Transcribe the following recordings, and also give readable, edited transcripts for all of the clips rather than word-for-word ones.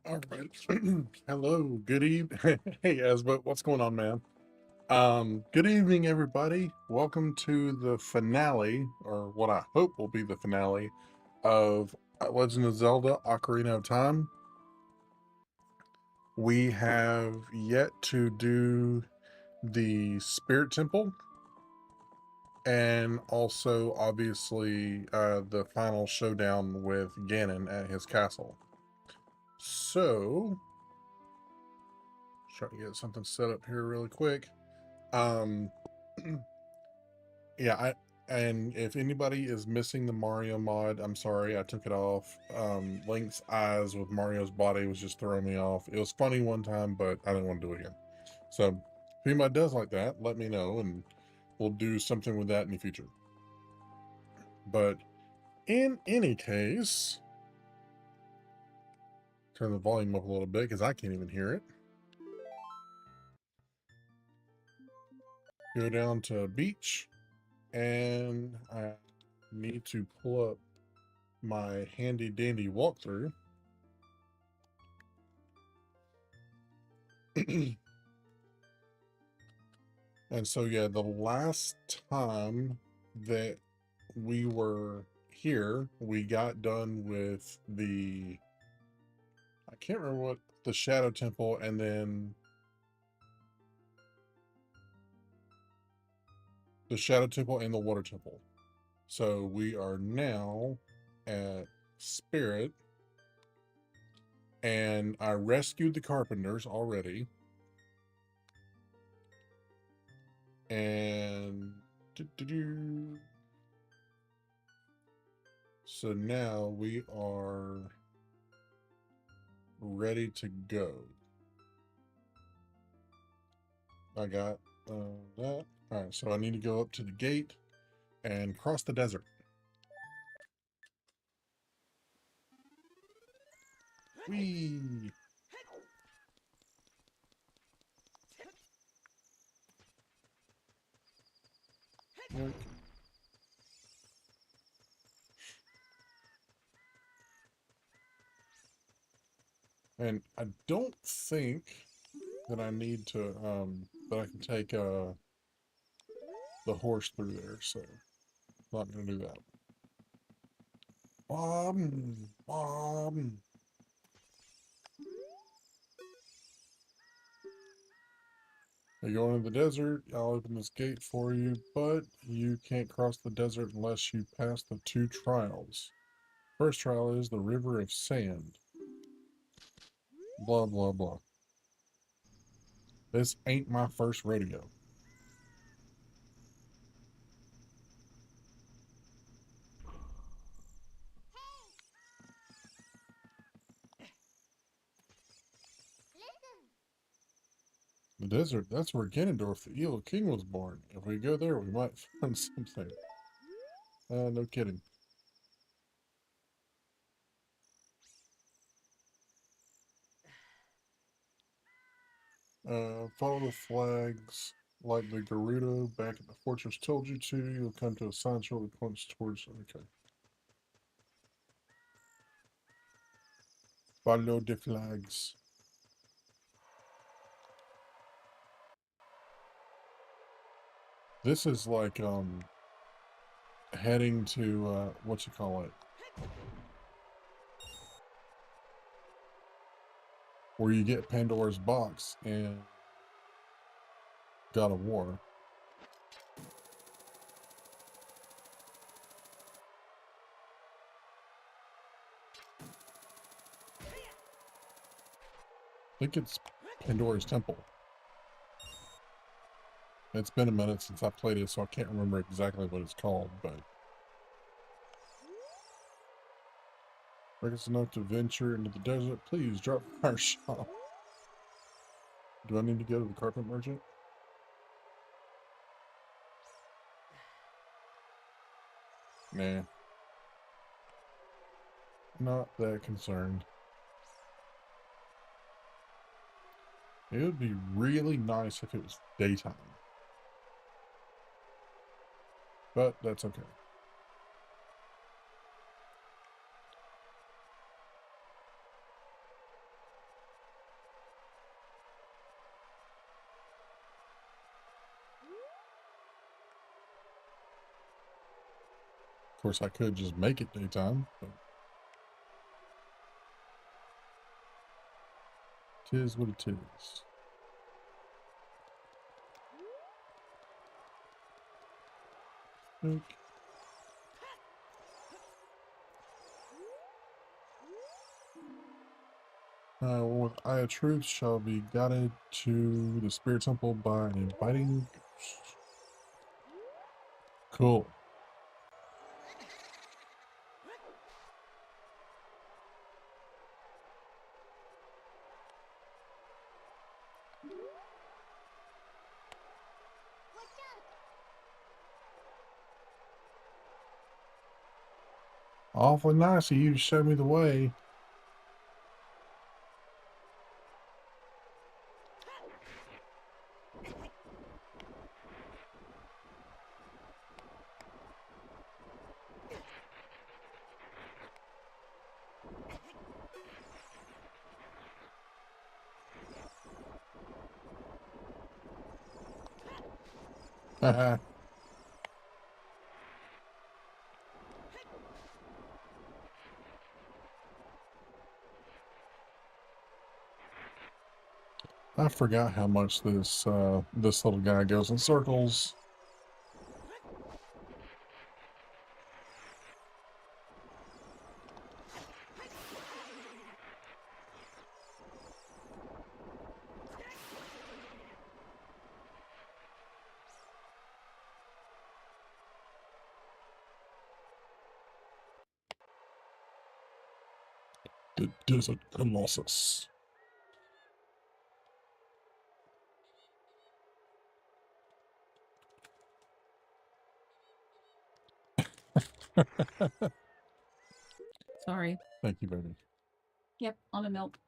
All right. Hello, good evening. Hey, Esma, what's going on, man? Good evening, everybody. Welcome to the finale, or what I hope will be the finale of Legend of Zelda Ocarina of Time. We have yet to do the Spirit Temple, and also, obviously, the final showdown with Ganon at his castle. So, try to get something set up here really quick. Um, yeah, and if anybody is missing the Mario mod, I'm sorry, I took it off. Link's eyes with Mario's body was just throwing me off. It was funny one time, but I didn't want to do it again. So, if anybody does like that, let me know, and we'll do something with that in the future. But in any case, turn the volume up a little bit because I can't even hear it. Go down to beach, and I need to pull up my handy dandy walkthrough. And so, yeah, the last time that we were here, we got done with I can't remember what, the Shadow Temple, and then the Shadow Temple and the Water Temple. So we are now at Spirit, and I rescued the Carpenters already. And so now we are ready to go. I got that. All right, so I need to go up to the gate and cross the desert. Whee! Look. And I don't think that I need to, that I can take the horse through there, so I'm not going to do that. Mom! You're going to the desert, I'll open this gate for you, but you can't cross the desert unless you pass the 2 trials. First trial is the River of Sand. Blah, blah, blah. This ain't my first rodeo. The desert, that's where Ganondorf, the Eel King, was born. If we go there, we might find something. No kidding. Follow the flags like the Gerudo back at the fortress told you to. You'll come to a sign shortly points towards. Okay. Follow the flags. This is like heading to what you call it, where you get Pandora's box in God of War. I think it's Pandora's Temple. It's been a minute since I played it, so I can't remember exactly what it's called, but reckless enough to venture into the desert, please drop by our shop. Do I need to go to the carpet merchant? Nah. Not that concerned. It would be really nice if it was daytime. But that's okay. Of course, I could just make it daytime, but tis what it is. Okay. With Eye of Truth shall be guided to the Spirit Temple by an inviting ghost. Cool. Awfully nice of you to show me the way. Haha. I forgot how much this little guy goes in circles. The Desert Colossus. Sorry. Thank you, baby. Yep, almond milk.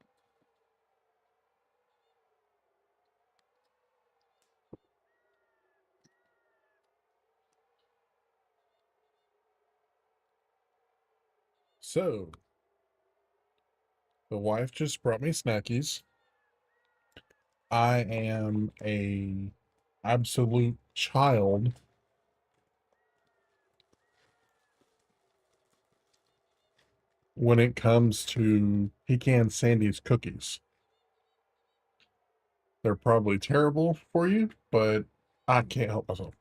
So, the wife just brought me snackies. I am a absolute child when it comes to pecan sandies cookies. They're probably terrible for you, but I can't help myself.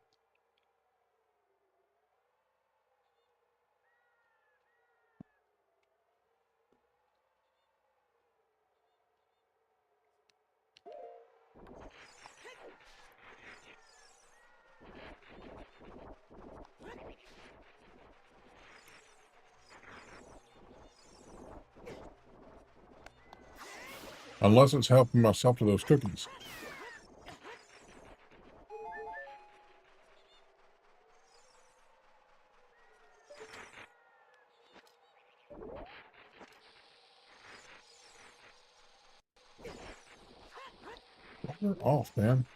Unless it's helping myself to those cookies. They're off, man.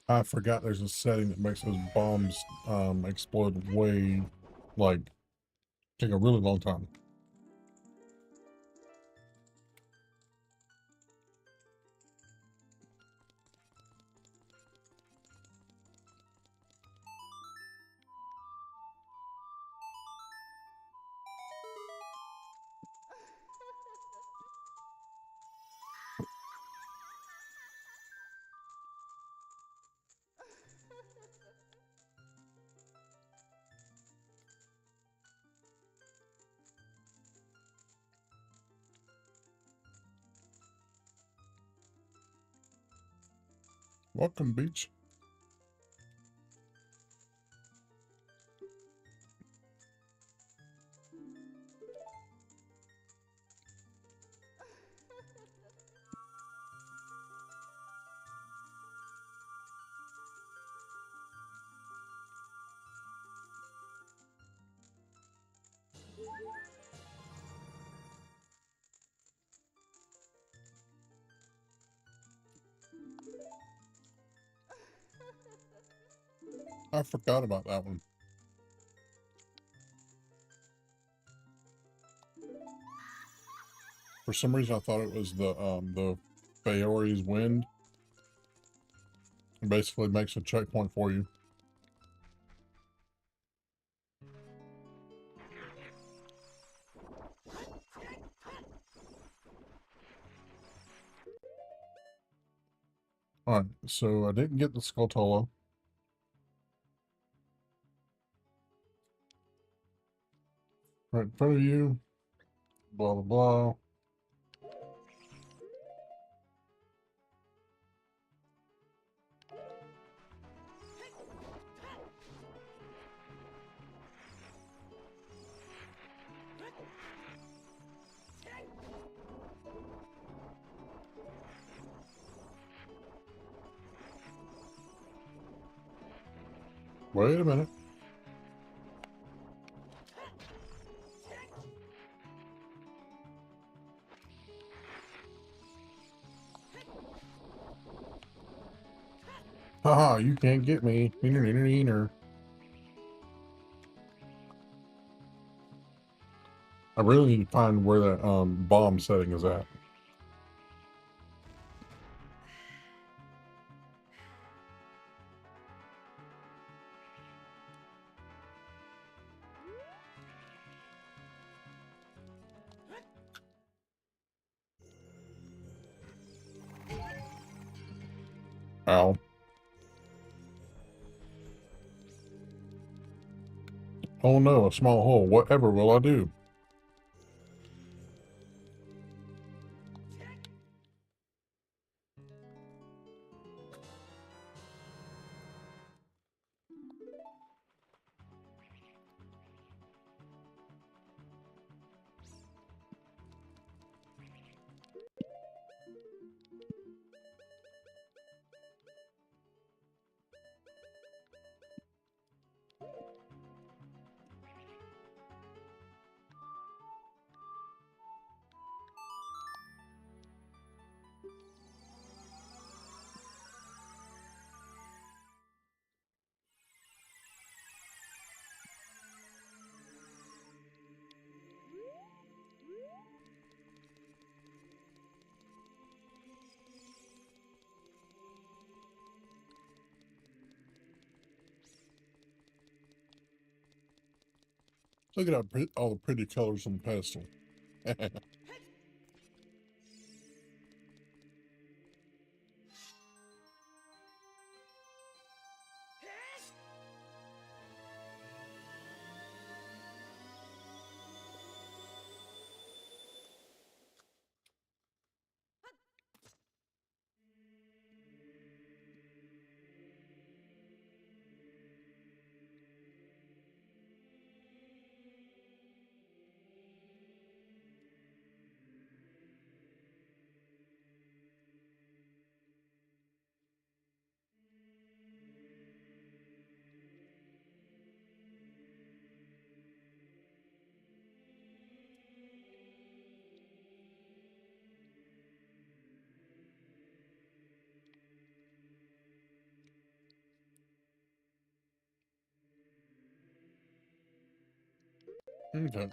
I forgot there's a setting that makes those bombs explode way, like, take a really long time. Welcome, Beach. I forgot about that one. For some reason, I thought it was the Faori's Wind. It basically makes a checkpoint for you. Alright, so I didn't get the Skulltula. Right in front of you. Blah, blah, blah. Wait a minute. Haha, you can't get me. Neener, neener, neener. I really need to find where that bomb setting is at. Ow. Oh no, a small hole. Whatever will I do? Look at all the pretty colors on the pedestal. Okay.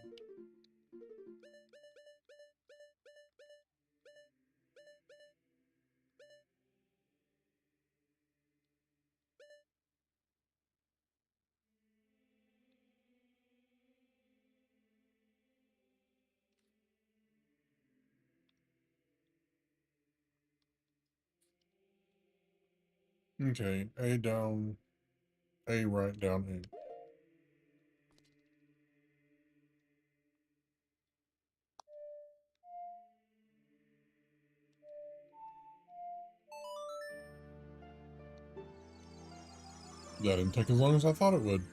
Okay. A down, A right, down A. That didn't take as long as I thought it would.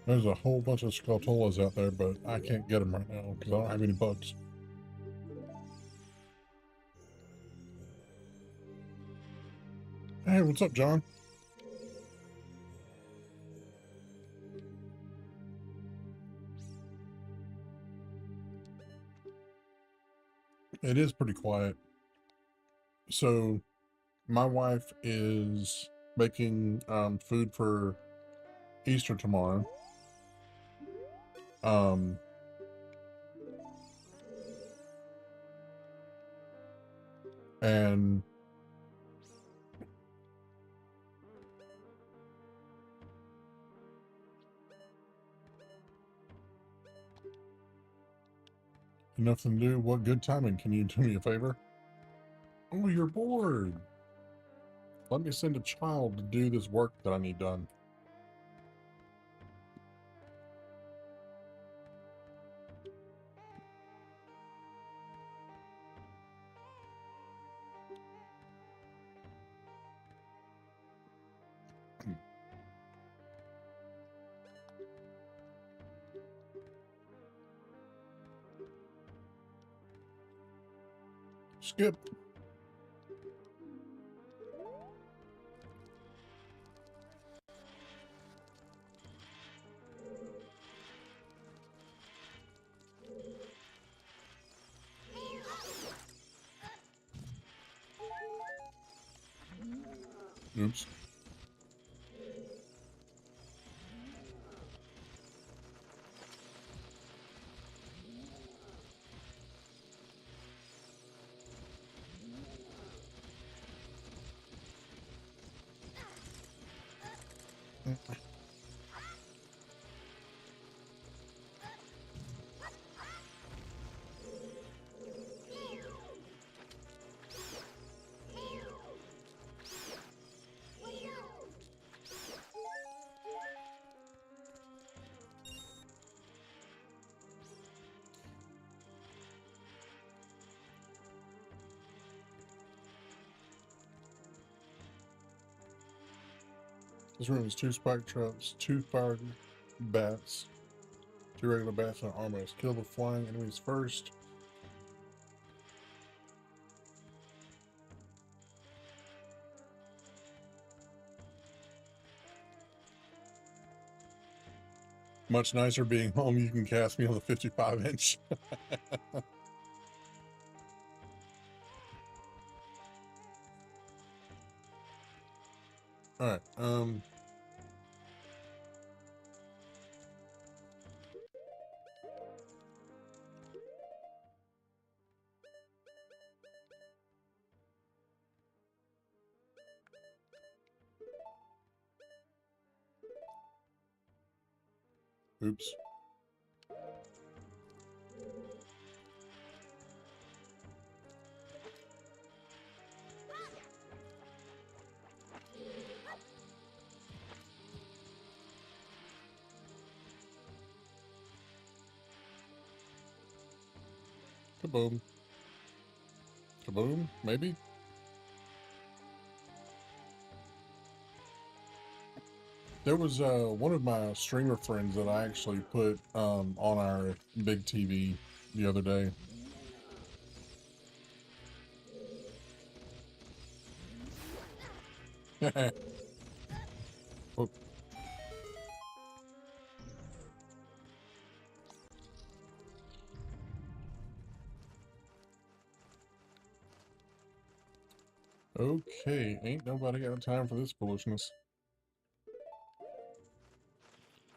There's a whole bunch of Skulltulas out there, but I can't get them right now because I don't have any bugs. Hey, what's up, John? It is pretty quiet. So, my wife is making food for Easter tomorrow. Um, and nothing to do. What good timing? Can you do me a favor? Oh, you're bored. Let me send a child to do this work that I need done. Skip. Oops. This room is 2 spike traps, 2 fire bats, 2 regular bats, and armors. Kill the flying enemies first. Much nicer being home. You can cast me on the 55-inch. All right. Oops. Kaboom. Kaboom, maybe? There was one of my streamer friends that I actually put on our big TV the other day. Oh, okay, ain't nobody got time for this foolishness.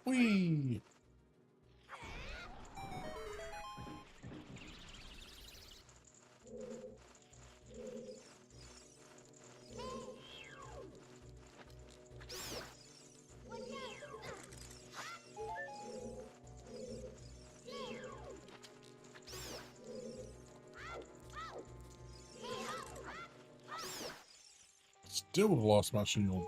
Whee! Still would have lost my shield.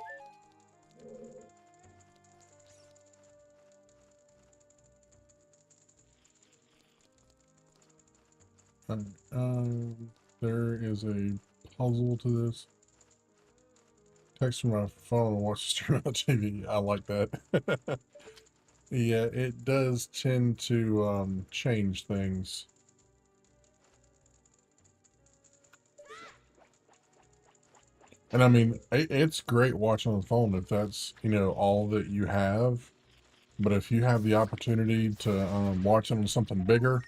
There is a puzzle to this. Text from my phone and watch the stream on TV. I like that. Yeah, it does tend to change things. And I mean, it's great watching on the phone if that's, you know, all that you have. But if you have the opportunity to watch it on something bigger,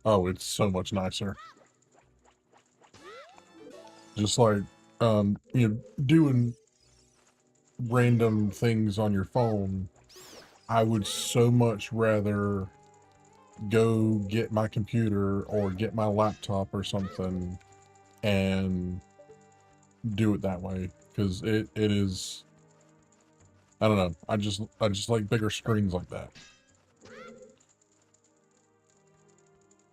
oh, it's so much nicer. Just like, you know, doing random things on your phone, I would so much rather go get my computer or get my laptop or something and do it that way because it is, I don't know, I just like bigger screens like that.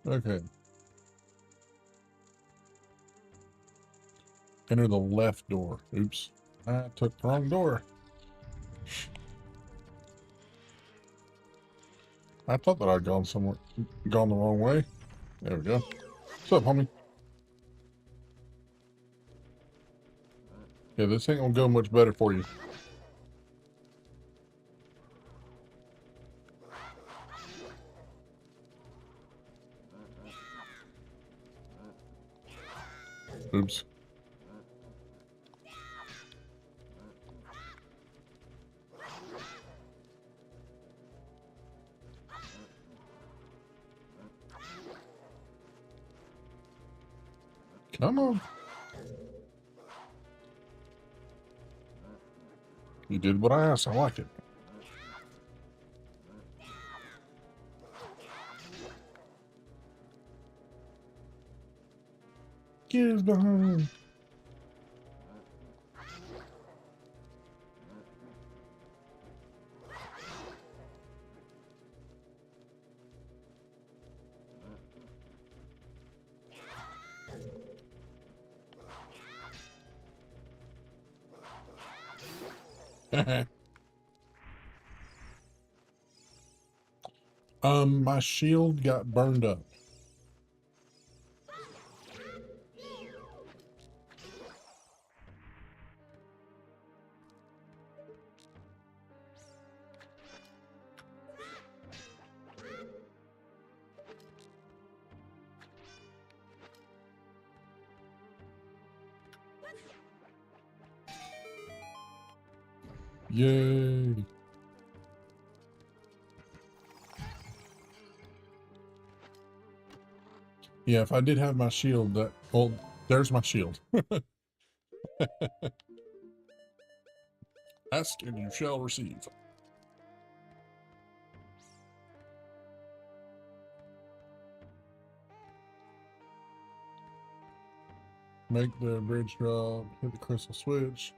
Okay, enter the left door. Oops, I took the wrong door. I thought that I'd gone somewhere, gone the wrong way. There we go. What's up, homie? Yeah, this ain't gonna go much better for you. Oops. Come on. You did what I asked. I like it. Get us behind. My shield got burned up. Yay. Yeah, if I did have my shield, that, well, there's my shield. Ask and you shall receive. Make the bridge drop, hit the crystal switch.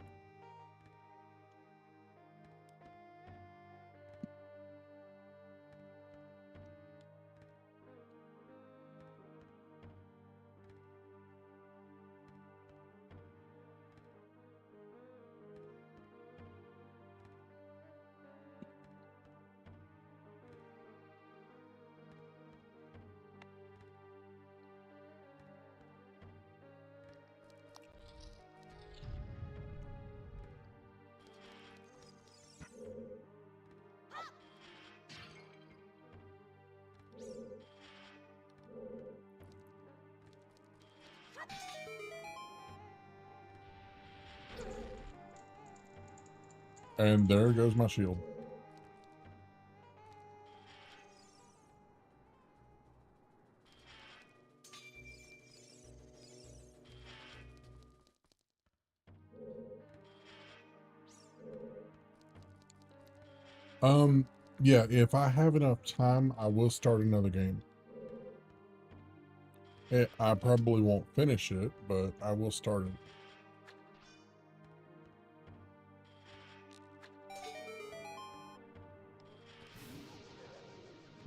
And there goes my shield. Yeah, if I have enough time, I will start another game. I probably won't finish it, but I will start it.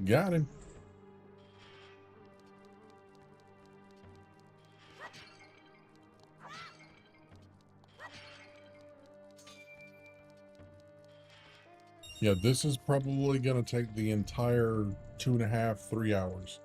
Got him. Yeah, this is probably going to take the entire 2.5, 3 hours.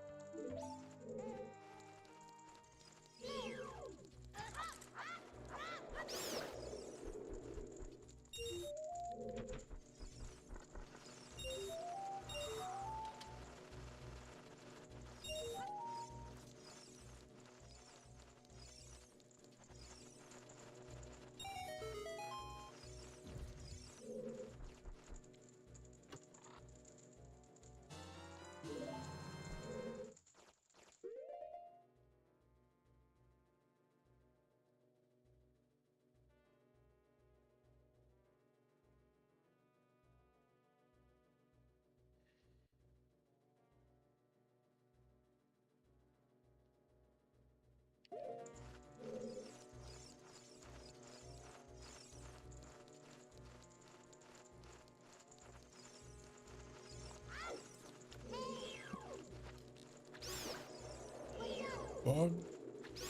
Bug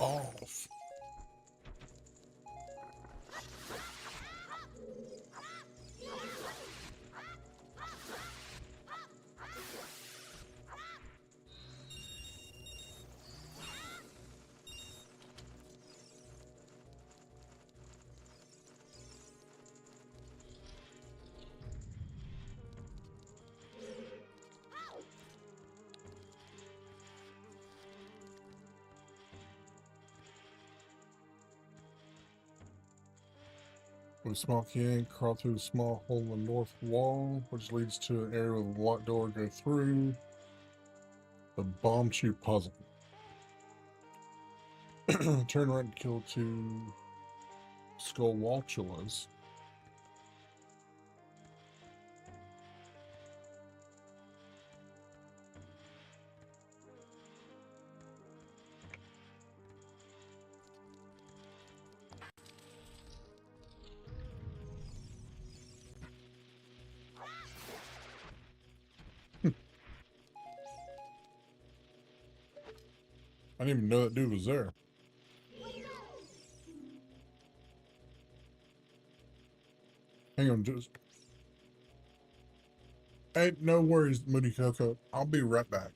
off. With a small key, crawl through the small hole in the north wall, which leads to an area with a locked door. Go through the bomb tube puzzle. Turn right and kill two Skullwalchulas. I didn't even know that dude was there. Hang on, just... Hey, no worries, Moody Coco. I'll be right back.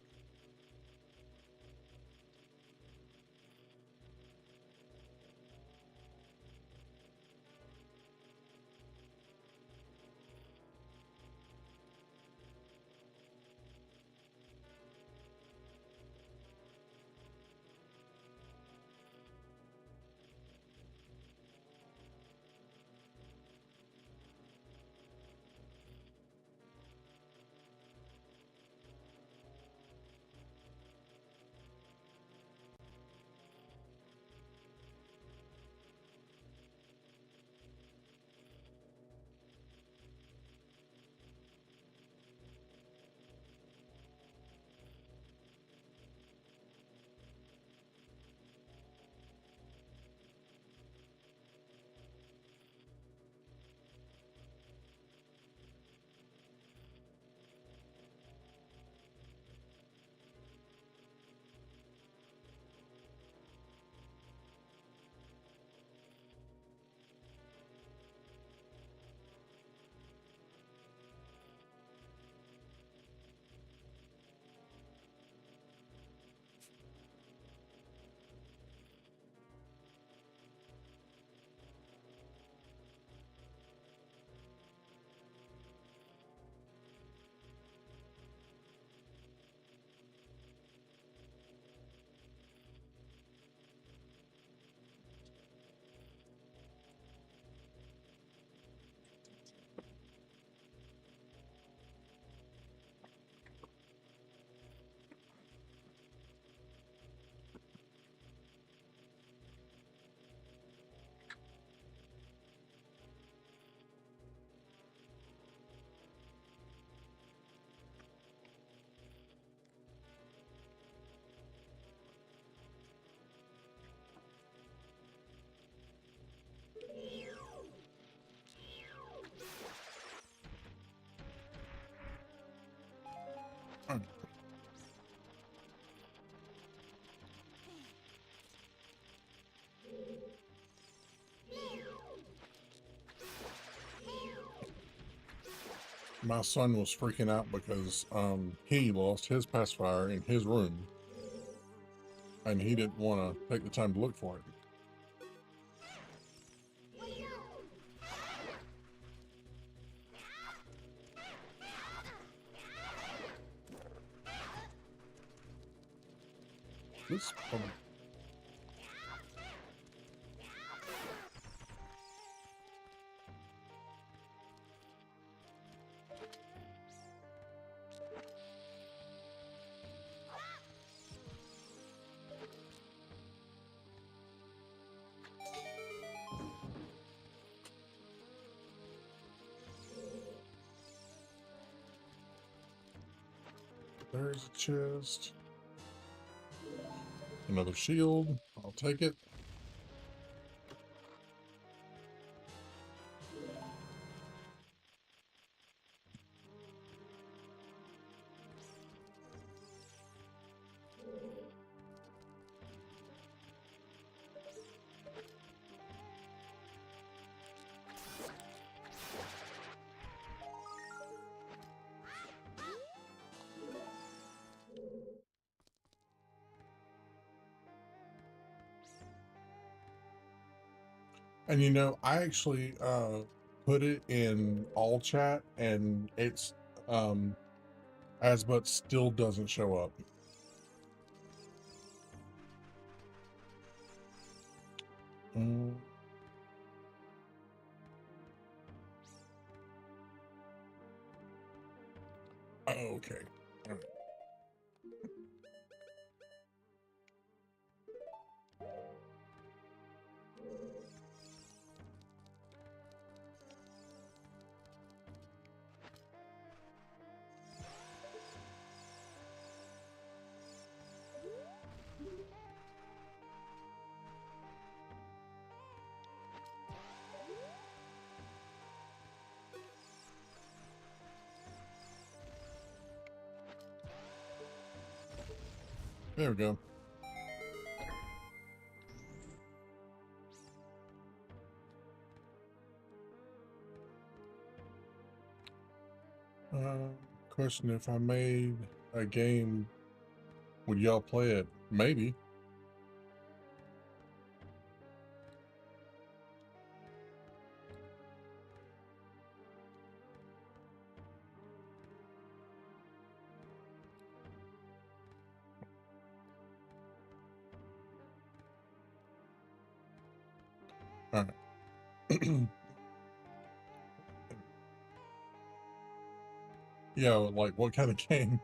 My son was freaking out because he lost his pacifier in his room, and he didn't want to take the time to look for it. This there's a chest. Another shield. I'll take it. And you know, I actually put it in all chat and it's as but still doesn't show up. Mm. Oh, okay. All right. There we go. Question: if I made a game, would y'all play it? Maybe. All right. Yeah, like what kind of game?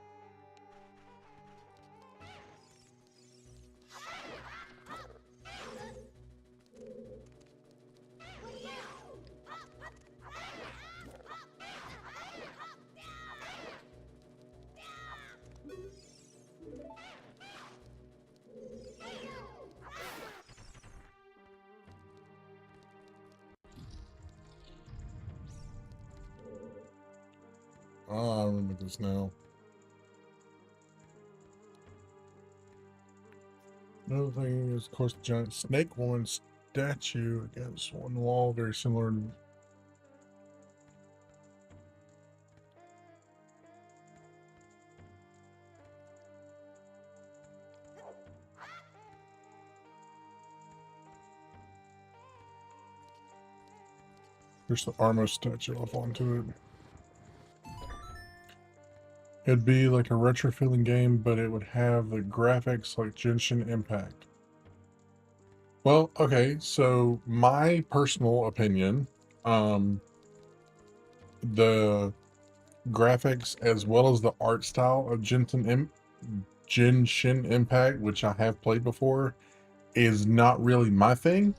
Oh, I remember this now. Another thing is, of course, the giant snake woman statue against one wall, very similar to. There's the Armo statue off onto it. It'd be like a retro feeling game, but it would have the graphics like Genshin Impact. Well, okay, so my personal opinion, the graphics as well as the art style of Genshin Impact, which I have played before, is not really my thing.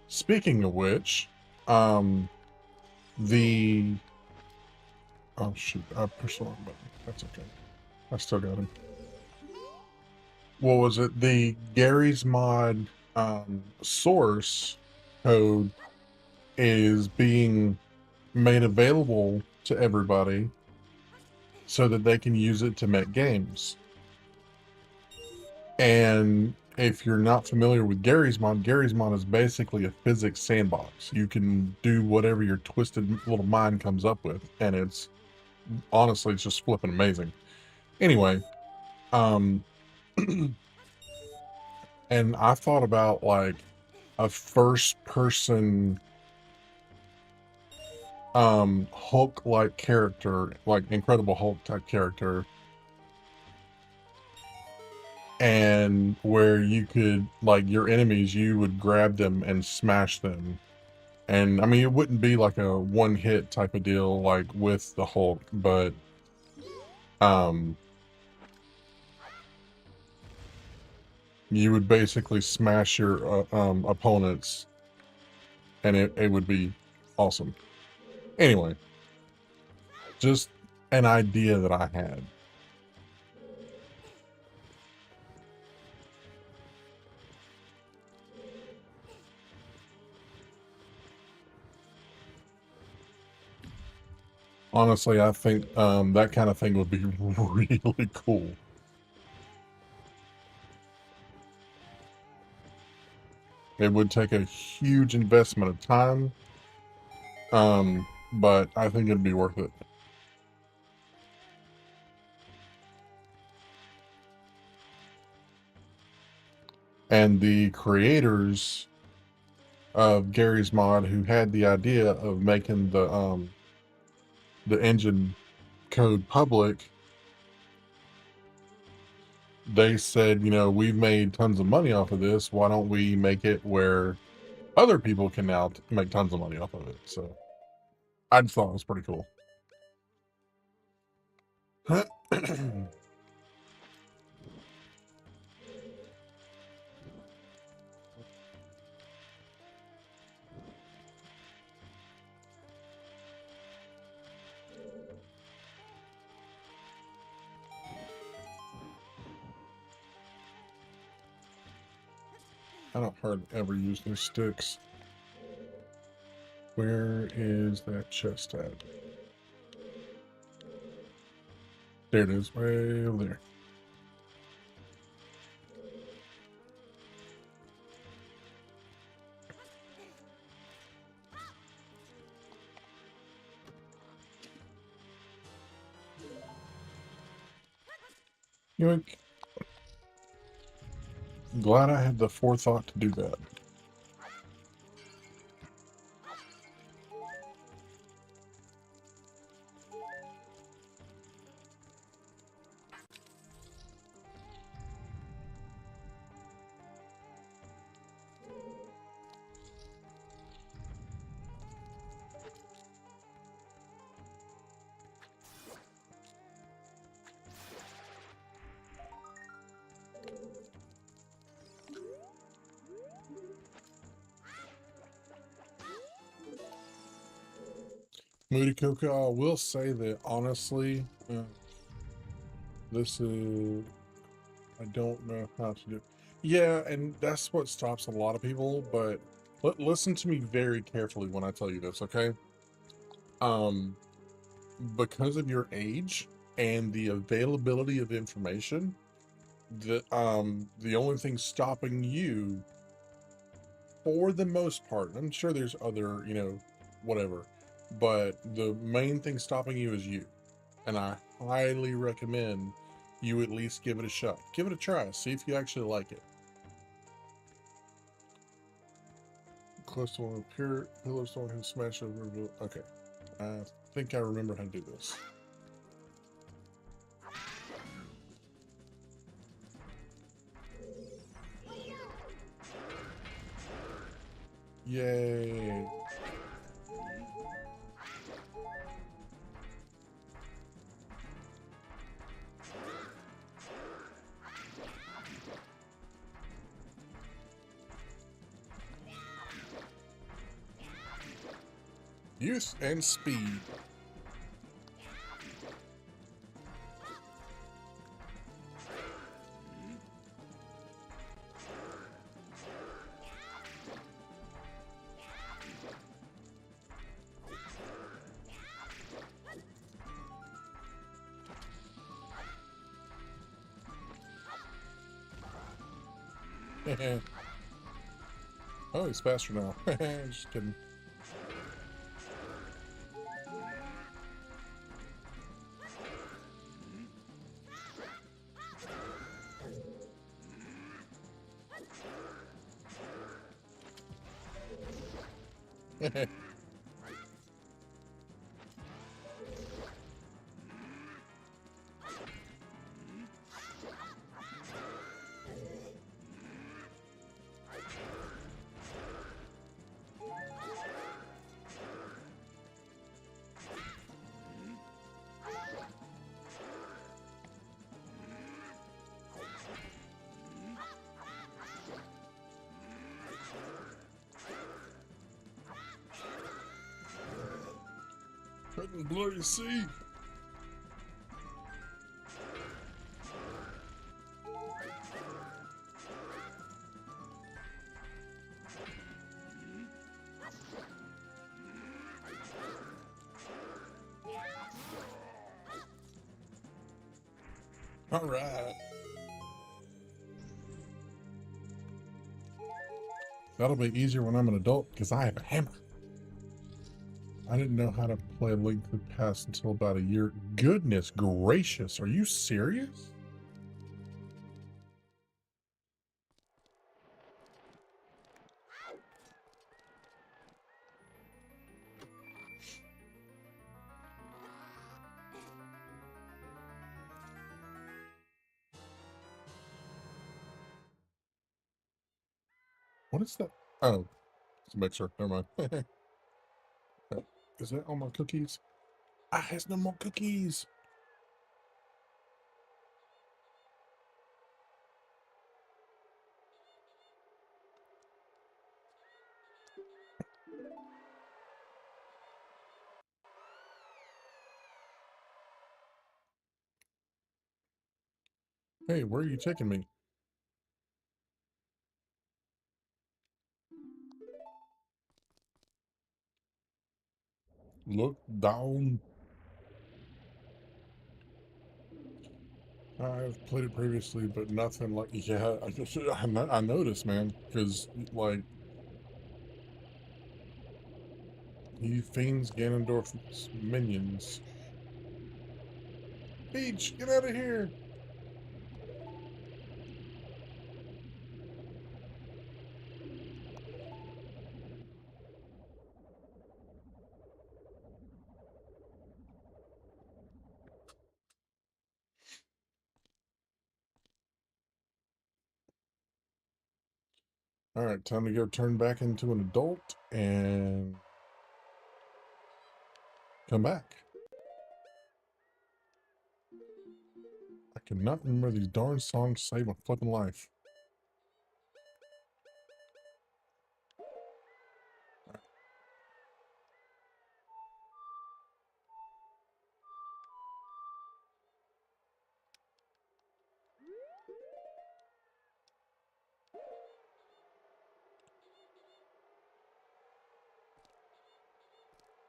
Speaking of which, um, the oh shoot, I pushed the wrong button. That's okay. I still got him. What was it? The Gary's Mod source code is being made available to everybody so that they can use it to make games. And if you're not familiar with Gary's Mod is basically a physics sandbox. You can do whatever your twisted little mind comes up with, and it's honestly, it's just flipping amazing. Anyway, um, and I thought about like a first-person Hulk-like character, like Incredible Hulk type character, and where you could like your enemies, you would grab them and smash them. And I mean, it wouldn't be like a one-hit type of deal like with the Hulk, but um you would basically smash your opponents, and it would be awesome. Anyway, just an idea that I had. Honestly, I think that kind of thing would be really cool. It would take a huge investment of time, but I think it'd be worth it. And the creators of Gary's Mod, who had the idea of making the engine code public, they said, you know, we've made tons of money off of this. Why don't we make it where other people can now make tons of money off of it? So I just thought it was pretty cool. I don't hardly ever use those sticks. Where is that chest at? There it is, way over there. Yoink. Glad I had the forethought to do that. Moody Coco, I will say that honestly, this is, I don't know how to do. Yeah, and that's what stops a lot of people, but listen to me very carefully when I tell you this, okay? Um, because of your age and the availability of information, the only thing stopping you, for the most part, I'm sure there's other, you know, whatever, but the main thing stopping you is you. And I highly recommend you at least give it a shot. Give it a try. See if you actually like it. Close to one of the pure pillar stone who smashed over. Okay. I think I remember how to do this. Yay. Youth and speed. Oh, he's faster now. Just kidding. Couldn't bloody see. All right. That'll be easier when I'm an adult because I have a hammer. I didn't know how to play Link to the Past until about a year. Goodness gracious, are you serious? What is that? Oh, it's a mixer. Never mind. Is that all my cookies? I has no more cookies. Hey, where are you taking me? Look down. I've played it previously, but nothing like, yeah, I noticed, man, because, like, he feigns Ganondorf's minions. Peach, get out of here! Alright, time to go turn back into an adult and come back. I cannot remember these darn songs to save my fucking life.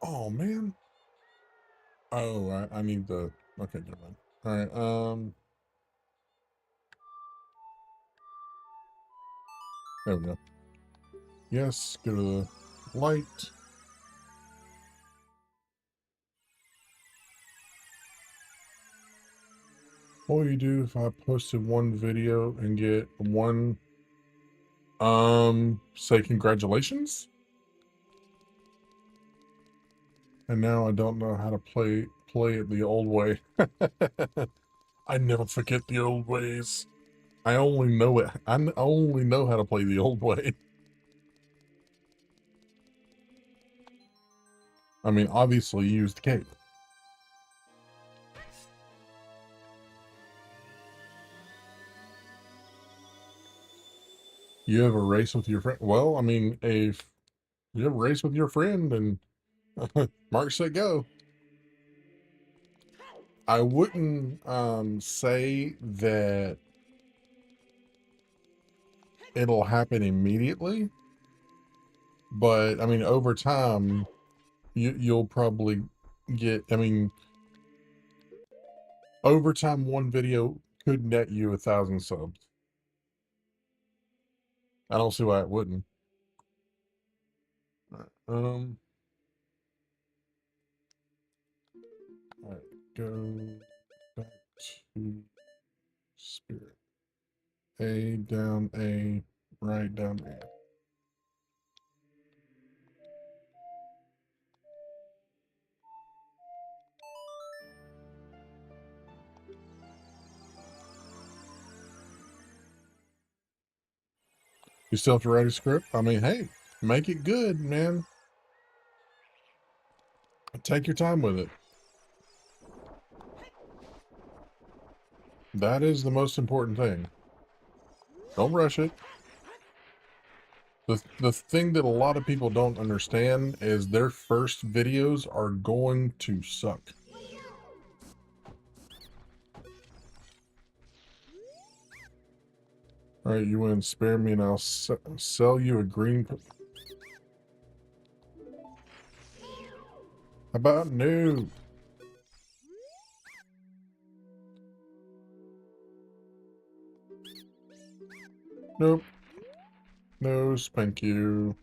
Oh, man. Oh, I need the... Okay, never mind. Alright, there we go. Yes, go to the light. What would you do if I posted one video and get one, say congratulations? And now I don't know how to play it the old way. I never forget the old ways. I only know it. Only know how to play the old way. I mean, obviously use the cape. You have a race with your friend. Well, I mean, if you have a race with your friend and Mark said go. I wouldn't say that it'll happen immediately, but I mean over time you'll probably get, I mean, over time one video could net you 1,000 subs. I don't see why it wouldn't. Um all right, go back to spirit. A down A, right down A. You still have to write a script? I mean, hey, make it good, man. Take your time with it. That is the most important thing. Don't rush it. The thing that a lot of people don't understand is their first videos are going to suck. All right, you want to spare me and I'll sell you a green... How about no? Nope. No, spank you.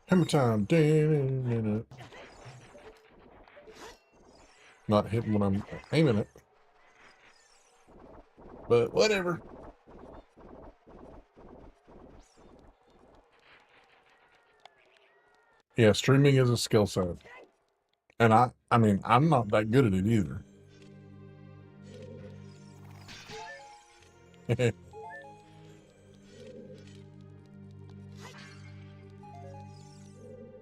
Hammer time. Not hitting when I'm aiming it. But whatever. Yeah, streaming is a skill set. And I mean, I'm not that good at it either.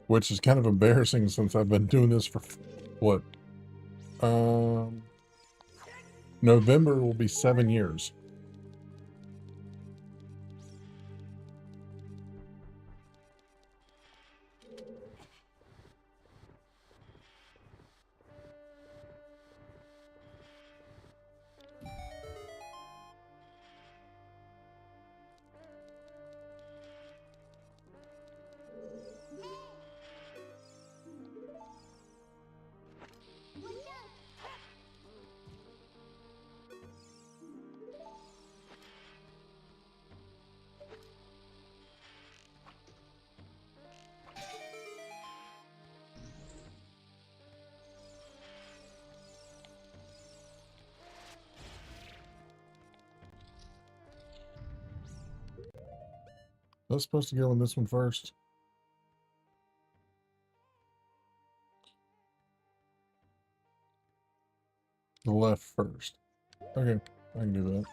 Which is kind of embarrassing since I've been doing this for what? November will be 7 years. I was supposed to go on this one first. The left first. Okay, I can do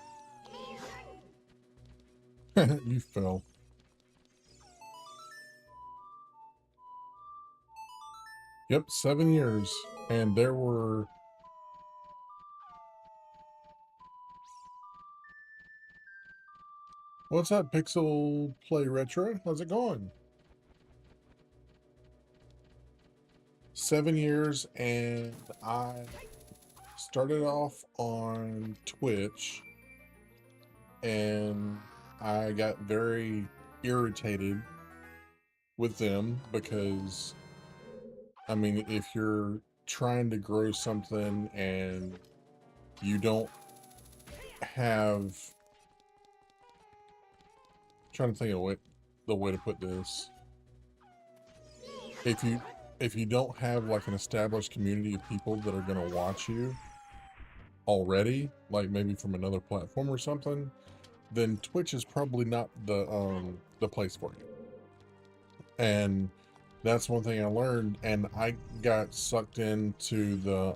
that. You fell. Yep, 7 years. And there were... What's up, Pixel Play Retro? How's it going? 7 years, and I started off on Twitch, and I got very irritated with them because, I mean, if you're trying to grow something and you don't have... trying to think of the way to put this. If you don't have like an established community of people that are going to watch you already, like maybe from another platform or something, then Twitch is probably not the place for you. And that's one thing I learned, and I got sucked into the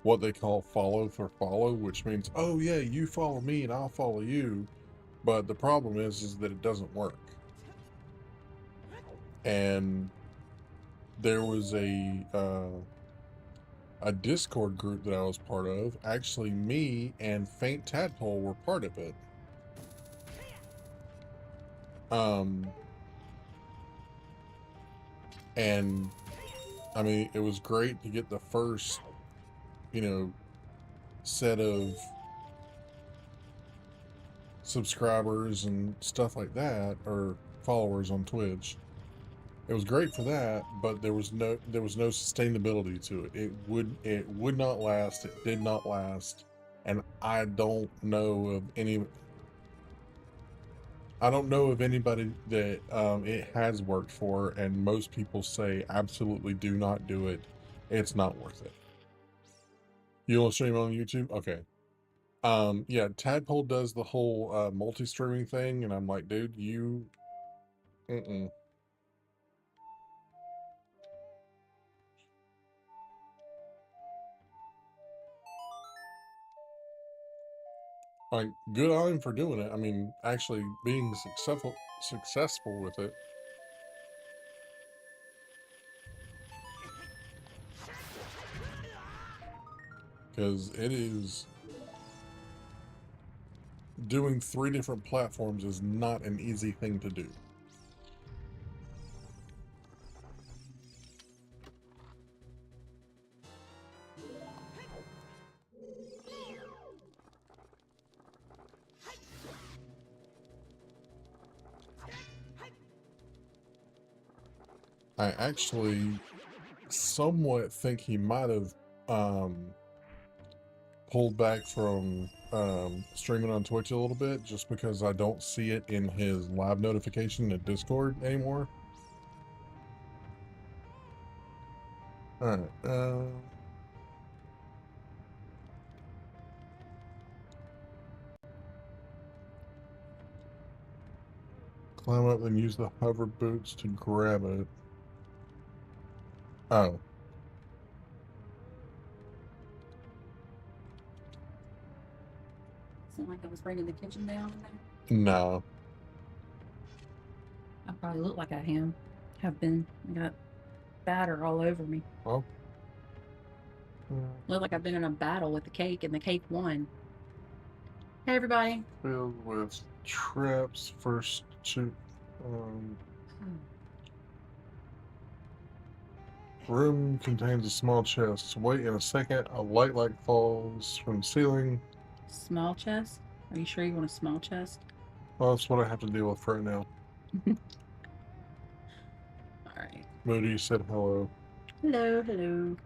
what they call follow for follow, which means, oh yeah, you follow me and I'll follow you. But the problem is that it doesn't work. And there was a Discord group that I was part of. Actually, me and Faint Tadpole were part of it. And I mean, it was great to get the first, you know, set of subscribers and stuff like that, or followers on Twitch. It was great for that, but there was no sustainability to it. It would not last. It did not last, and I don't know of anybody that it has worked for, and most people say absolutely do not do it. It's not worth it. You want to stream on YouTube? Okay. Yeah, Tadpole does the whole multi-streaming thing, and I'm like, dude, you... Mm-mm. Like, good on him for doing it. I mean, actually being successful with it. Because it is... doing 3 different platforms is not an easy thing to do. I actually somewhat think he might have pulled back from streaming on Twitch a little bit just because I don't see it in his live notification in Discord anymore. Alright, climb up and use the hover boots to grab it. Oh. Seemed like I was bringing the kitchen down in there. No. I probably look like I am. Have been. I got batter all over me. Well. Look like I've been in a battle with the cake and the cake won. Hey everybody. Filled with traps. First two. Room contains a small chest. Wait in a second. A light falls from the ceiling. Small chest? Are you sure you want a small chest? Well, that's what I have to deal with right now. Alright. Moody said hello. Hello, hello.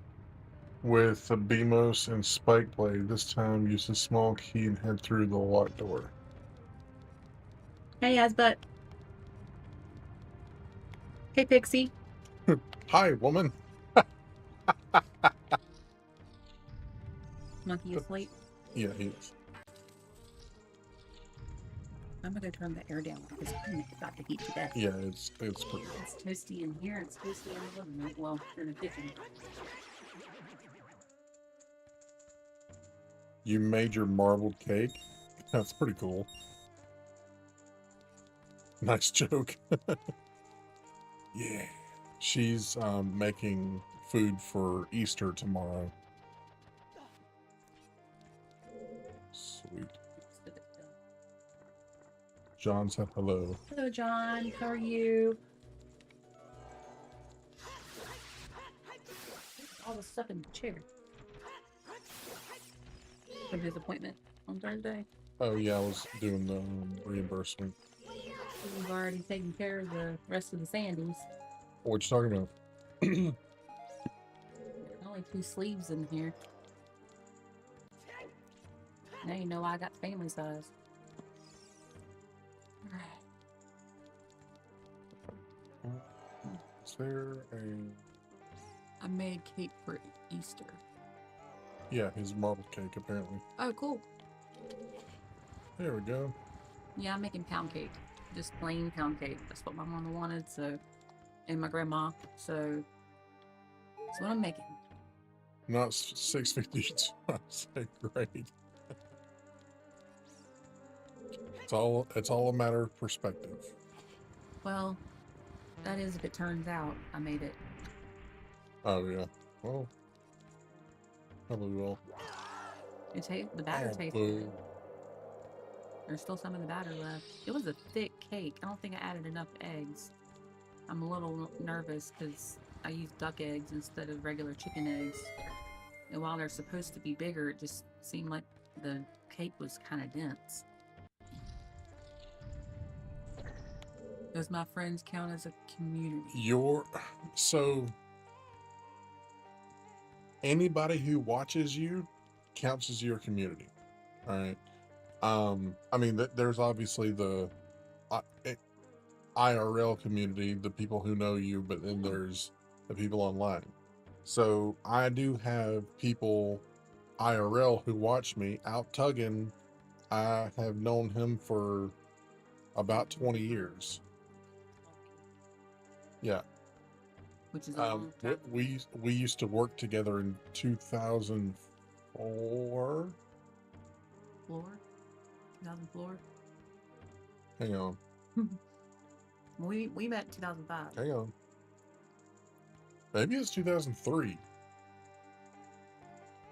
With a BMOS and spike blade, this time use a small key and head through the locked door. Hey, Asbutt. Hey, Pixie. Hi, woman. Monkey asleep? Yeah, he is. I'm gonna turn the air down because I'm about to heat to death. Yeah, it's pretty good. It's toasty in here. It's toasty in the living room. Well, in the kitchen. You made your marbled cake? That's pretty cool. Nice joke. Yeah. She's making food for Easter tomorrow. Sweet. John said hello. Hello, John. How are you? All the stuff in the chair. From his appointment on Thursday. Oh yeah, I was doing the reimbursement. We've already taken care of the rest of the sandies. What you talking about? Only 2 sleeves in here. Now you know why I got family size. Is there a... I made cake for Easter. Yeah, his marbled cake, apparently. Oh, cool. There we go. Yeah, I'm making pound cake. Just plain pound cake. That's what my mama wanted, so... And my grandma, so... That's what I'm making. Not 650, I say great. It's all a matter of perspective. Well, that is if it turns out I made it. Oh yeah. Well, probably will. The batter tastes good. There's still some of the batter left. It was a thick cake. I don't think I added enough eggs. I'm a little nervous because I used duck eggs instead of regular chicken eggs. And while they're supposed to be bigger, it just seemed like the cake was kind of dense. Does my friends count as a community? So anybody who watches you counts as your community. All right. I mean, there's obviously the IRL community, the people who know you, but then there's the people online. So I do have people IRL who watch me out tugging. I have known him for about 20 years. Yeah. Which is a long time. We used to work together in 2004. 2004? Hang on. We met in 2005. Hang on. Maybe it's 2003.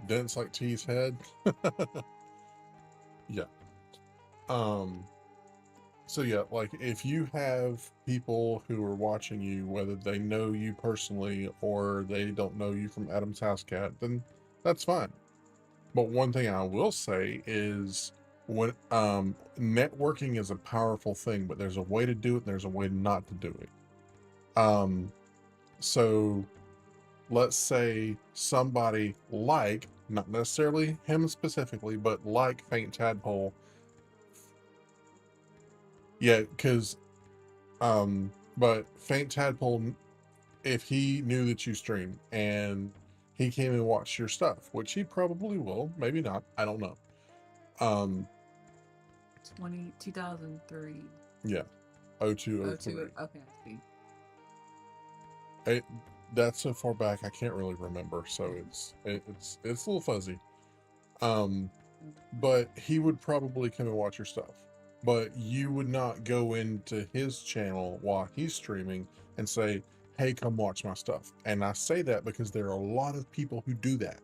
Dense like T's head. Yeah. So yeah, like if you have people who are watching you, whether they know you personally or they don't know you from Adam's House Cat, then that's fine. But one thing I will say is when networking is a powerful thing, but there's a way to do it and there's a way not to do it. So let's say somebody like, not necessarily him specifically, but like Faint Tadpole. Yeah, because but Faint Tadpole, if he knew that you stream and he came and watched your stuff, which he probably will, maybe not, I don't know. Um 2003. yeah, 0203. Okay, I see. It, that's so far back I can't really remember, so it's a little fuzzy. But he would probably come and watch your stuff. But you would not go into his channel while he's streaming and say, "Hey, come watch my stuff." And I say that because there are a lot of people who do that.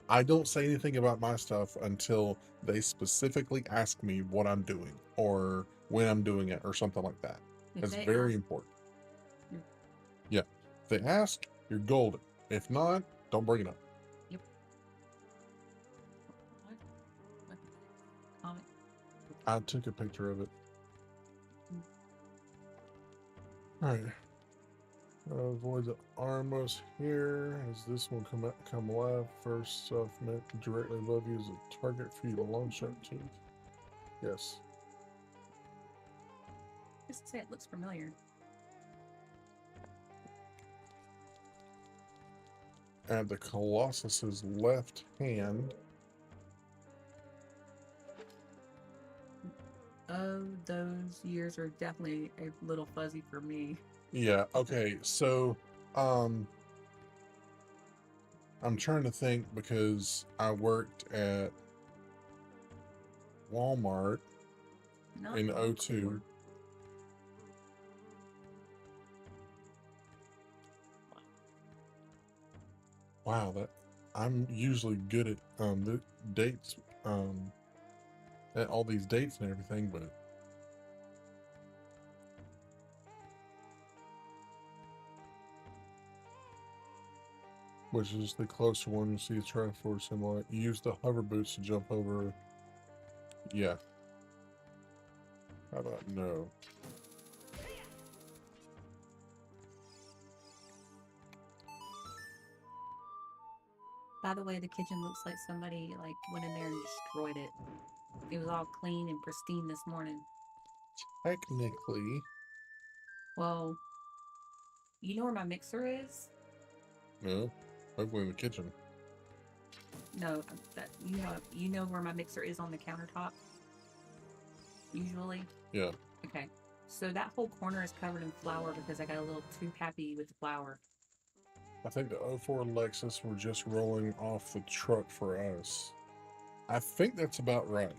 I don't say anything about my stuff until they specifically ask me what I'm doing or when I'm doing it or something like that. It's very important. Yeah. If they ask, you're golden. If not, don't bring it up. Yep. What? I took a picture of it. Alright. Avoid the armos here. As this one come alive, first stuff meant directly above you is a target for you to launch up to. Yes. Just say it looks familiar. At the Colossus's left hand. Oh, those years are definitely a little fuzzy for me. Yeah, okay, so I'm trying to think because I worked at Walmart in 02. Wow, that I'm usually good at the dates, at all these dates and everything, but which is the closer one. You see the Triforce symbol. You use the hover boots to jump over. Yeah. How about no? By the way, the kitchen looks like somebody like went in there and destroyed it. It was all clean and pristine this morning. Technically. Well, you know where my mixer is? No. Hopefully in the kitchen. No, that you know where my mixer is on the countertop. Usually. Yeah. Okay. So that whole corner is covered in flour because I got a little too happy with the flour. I think the 04 Lexus were just rolling off the truck for us. I think that's about right.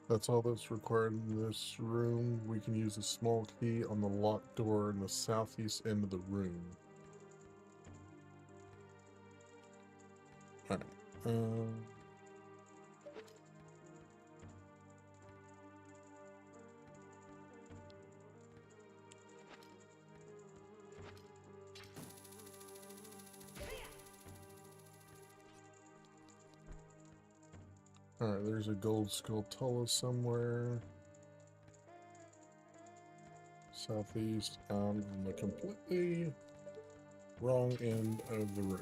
That's all that's required in this room. We can use a small key on the locked door in the southeast end of the room. Alright. Alright, there's a gold Skulltula somewhere. Southeast, on the completely wrong end of the room.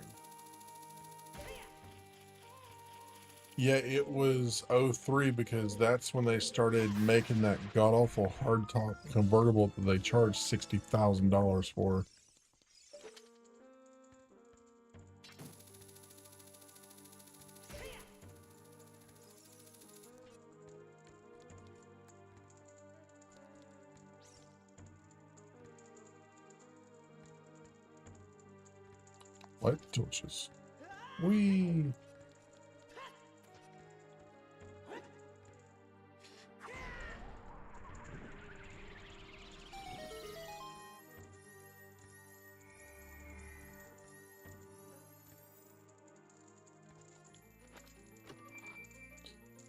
Yeah, it was 03 because that's when they started making that god-awful hardtop convertible that they charged $60,000 for. Light torches. Whee!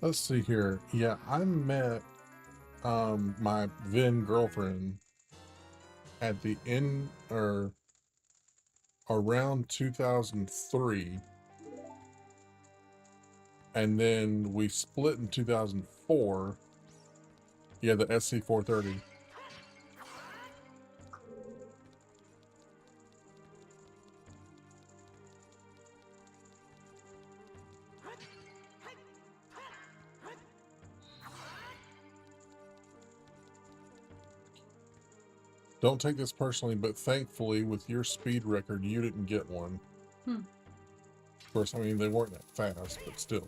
Let's see here. Yeah, I met my then girlfriend at the end or around 2003 and then we split in 2004. Yeah, the SC430. Don't take this personally, but thankfully, with your speed record, you didn't get one. Of course, I mean, they weren't that fast, but still.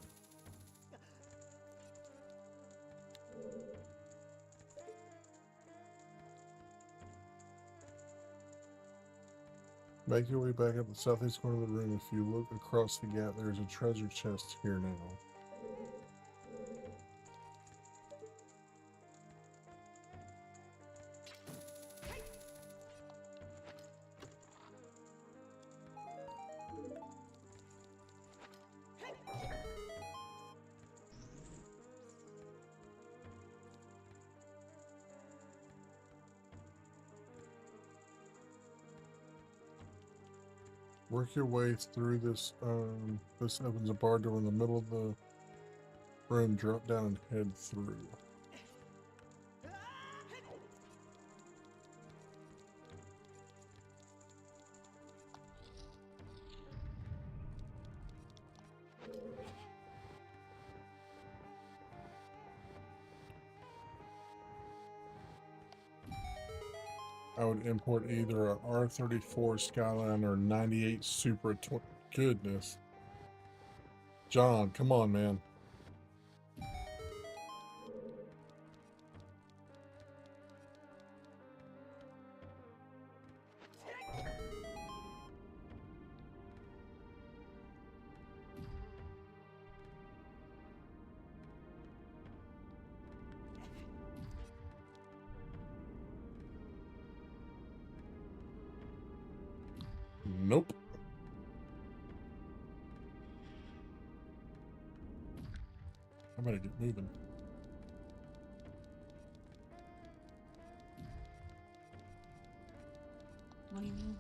Make your way back up the southeast corner of the room. If you look across the gap, there's a treasure chest here now. Work your way through this. This opens a bar door in the middle of the room. Drop down and head through. I would import either a R34 Skyline or 98 Supra. Goodness. John, come on, man. Nope. I better get moving. What do you mean?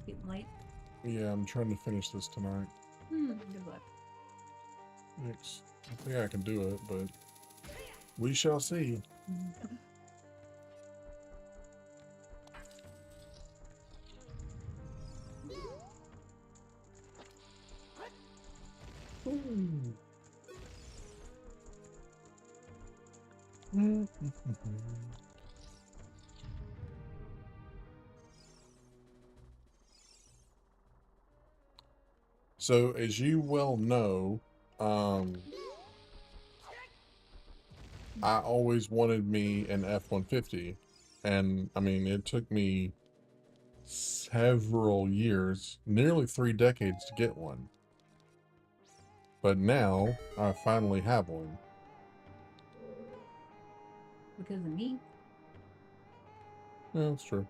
Getting late? Yeah, I'm trying to finish this tonight. Good luck. Thanks. I think I can do it, but we shall see. So, as you well know, I always wanted me an F-150, and I mean, it took me several years, nearly 3 decades to get one. But now, I finally have one. Because of me? Yeah, that's true.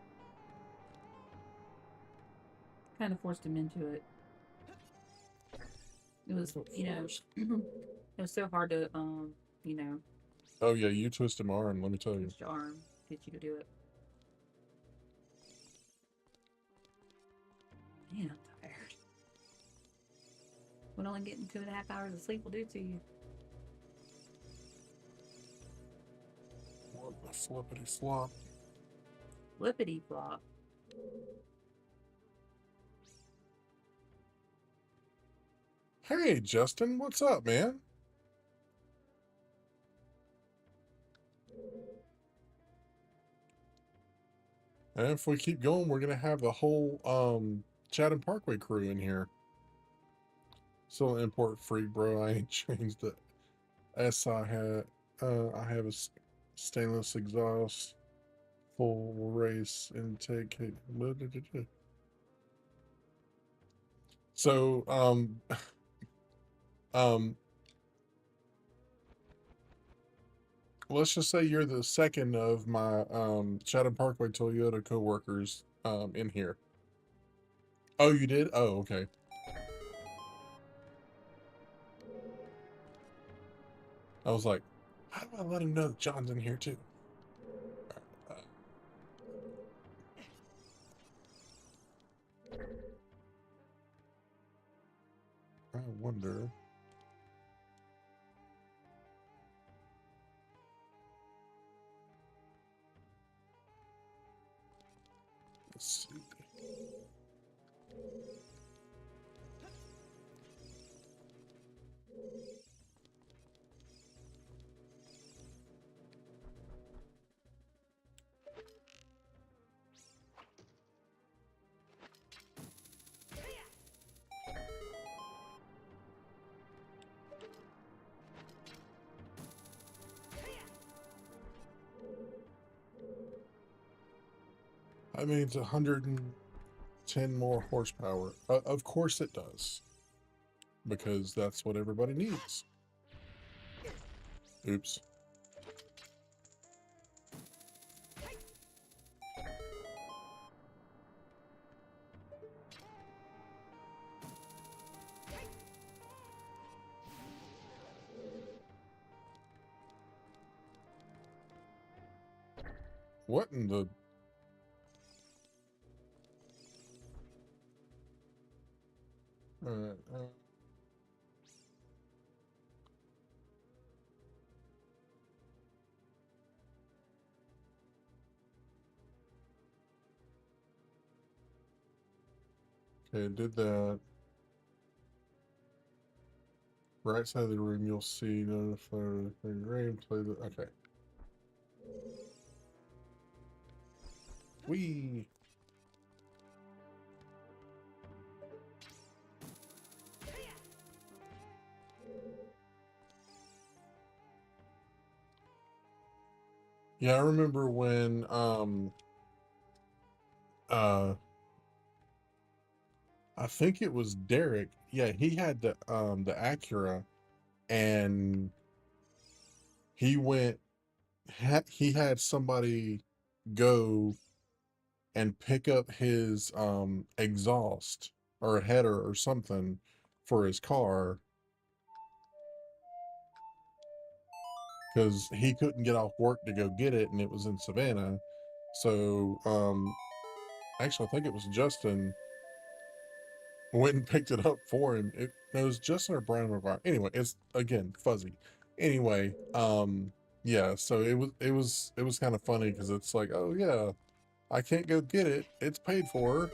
Kind of forced him into it. It was, it was so hard to, Oh yeah, you twisted my arm, let me tell you. twist your arm, get you to do it. Man, I'm tired. What only getting 2.5 hours of sleep will do to you. What the flippity flop. Flippity flop. Hey, Justin, what's up, man? And if we keep going, we're gonna have the whole Chatham Parkway crew in here. Still import free, bro. I ain't changed the S I had. I have a stainless exhaust, full race intake. So, um, let's just say you're the second of my Chatham Parkway Toyota coworkers in here. Oh, you did? Oh, okay. I was like, how do I let him know that John's in here too? I wonder. Let's see. I mean, it's 110 more horsepower. Of course it does. Because that's what everybody needs. Oops. What in the... Okay, did that. Right side of the room, you'll see notify rain, play the... Okay. Whee! Yeah, I remember when, I think it was Derek. Yeah, he had the Acura, and he went, he had somebody go and pick up his exhaust or a header or something for his car because he couldn't get off work to go get it, and it was in Savannah. So actually, I think it was Justin went and picked it up for him. It was Justin or Brian McGuire. Anyway, it's again fuzzy. Anyway, yeah. So it was kind of funny because it's like, oh yeah, I can't go get it. It's paid for.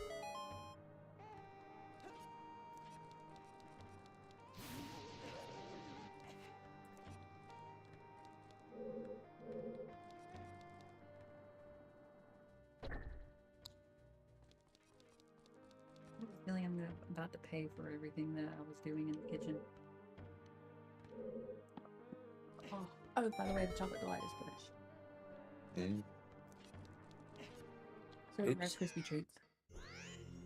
I have a feeling I'm about to pay for everything that I was doing in the kitchen. Oh, by the way, the chocolate delight is finished. Mm. So Rice Krispie treats.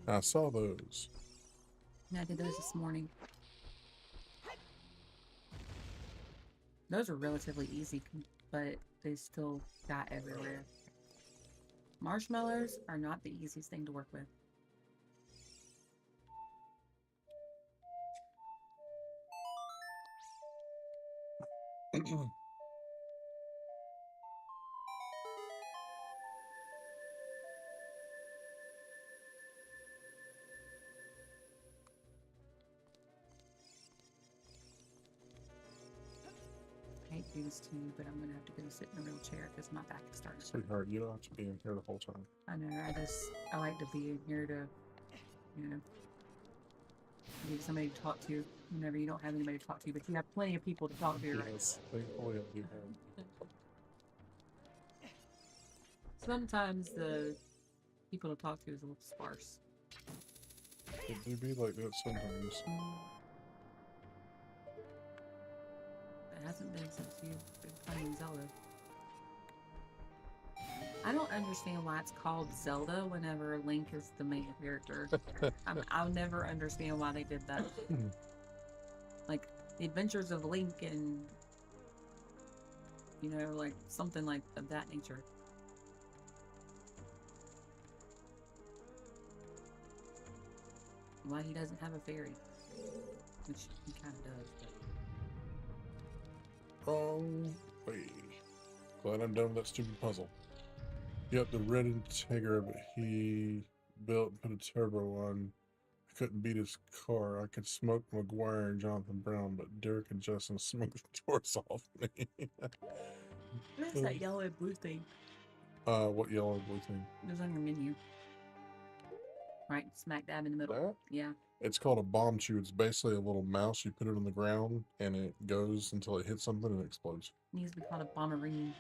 I saw those. Yeah, I did those this morning. Those are relatively easy, but they still got everywhere. Marshmallows are not the easiest thing to work with. I hate to do this to you, but I'm gonna have to go sit in a real chair because my back is starting to hurt. Sweetheart, you don't have to be in here the whole time. I know. I like to be in here to, you know, need somebody to talk to whenever you don't have anybody to talk to, but you have plenty of people to talk to, right? Yes, thankfully I do have. Sometimes the people to talk to is a little sparse. It do be like that sometimes. It hasn't been since you've been playing Zelda. I don't understand why it's called Zelda whenever Link is the main character. I'll never understand why they did that. Like, The Adventures of Link and, you know, like, something like of that nature. Why he doesn't have a fairy. Which he kind of does, but... Wrong way. Glad I'm done with that stupid puzzle. Yep, the red Integra, but he built and put a turbo on. I couldn't beat his car. I could smoke McGuire and Jonathan Brown, but Derek and Justin smoked the doors off me. What is that yellow and blue thing? What yellow and blue thing? It was on your menu. Right smack dab in the middle. That? Yeah. It's called a bomb chew. It's basically a little mouse. You put it on the ground and it goes until it hits something and it explodes. It needs to be called a bomberine.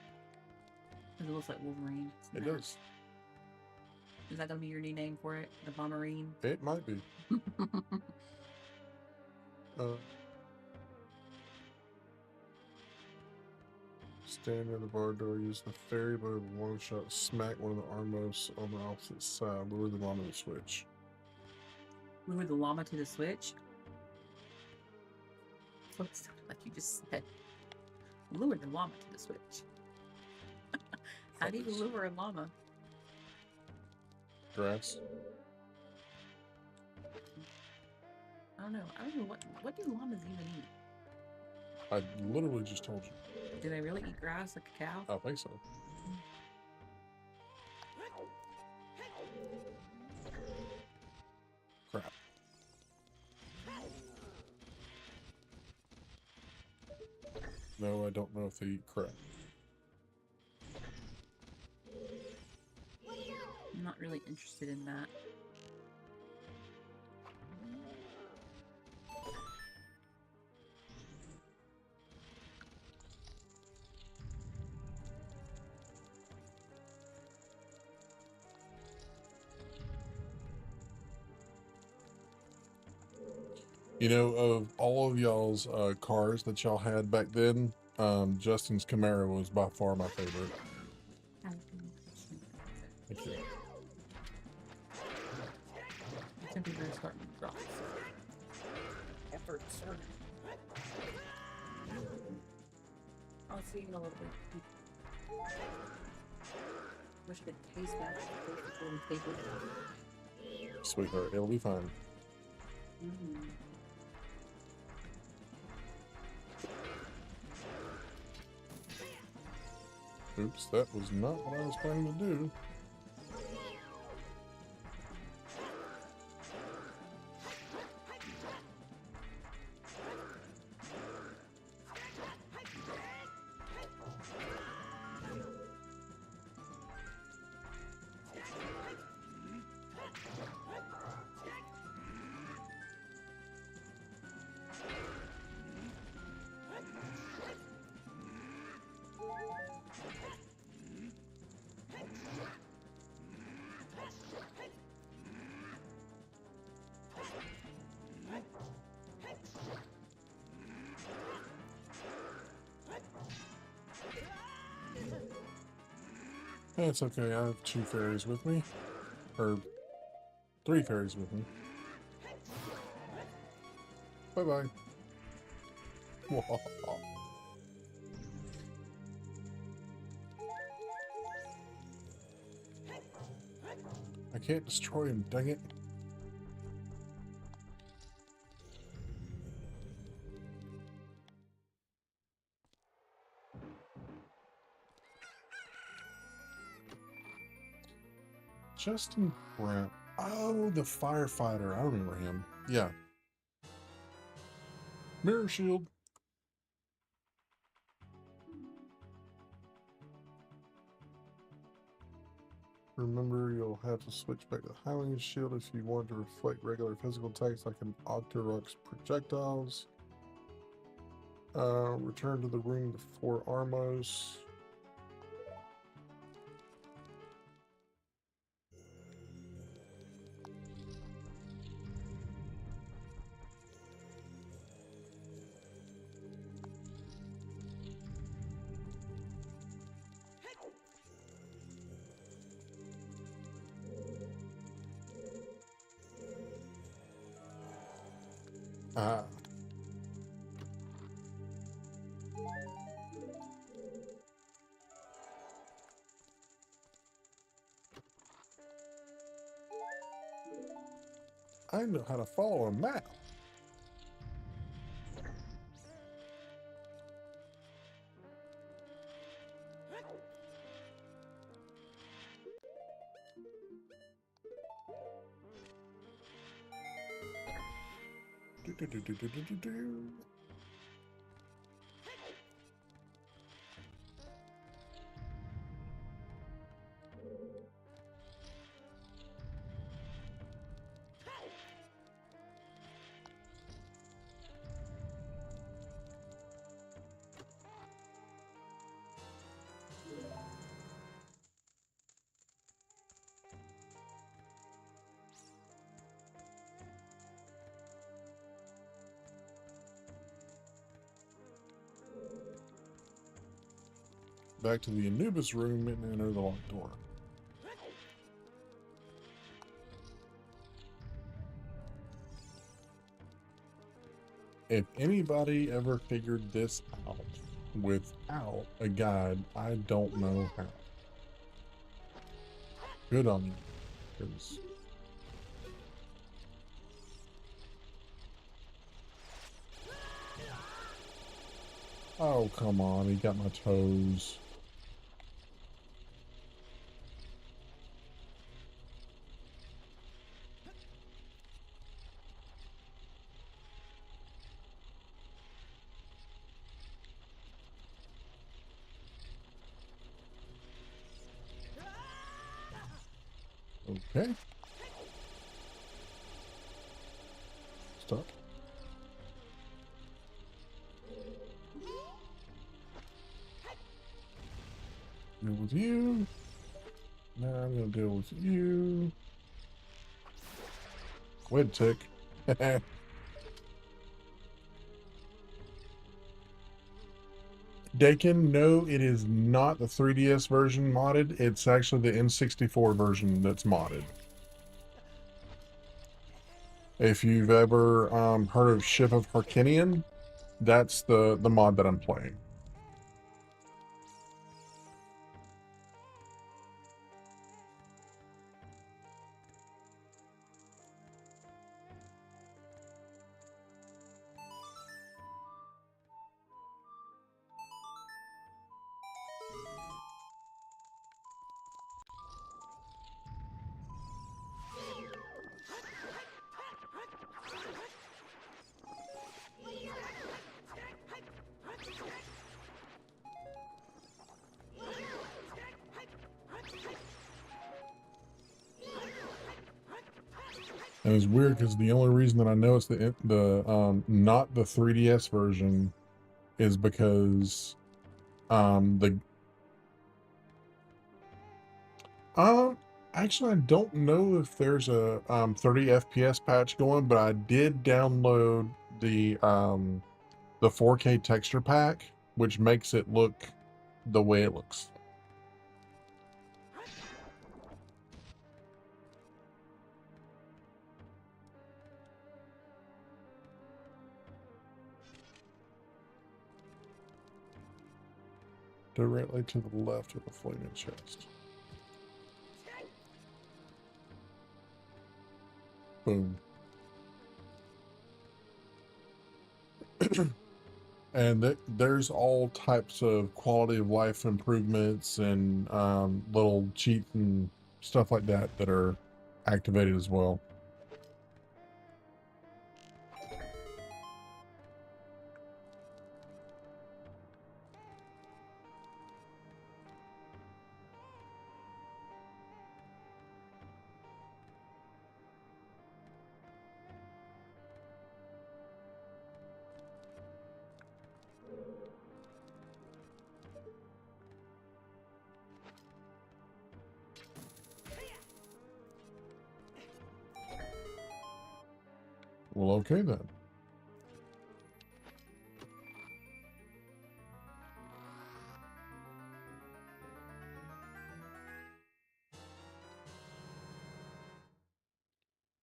Because it looks like Wolverine. It does. Is that going to be your new name for it? The bomberine? It might be. Stand near the bar door, use the ferry boat one shot, smack one of the armos on the opposite side, lure the llama to the switch. Lure the llama to the switch? So it sounded like you just said, lure the llama to the switch. How do you lure a llama? Grass. I don't know. What do llamas even eat? I literally just told you. Do they really eat grass like a cow? I think so. Crap. No, I don't know if they eat crap. I'm not really interested in that. You know, of all of y'all's cars that y'all had back then, Justin's Camaro was by far my favorite. Thank you. Some people are starting to drop. Efforts, sir. I'll see you in a little bit. Wish I could taste that before we take it. Sweetheart, it'll be fine. Mm-hmm. Oops, that was not what I was planning to do. It's okay, I have 2 fairies with me. Or 3 fairies with me. Bye-bye. I can't destroy him, dang it. Justin Brown. Oh, the firefighter. I remember him. Yeah. Mirror shield. Remember, you'll have to switch back to Hylian shield if you want to reflect regular physical attacks like an Octorok's projectiles. Return to the room before Armos. Ah. I know how to follow a map. Do. back to the Anubis room and enter the locked door. If anybody ever figured this out without a guide, I don't know how. Good on you. 'Cause oh, come on, he got my toes. Okay. Stop. Deal with you. Now I'm gonna deal with you. Quid tick. Dakin, no, it is not the 3DS version modded. It's actually the N64 version that's modded. If you've ever heard of Ship of Harkinian, that's the mod that I'm playing. And it's weird because the only reason that I know it's the not the 3DS version is because the actually I don't know if there's a 30 FPS patch going, but I did download the 4K texture pack, which makes it look the way it looks. Directly to the left of the flaming chest. Boom. And there's all types of quality of life improvements and little cheats and stuff like that that are activated as well. Well, okay then.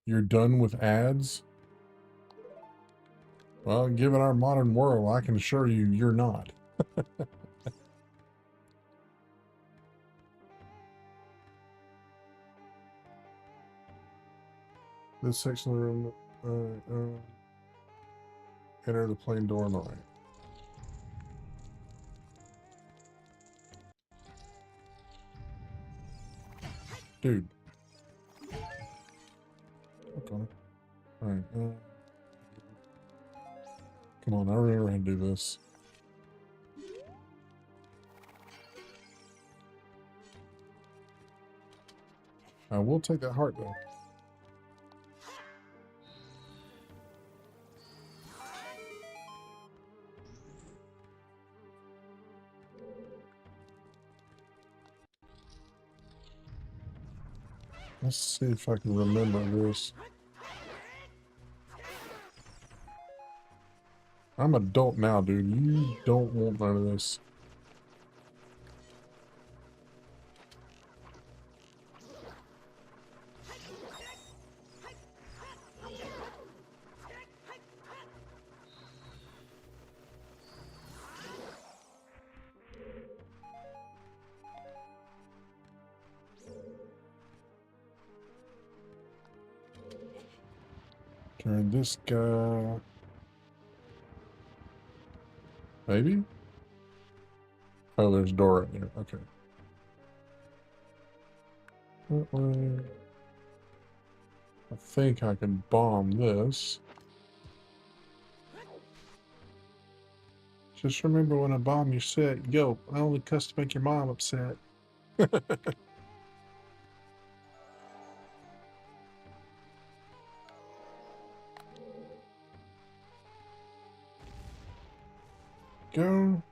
You're done with ads? Well, given our modern world, I can assure you, you're not. This section of the room, enter the plain door on the right. Dude. Okay. Alright, come on, I remember how to do this. I will take that heart, though. Let's see if I can remember this. I'm adult now, dude. You don't want none of this. Turn this guy. Maybe? Oh, there's a door right there. Okay. That way. I think I can bomb this. Just remember when I bomb your set, yo, I only cuss to make your mom upset. Go.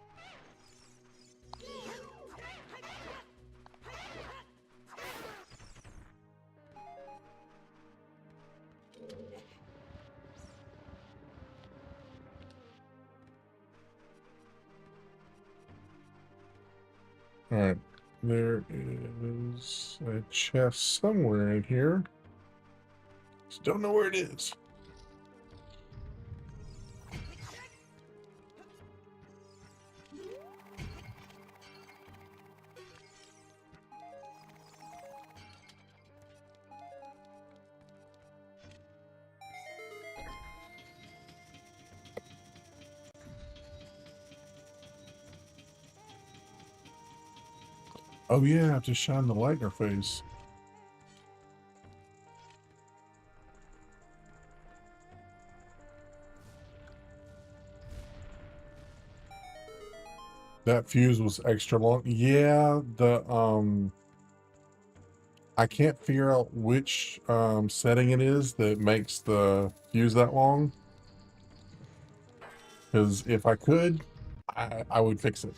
Alright, there is a chest somewhere in here. Just don't know where it is. Oh yeah, I have to shine the light in her face. That fuse was extra long. Yeah, I can't figure out which setting it is that makes the fuse that long. Because if I could, I would fix it.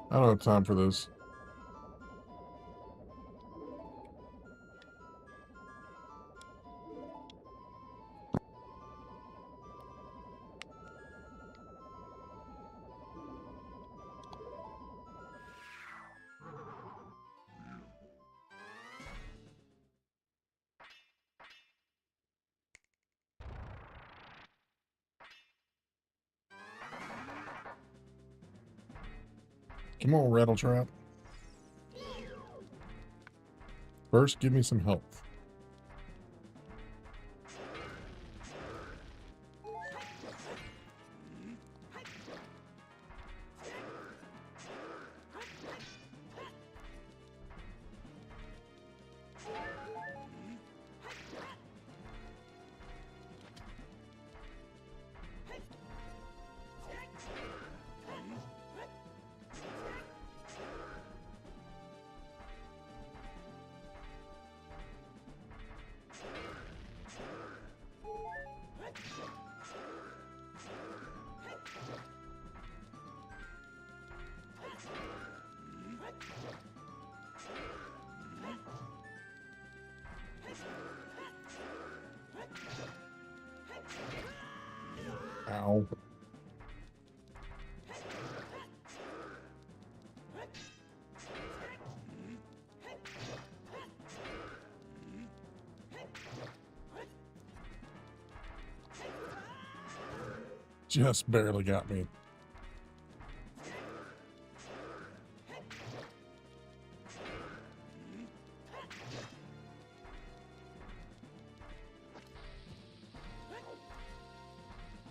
I don't have time for this. Come on, Rattletrap. First, give me some health. Ow. Just barely got me.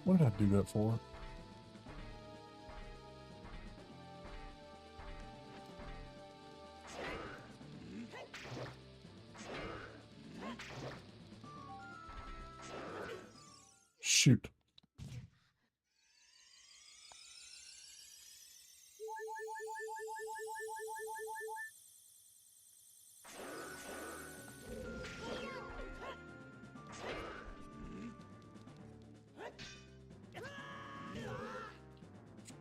What did I do that for? Shoot.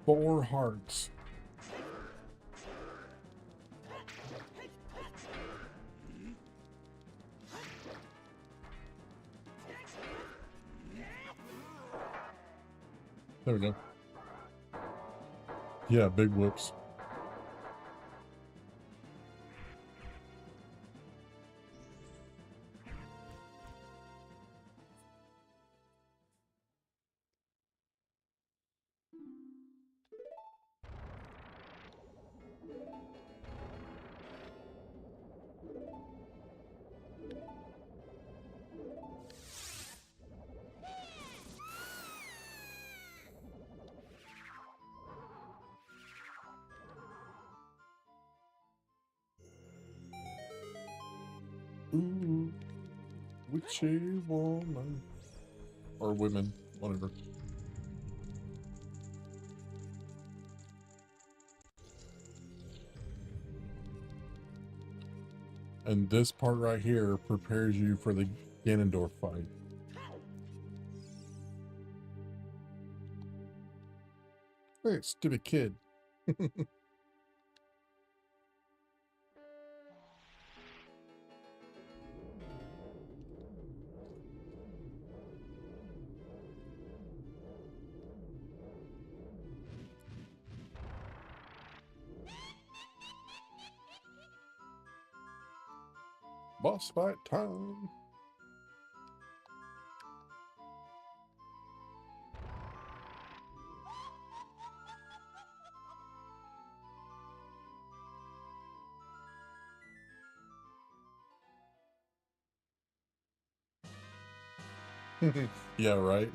Four hearts. There we go. Yeah, big whoops. Ooh, witchy woman. Or women, whatever. And this part right here prepares you for the Ganondorf fight. Hey, stupid kid. Boss fight time. Yeah, right.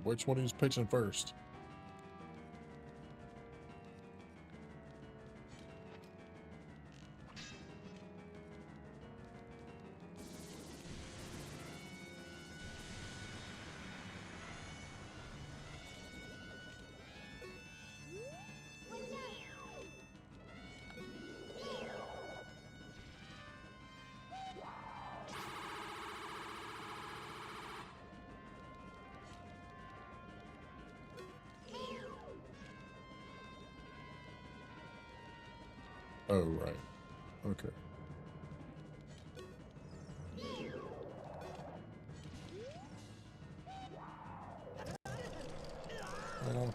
Which one of you's pitching first? Oh, right. Okay. Well,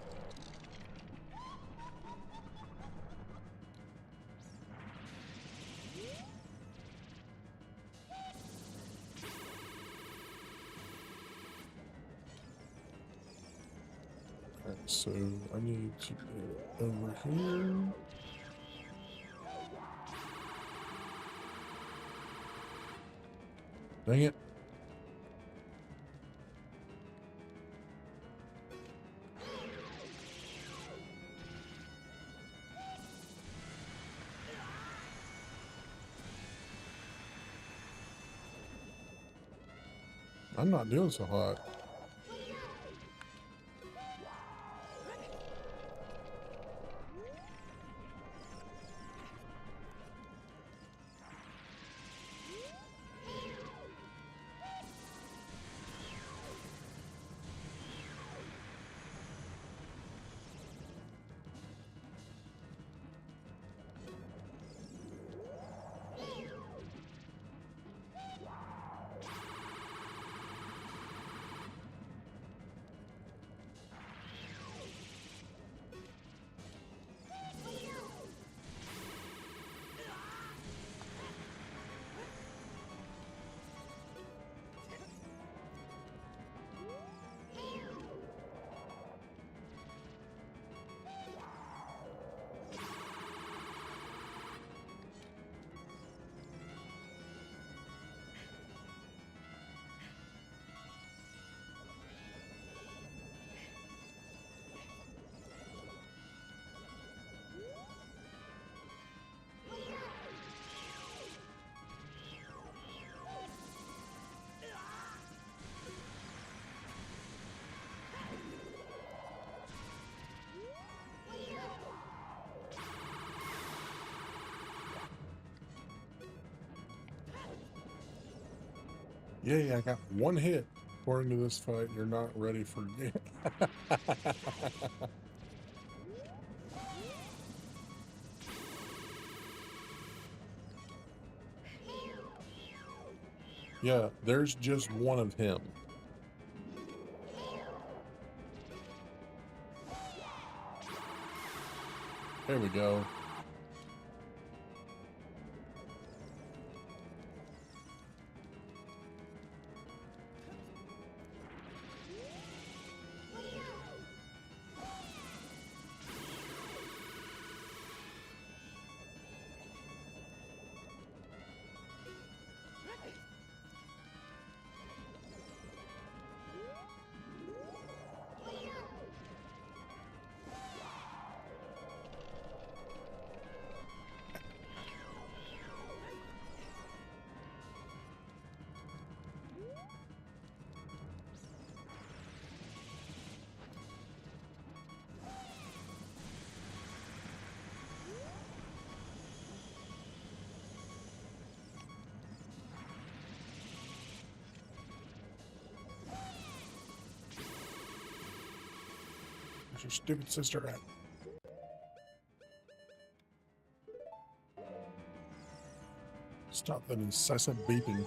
alright, so I need to get over here. Dang it. I'm not doing so hot. Yay, I got one hit. According to this fight, you're not ready for game. Yeah, there's just one of him. There we go. Where's your stupid sister at? Stop that incessant beeping.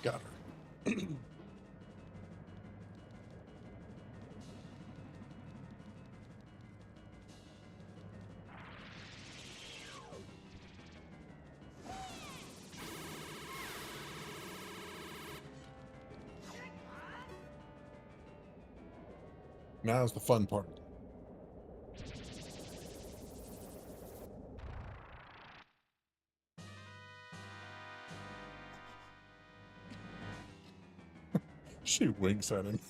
Got her. Now's the fun part. She winks at him.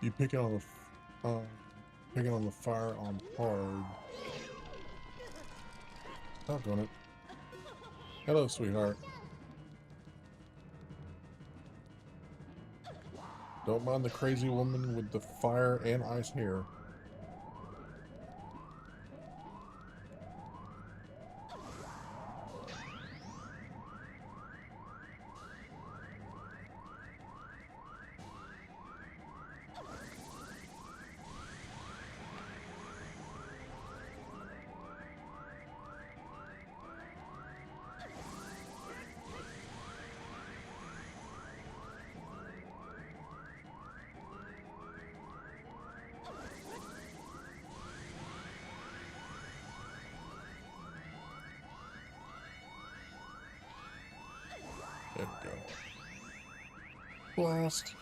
You picking on the fire on hard. Stop doing it. Hello, sweetheart. Don't mind the crazy woman with the fire and ice hair. There we go. Blast.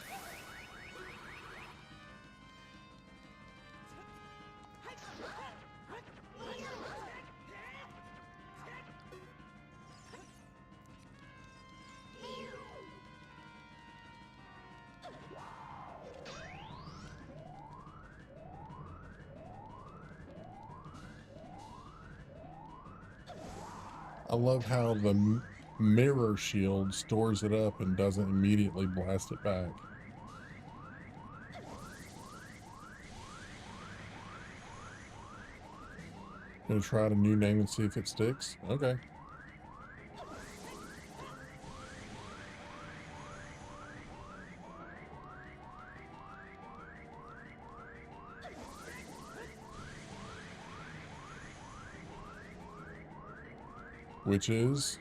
I love how the mirror shield stores it up and doesn't immediately blast it back. Gonna try a new name and see if it sticks? Okay. Which is?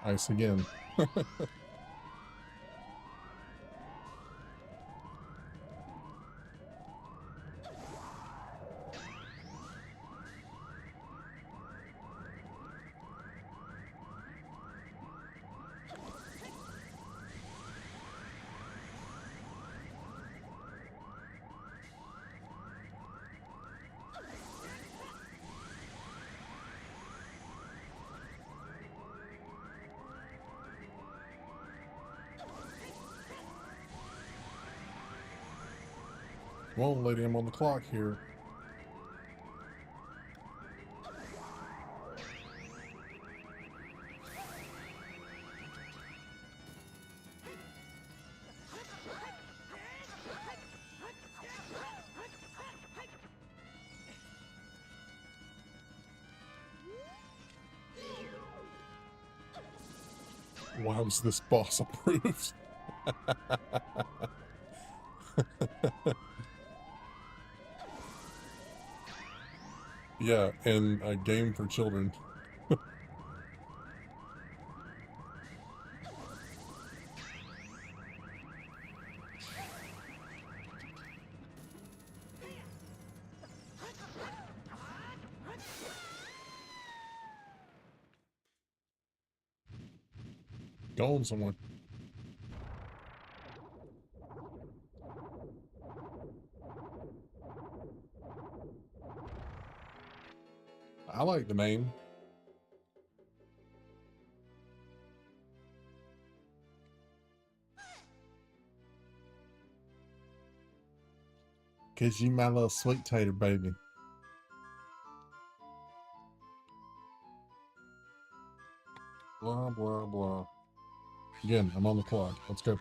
Ice again. Come on, lady, I'm on the clock here. Why was this boss approved? Yeah, and a game for children. Going somewhere. I like the name. Cause you my little sweet tater baby. Blah, blah, blah. Again, I'm on the clock. Let's go.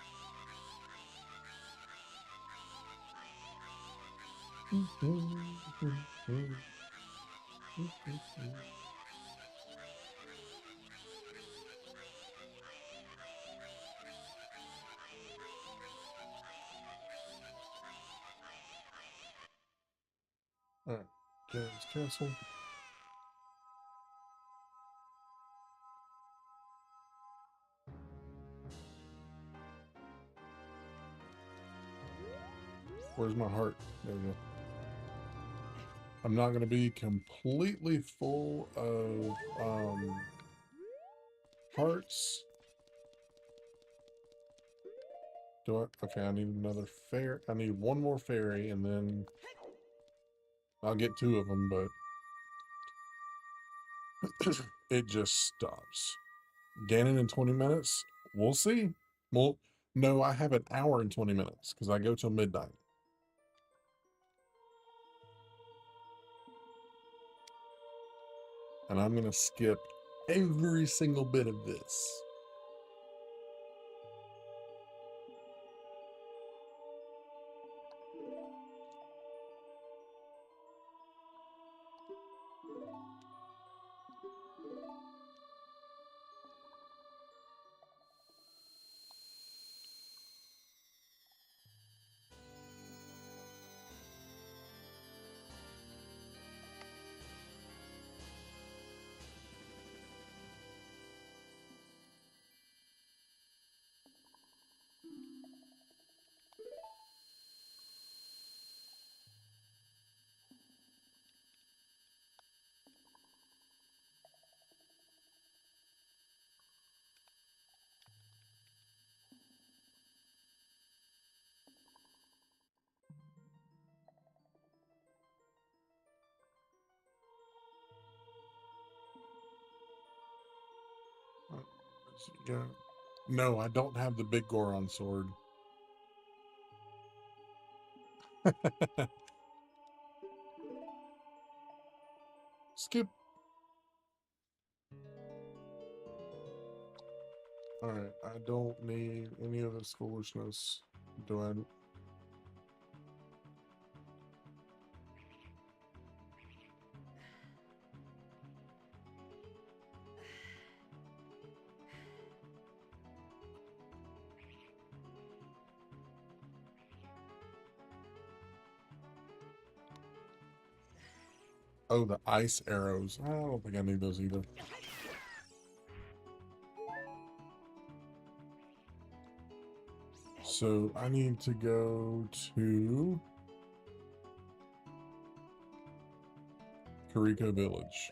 Alright, games cancel. Where's my heart? There we go. I'm not gonna be completely full of hearts. Do I? Okay, I need another fairy. I need one more fairy, and then I'll get two of them, but it just stops. Ganon in 20 minutes? We'll see. Well, no, I have an hour and 20 minutes because I go till midnight. And I'm going to skip every single bit of this. No, I don't have the big Goron sword. Skip. Alright, I don't need any of this foolishness. Do I? Oh, the ice arrows. I don't think I need those either. So I need to go to Kariko Village.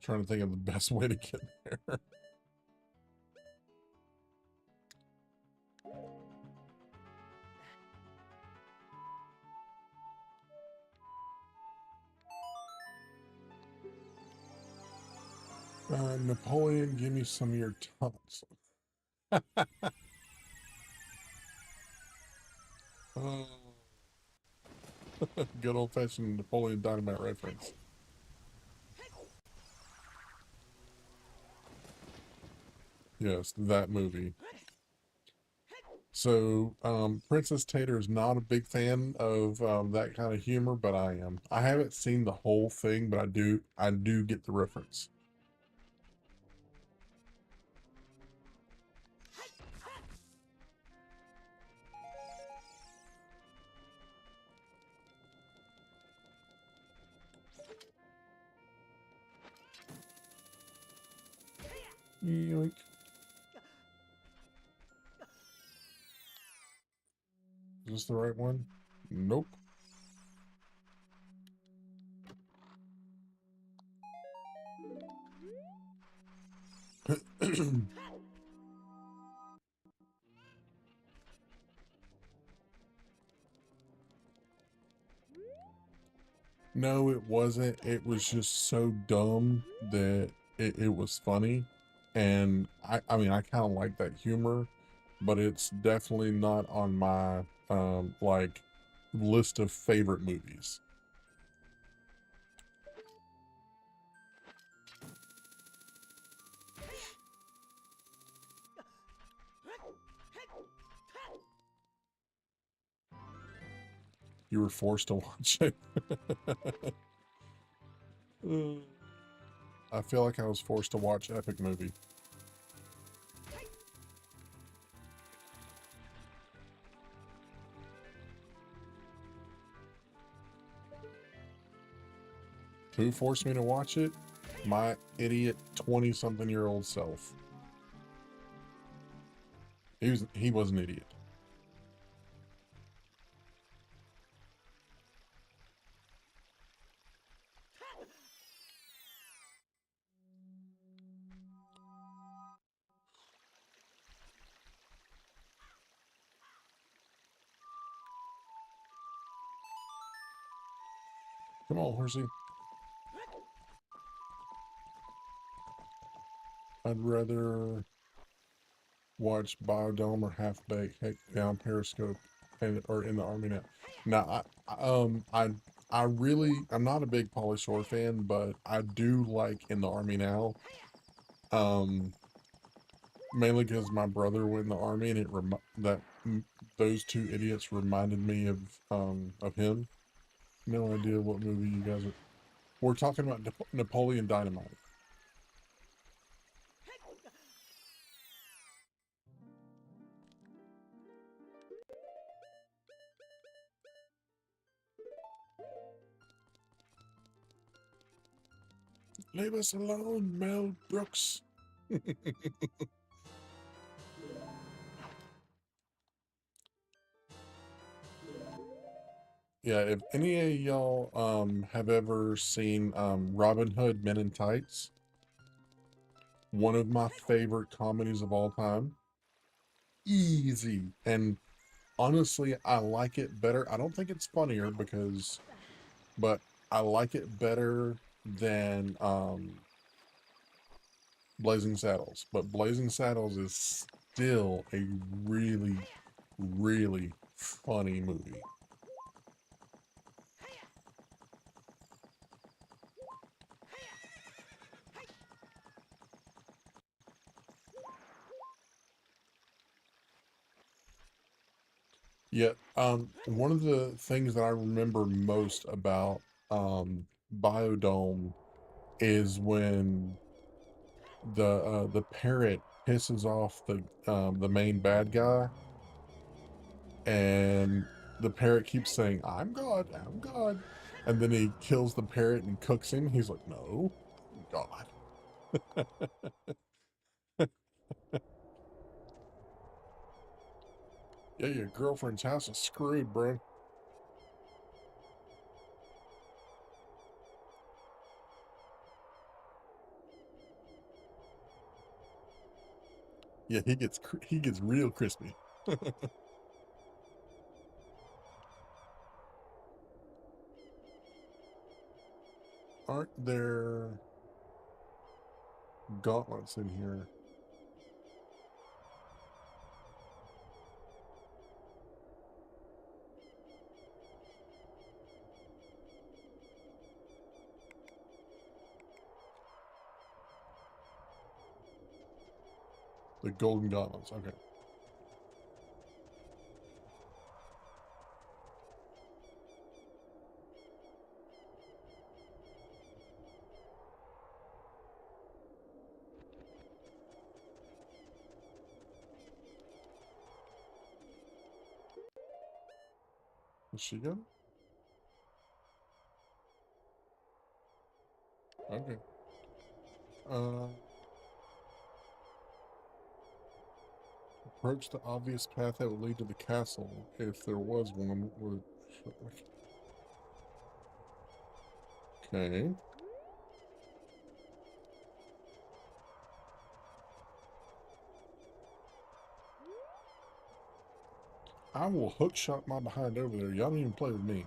Trying to think of the best way to get there. Napoleon, give me some of your taunts. Good old-fashioned Napoleon Dynamite reference. Yes, that movie. So, Princess Tater is not a big fan of that kind of humor, but I am. I haven't seen the whole thing, but I do get the reference. Yoink. Is this the right one? Nope. No, it wasn't. It was just so dumb that it was funny. And I mean, I kind of like that humor, but it's definitely not on my like list of favorite movies. You were forced to watch it. I feel like I was forced to watch Epic Movie. Who forced me to watch it? My idiot 20-something-year-old self. He was an idiot. Come on, horsey. I'd rather watch Biodome or Half Baked. Heck, down Periscope, and or in the Army now. Now, I'm not a big Pauly Shore fan, but I do like In the Army Now. Um, Mainly because my brother went in the army, and those two idiots reminded me of him. No idea what movie you guys are. We're talking about Napoleon Dynamite. Leave us alone, Mel Brooks. Yeah, if any of y'all have ever seen Robin Hood Men in Tights, one of my favorite comedies of all time. Easy. And honestly, I like it better. I don't think it's funnier but I like it better than Blazing Saddles. But Blazing Saddles is still a really, really funny movie. Yeah, one of the things that I remember most about Biodome is when the parrot pisses off the main bad guy, and the parrot keeps saying, "I'm God, I'm God," and then he kills the parrot and cooks him. He's like, "No, I'm God." Yeah, your girlfriend's house is screwed, bro. Yeah, he gets real crispy. Aren't there gauntlets in here? The golden gauntlets. Okay. she go? Okay. Approach the obvious path that would lead to the castle, if there was one. Would okay. I will hookshot my behind over there. Y'all don't even play with me.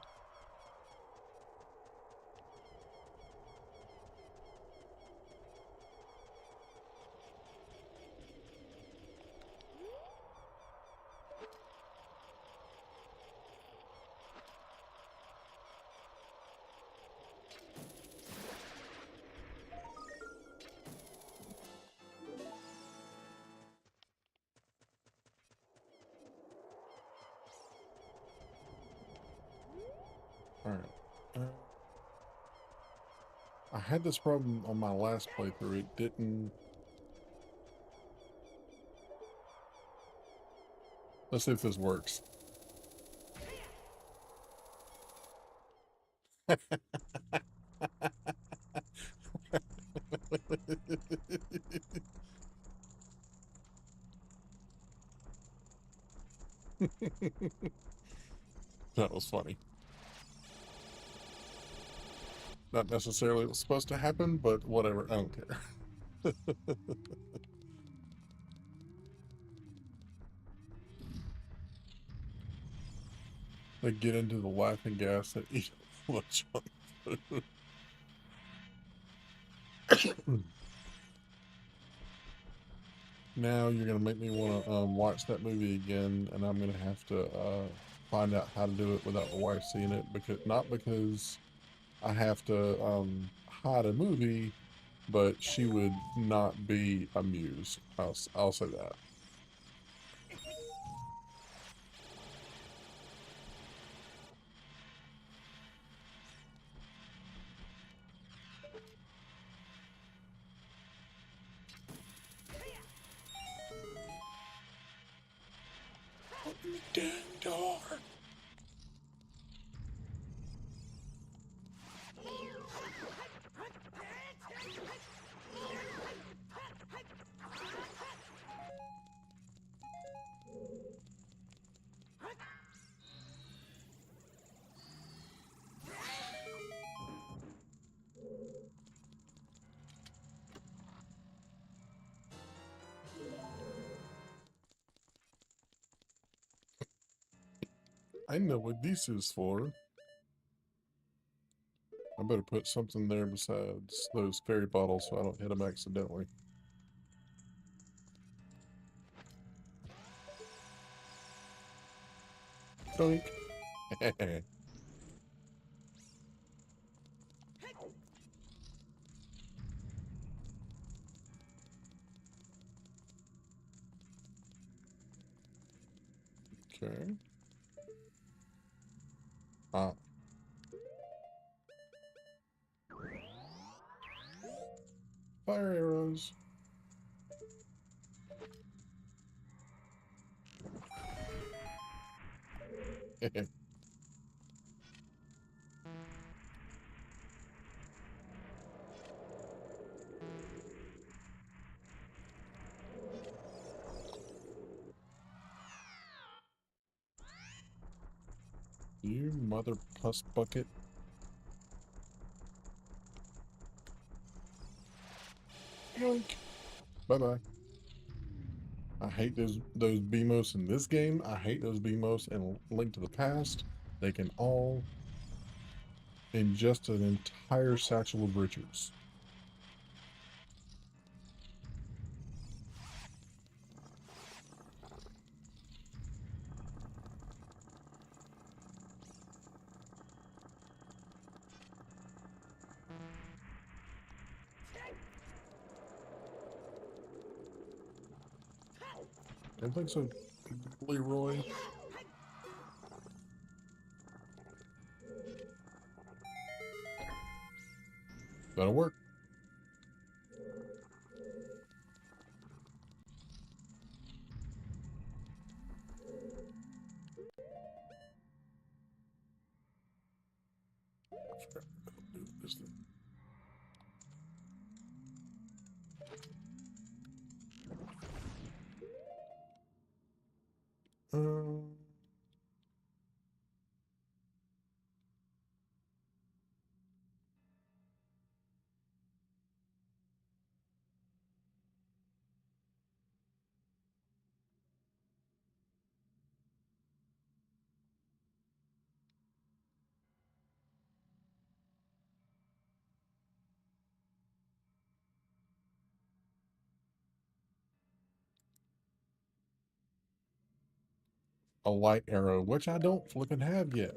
Alright. I had this problem on my last playthrough. It didn't... Let's see if this works. That was funny. Not necessarily what's supposed to happen, but whatever. I don't care. They get into the laughing gas that eat all the junk food. Now you're gonna make me want to watch that movie again, and I'm gonna have to find out how to do it without my wife seeing it, because not because I have to hide a movie, but she would not be amused. I'll say that. Open the dang door. I know what this is for. I better put something there besides those fairy bottles so I don't hit them accidentally. Doink. Okay. Ah. Fire arrows. You mother puss bucket. Yoink. Bye-bye. I hate those BMOs in this game. I hate those BMOs in Link to the Past. They can all ingest an entire satchel of riches. I think so, Leroy. That'll work. A light arrow, which I don't flipping have yet.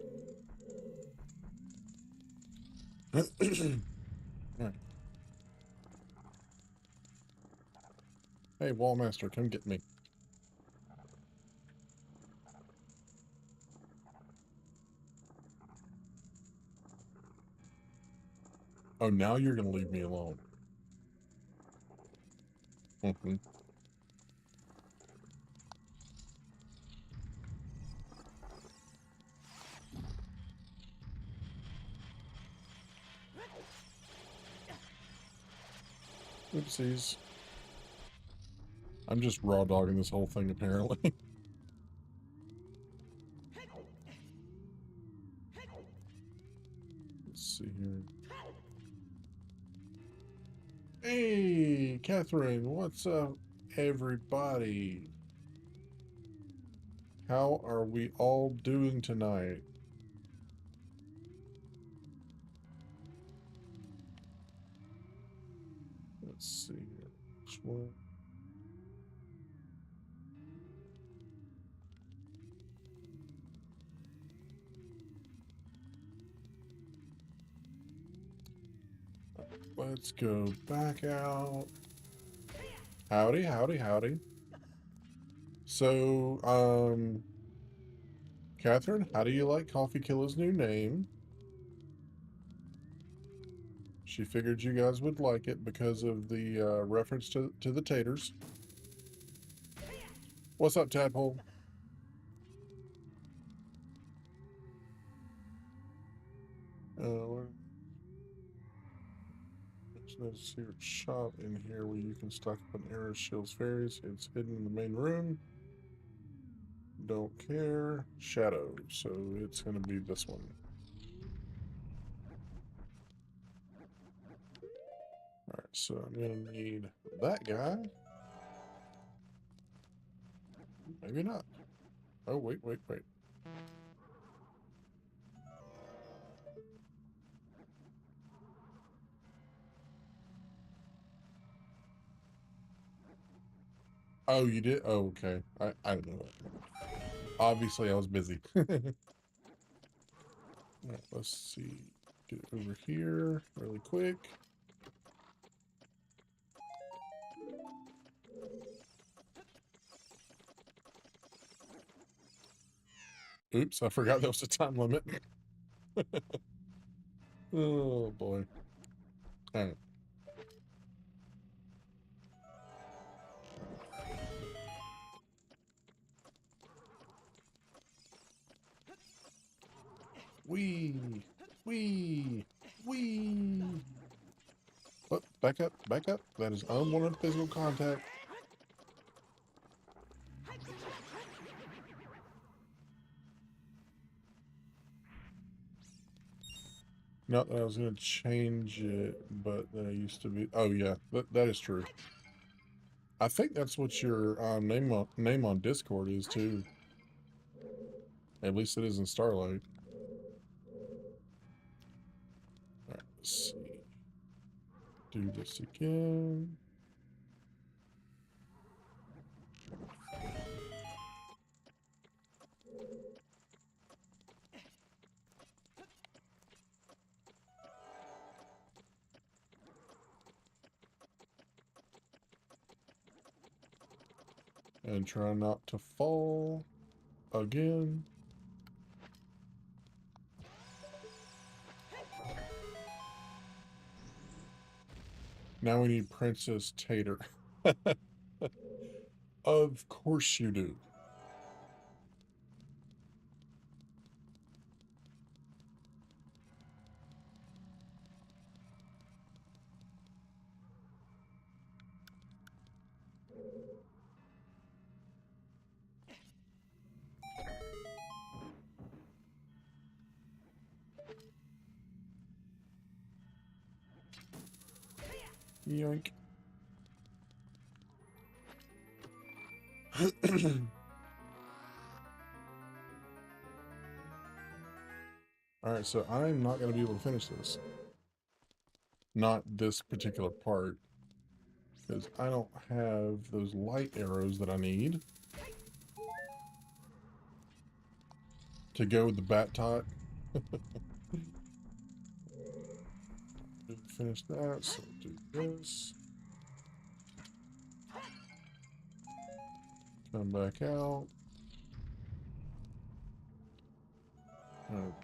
Right. Hey, Wallmaster, come get me. Oh, now you're gonna leave me alone. Mm-hmm. Oopsies. I'm just raw dogging this whole thing, apparently. Let's see here. Hey, Catherine, what's up, everybody? How are we all doing tonight? Let's see here. Which one? Let's go back out. Howdy, howdy, howdy. So, Catherine, how do you like Coffee Killer's new name? She figured you guys would like it because of the reference to the taters. What's up, Tadpole? There's no secret shop in here where you can stock up on arrows, shields, fairies. It's hidden in the main room. Don't care. Shadow. So it's going to be this one. Alright, so I'm going to need that guy. Maybe not. Oh, wait. Oh, you did? Oh, okay. I don't know. Obviously, I was busy. Alright, let's see. Get over here really quick. Oops, I forgot there was a time limit. Oh, boy. Alright. Wee! Wee! Wee! Oh, back up, back up. That is unwanted physical contact. Not that I was going to change it, but I used to be. Oh, yeah, that is true. I think that's what your name on Discord is, too. At least it is in Starlight. Alright, let's see. Do this again. And try not to fall again. Now we need Princess Tater. Of course you do. Yoink. Alright, so I'm not going to be able to finish this. Not this particular part. Because I don't have those light arrows that I need to go with the bat tot. Finish that, so do this. Come back out.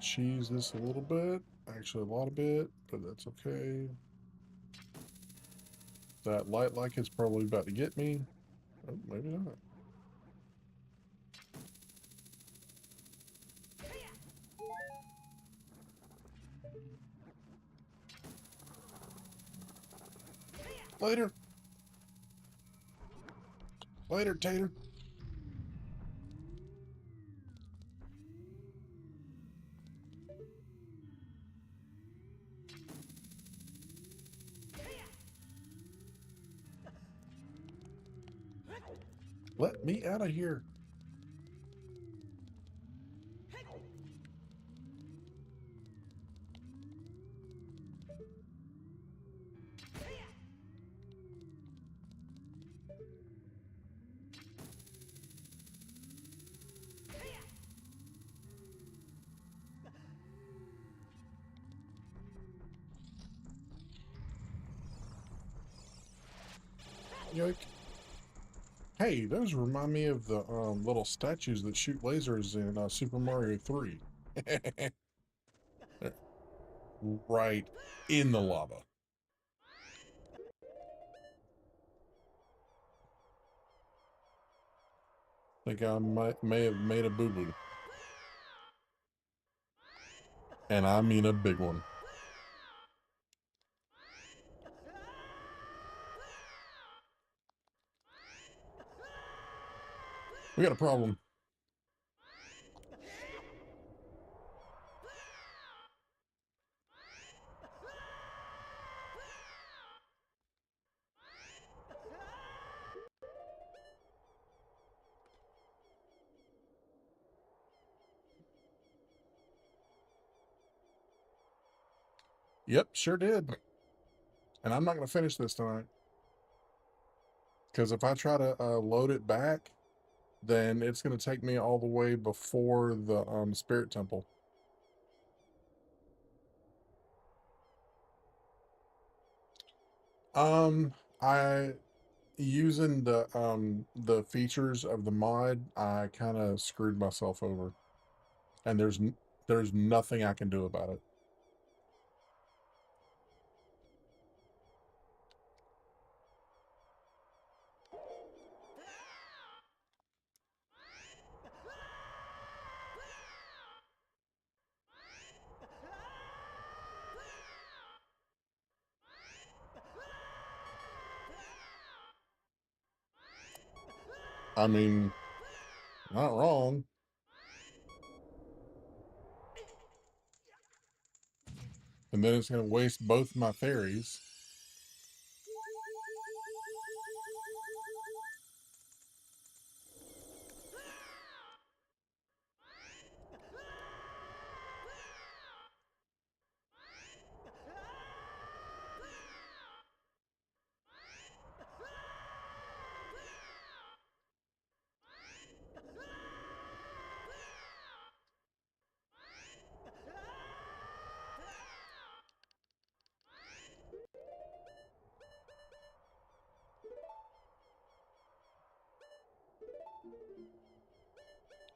Cheese this a little bit. Actually, a lot of bit, but that's okay. That light like is probably about to get me. Oh, maybe not. Later. Later, Tater. Let me out of here. Yoink. Hey, those remind me of the little statues that shoot lasers in Super Mario 3. Right in the lava. Think I may have made a boo-boo. And I mean a big one. We got a problem. Yep, sure did. And I'm not going to finish this tonight. Because if I try to load it back, then it's going to take me all the way before the Spirit Temple. I using the features of the mod, I kind of screwed myself over, and there's nothing I can do about it. I mean, not wrong. And then it's going to waste both my fairies.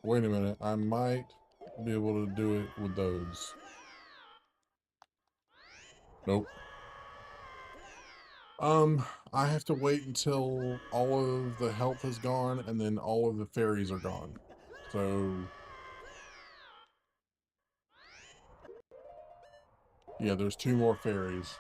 Wait a minute, I might be able to do it with those. Nope. I have to wait until all of the health is gone and then all of the fairies are gone. So, yeah, there's 2 more fairies.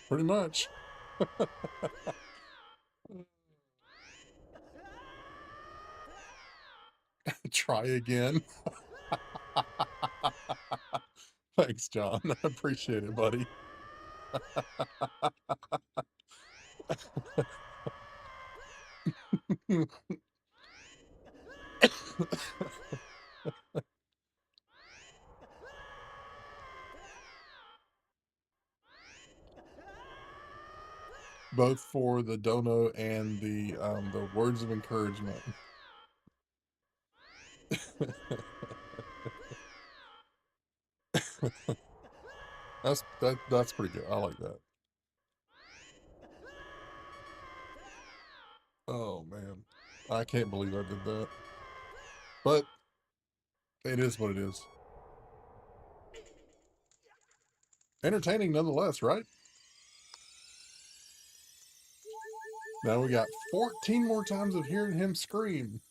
Pretty much. Try again. Thanks, John. I appreciate it, buddy. Both for the dono and the words of encouragement. That's pretty good. I like that. Oh man, I can't believe I did that. But it is what it is. Entertaining nonetheless, right? Now we got 14 more times of hearing him scream.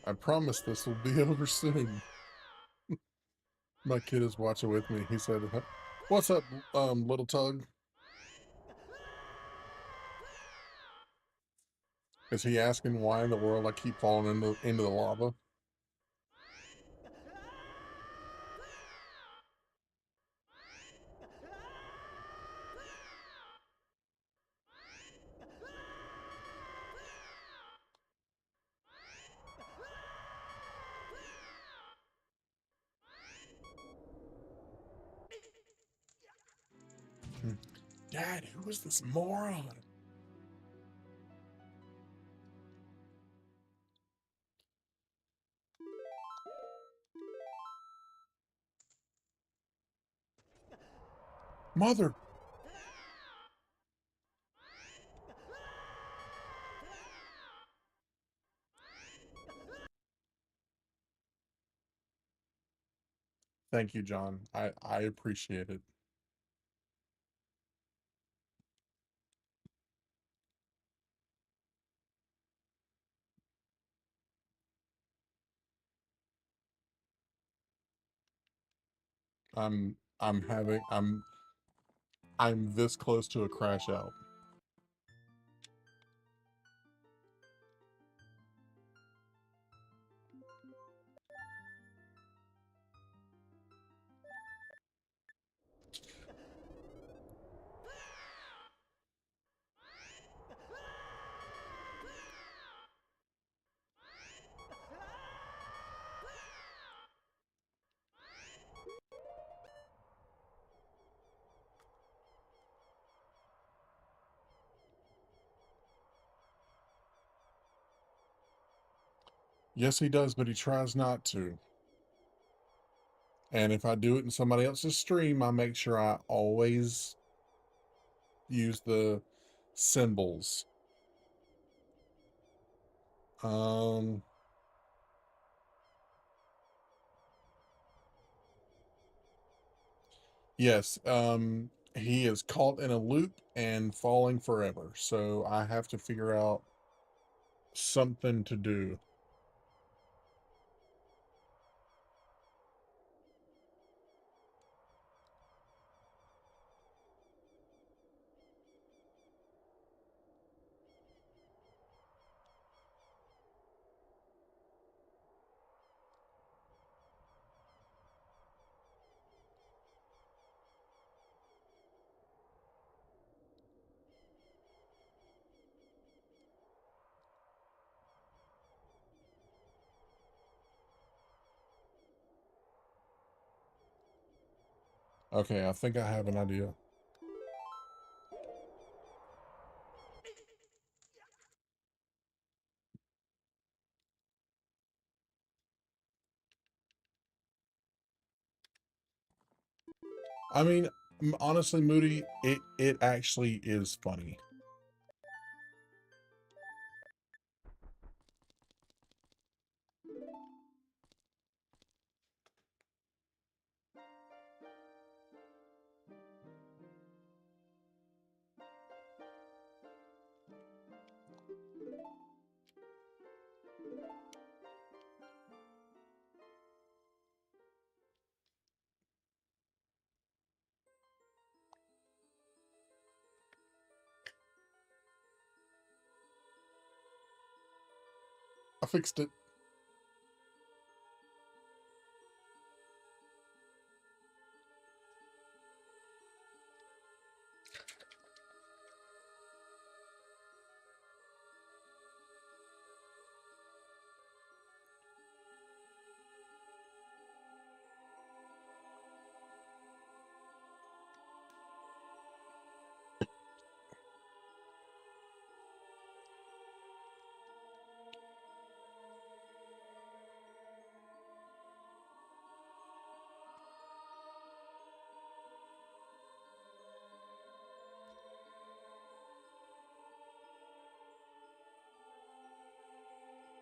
I promise this will be over soon. My kid is watching with me. He said, "What's up, little Tug?" Is he asking why in the world I keep falling into the lava? Dad, who is this moron? Mother! Thank you, John. I appreciate it. I'm having I'm this close to a crash out. Yes, he does, but he tries not to. And if I do it in somebody else's stream, I make sure I always use the symbols. Um, yes, he is caught in a loop and falling forever. So I have to figure out something to do. Okay, I think I have an idea. I mean, honestly, Moody, it actually is funny. I fixed it.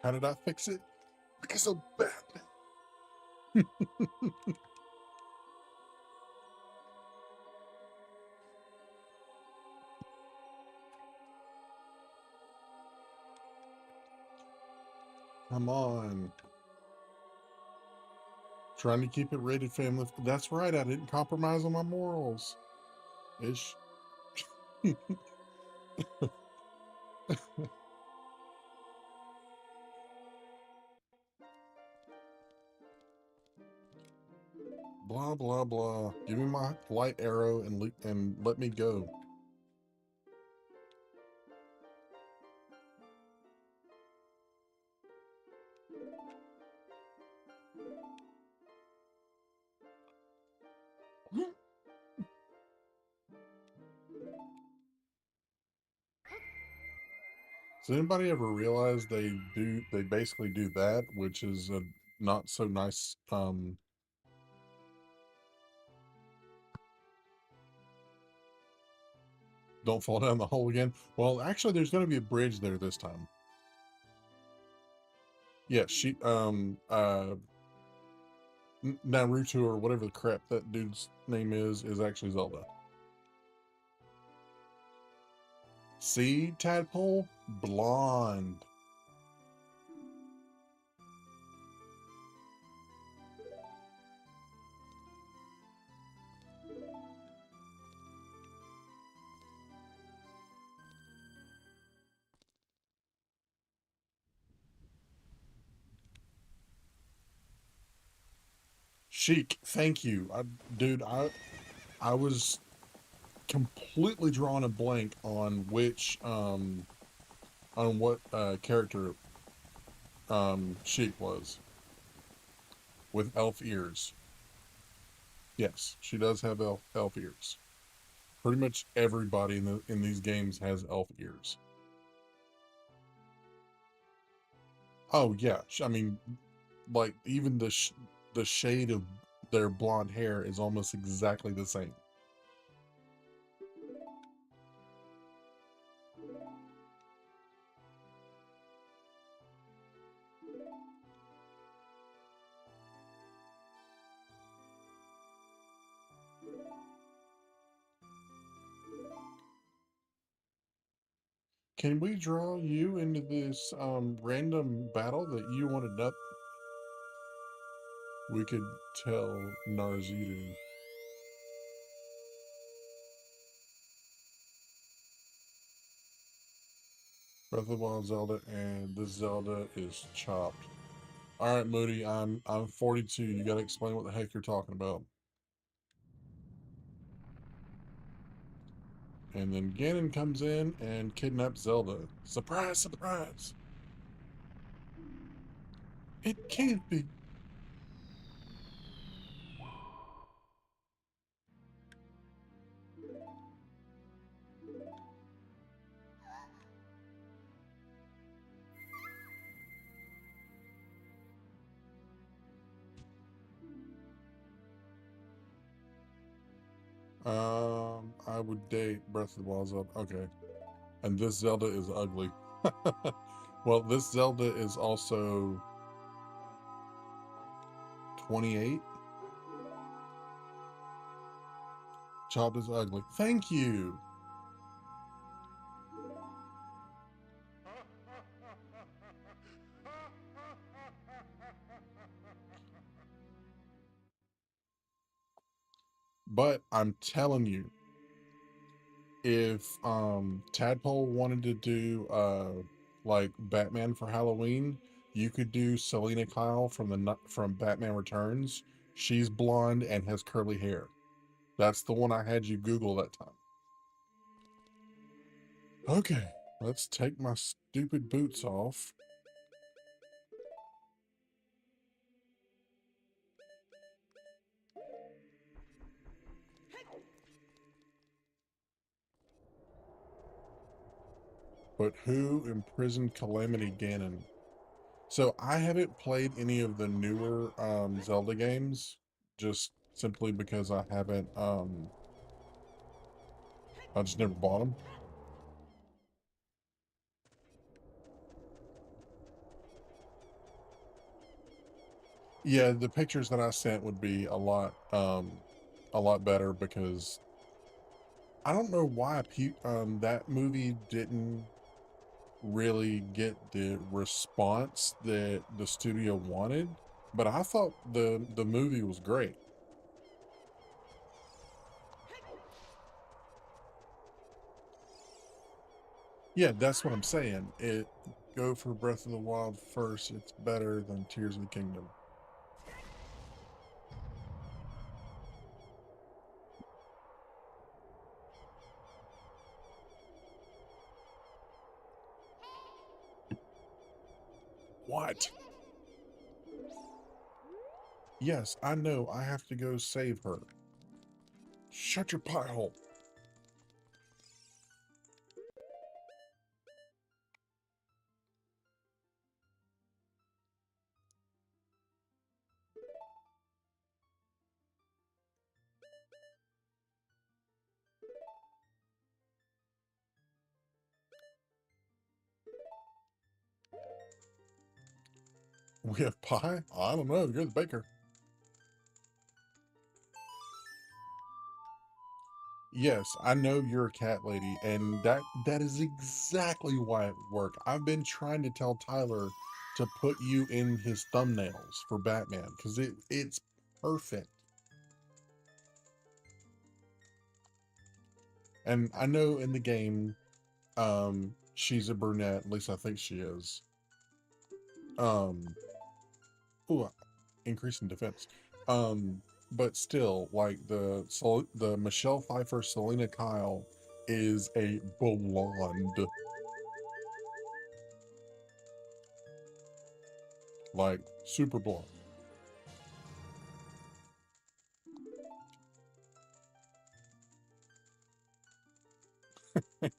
How did I fix it? Because I'm Batman. Come on. Trying to keep it rated family. That's right. I didn't compromise on my morals. Ish. Blah blah blah. Give me my light arrow and let me go. Does anybody ever realize they basically do that, which is a not so nice don't fall down the hole again. Well, actually there's gonna be a bridge there this time. Yeah, Naruto or whatever the crap that dude's name is actually Zelda. See, Tadpole? Blonde. Chic, thank you. Dude, I was completely drawing a blank on what character Chic was with elf ears. Yes, she does have elf ears. Pretty much everybody in these games has elf ears. Oh yeah, I mean, like even the shade of their blonde hair is almost exactly the same. Can we draw you into this random battle that you wanted up? We could tell Narzidu. Breath of the Wild Zelda, and this Zelda is chopped. All right, Moody, I'm 42. You got to explain what the heck you're talking about. And then Ganon comes in and kidnaps Zelda. Surprise, surprise! It can't be. I would date Breath of the Wild Zelda. Okay. And this Zelda is ugly. Well, this Zelda is also 28. Chopped is ugly. Thank you. But I'm telling you, if Tadpole wanted to do like Batman for Halloween, you could do Selena Kyle from Batman Returns. She's blonde and has curly hair. That's the one I had you Google that time. Okay, let's take my stupid boots off. But who imprisoned Calamity Ganon? So I haven't played any of the newer Zelda games, just simply because I haven't I just never bought them. Yeah, the pictures that I sent would be a lot better because I don't know why that movie didn't really get the response that the studio wanted, but I thought the movie was great. Yeah, that's what I'm saying. It Go for Breath of the Wild first. It's better than Tears of the Kingdom. What? Yes, I know. I have to go save her. Shut your pie hole. We have pie? I don't know. You're the baker. Yes, I know you're a cat lady, and that is exactly why it worked. I've been trying to tell Tyler to put you in his thumbnails for Batman because it's perfect. And I know in the game, she's a brunette. At least I think she is. Um, ooh, increase in defense. But still, like the Michelle Pfeiffer Selena Kyle is a blonde, like super blonde.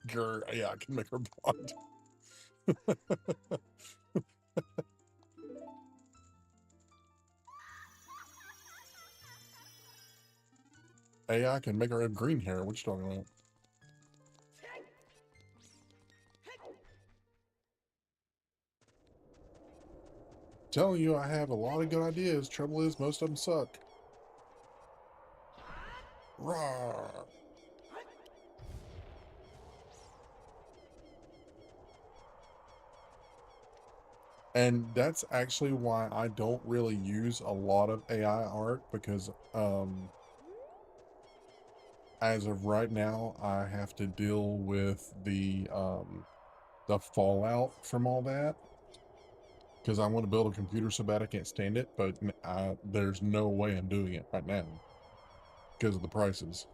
Girl, yeah, I can make her blonde. AI can make her have green hair. What you talking about? Telling you, I have a lot of good ideas. Trouble is, most of them suck. Rawr. And that's actually why I don't really use a lot of AI art because as of right now, I have to deal with the fallout from all that because I want to build a computer so bad I can't stand it, but there's no way I'm doing it right now because of the prices.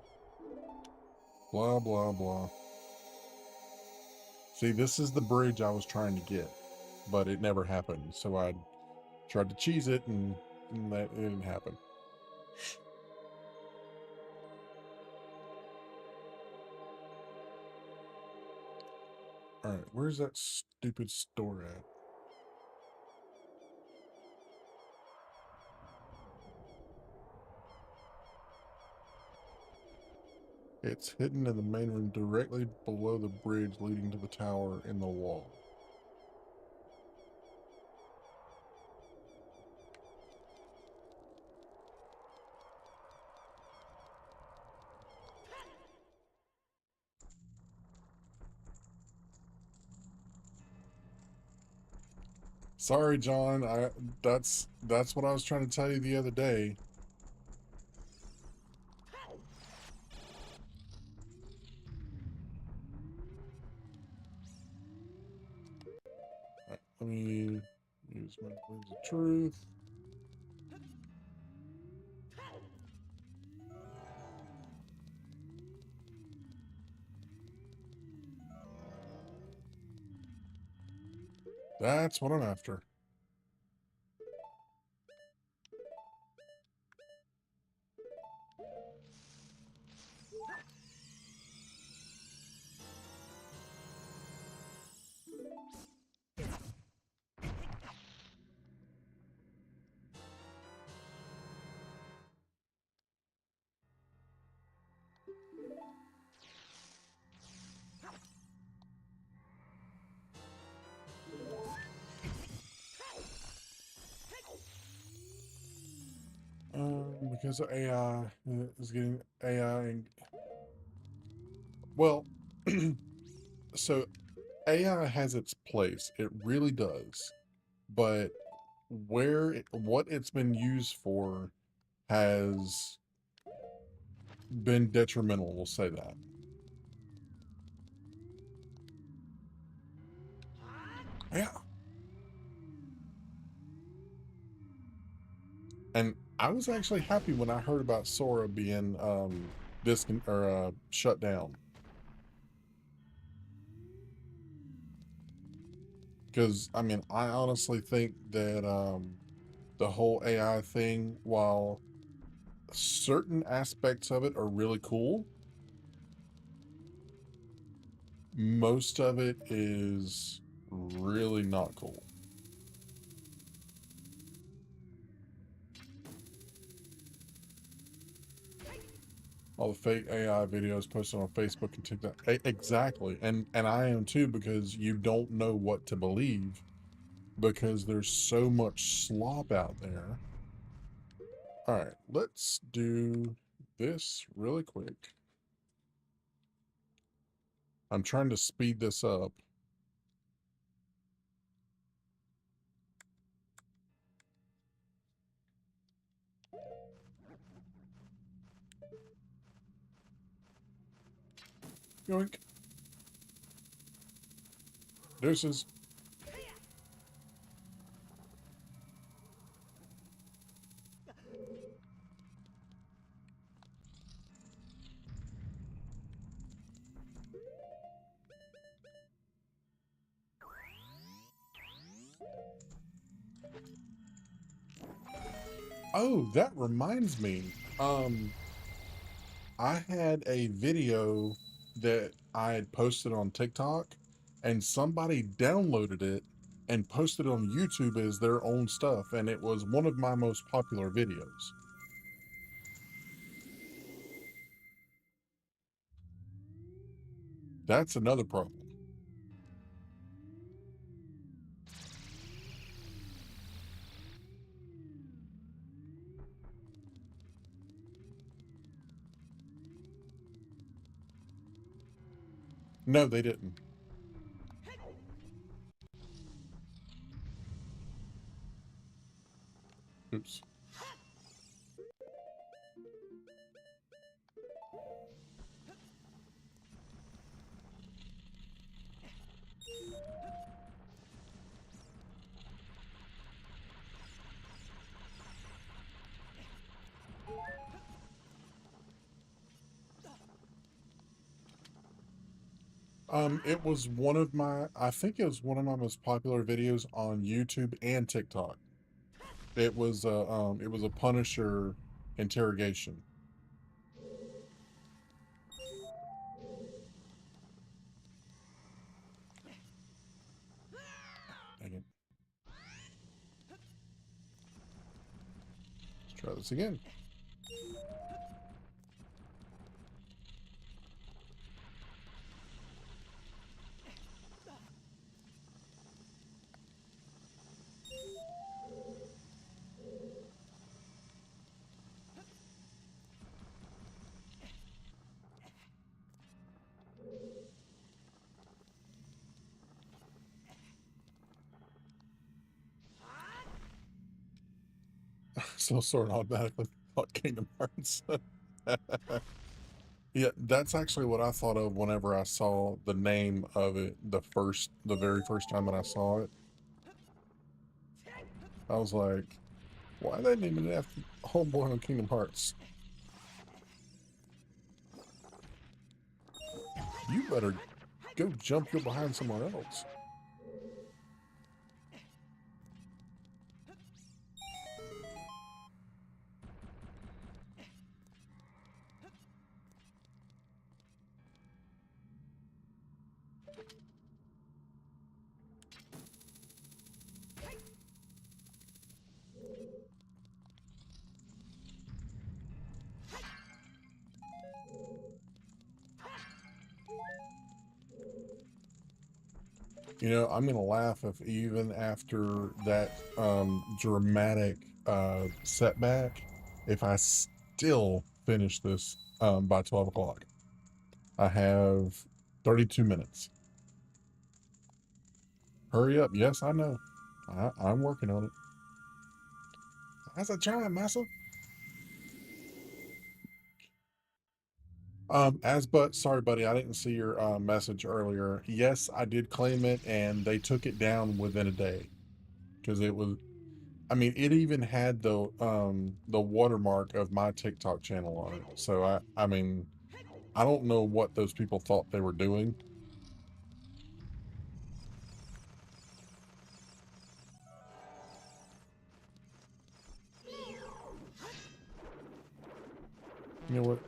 Blah blah blah. See, this is the bridge I was trying to get, but it never happened. So I tried to cheese it, and that didn't happen. All right, where's that stupid store at? It's hidden in the main room directly below the bridge leading to the tower in the wall. Sorry, John. That's what I was trying to tell you the other day. Let me use my words of truth. That's what I'm after. Because of AI is getting AI and well, so AI has its place. It really does. But what it's been used for has been detrimental, we'll say that. Yeah. And I was actually happy when I heard about Sora being shut down. Because I mean, I honestly think that the whole AI thing, while certain aspects of it are really cool, most of it is really not cool. All the fake AI videos posted on Facebook and TikTok. Exactly. And I am too, because you don't know what to believe because there's so much slop out there. All right, let's do this really quick. I'm trying to speed this up. Yoink. Deuces. Oh, that reminds me. I had a video that I had posted on TikTok, and somebody downloaded it and posted it on YouTube as their own stuff, and it was one of my most popular videos. That's another problem. No, they didn't. Oops. It was one of my, I think it was one of my most popular videos on YouTube and TikTok. It was a Punisher interrogation. Dang it. Let's try this again. So sort of automatically thought Kingdom Hearts. Yeah, that's actually what I thought of whenever I saw the name of it the very first time that I saw it. I was like, why they naming it after Homeboy on Kingdom Hearts? You better go jump your behind somewhere else. You know, I'm gonna laugh if even after that dramatic setback, if I still finish this by 12 o'clock. I have 32 minutes. Hurry up. Yes, I know. I'm working on it. That's a trying, massa. Sorry, buddy, I didn't see your message earlier. Yes, I did claim it, and they took it down within a day because it was. I mean, it even had the watermark of my TikTok channel on it. So I mean, I don't know what those people thought they were doing. You know what?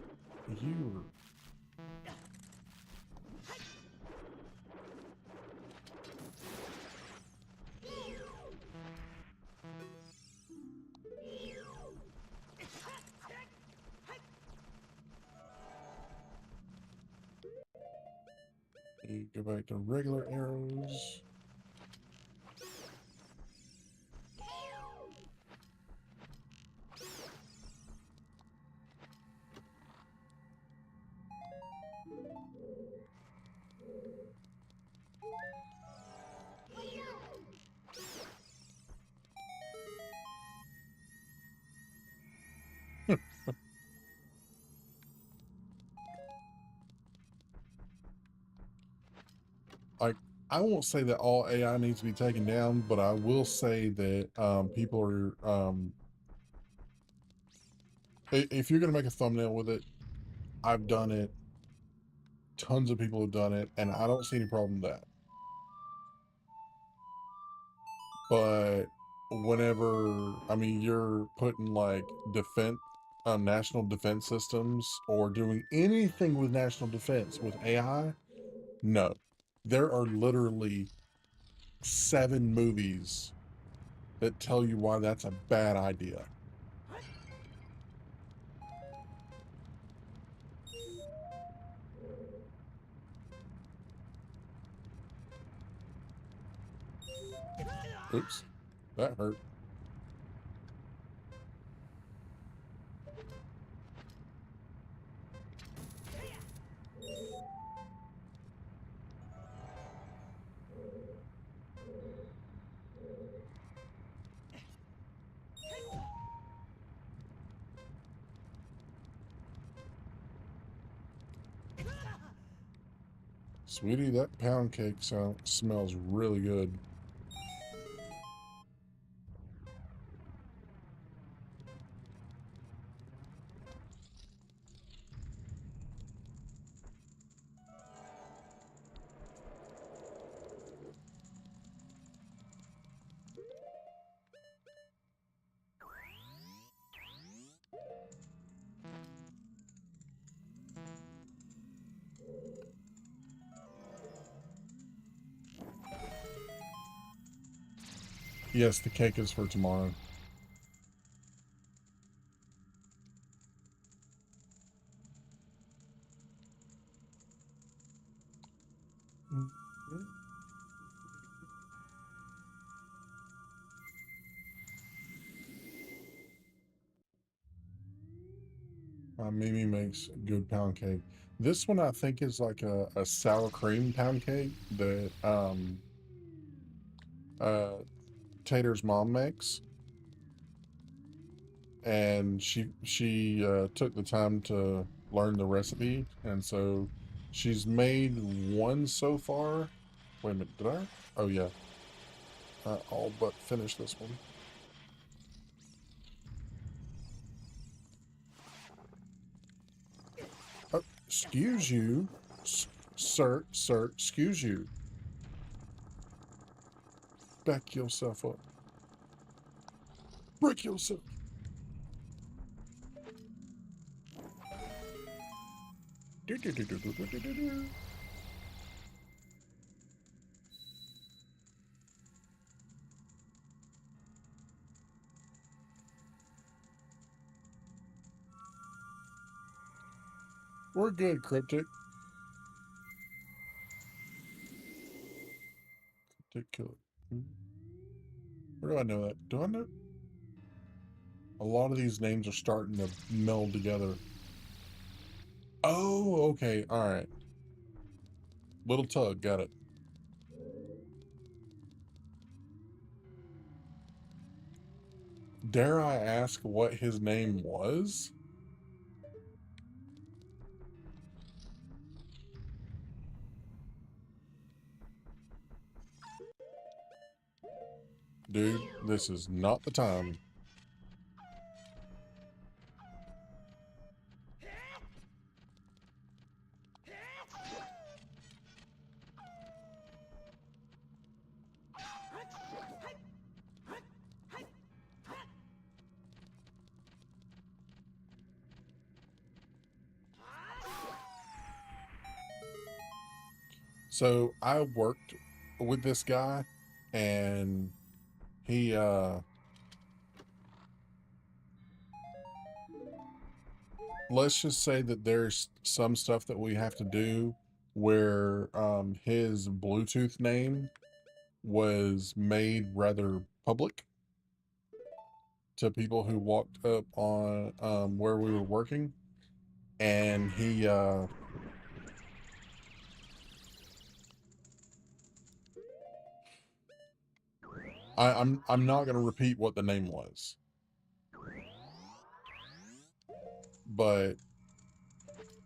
You go back to regular arrows. Like, I won't say that all AI needs to be taken down, but I will say that people are if you're gonna make a thumbnail with it, I've done it. Tons of people have done it, and I don't see any problem with that. But whenever, I mean, you're putting like national defense systems or doing anything with national defense with AI, no. There are literally 7 movies that tell you why that's a bad idea. Oops, that hurt. Sweetie, that pound cake smells really good. Yes, the cake is for tomorrow. Mimi makes good pound cake. This one I think is like a sour cream pound cake that uh Tater's mom makes, and she took the time to learn the recipe, and so she's made one so far. Wait a minute, did I? Oh yeah, I all but finished this one. Excuse you. Sir, excuse you. Back yourself up. Break yourself. We're good, Cryptic. Cryptic killer. Where do I know that? Do I know? A lot of these names are starting to meld together. Oh, okay. All right. Little Tug, got it. Dare I ask what his name was? Dude, this is not the time. So I worked with this guy and he let's just say that there's some stuff that we have to do where his Bluetooth name was made rather public to people who walked up on where we were working, and he I'm not gonna repeat what the name was, but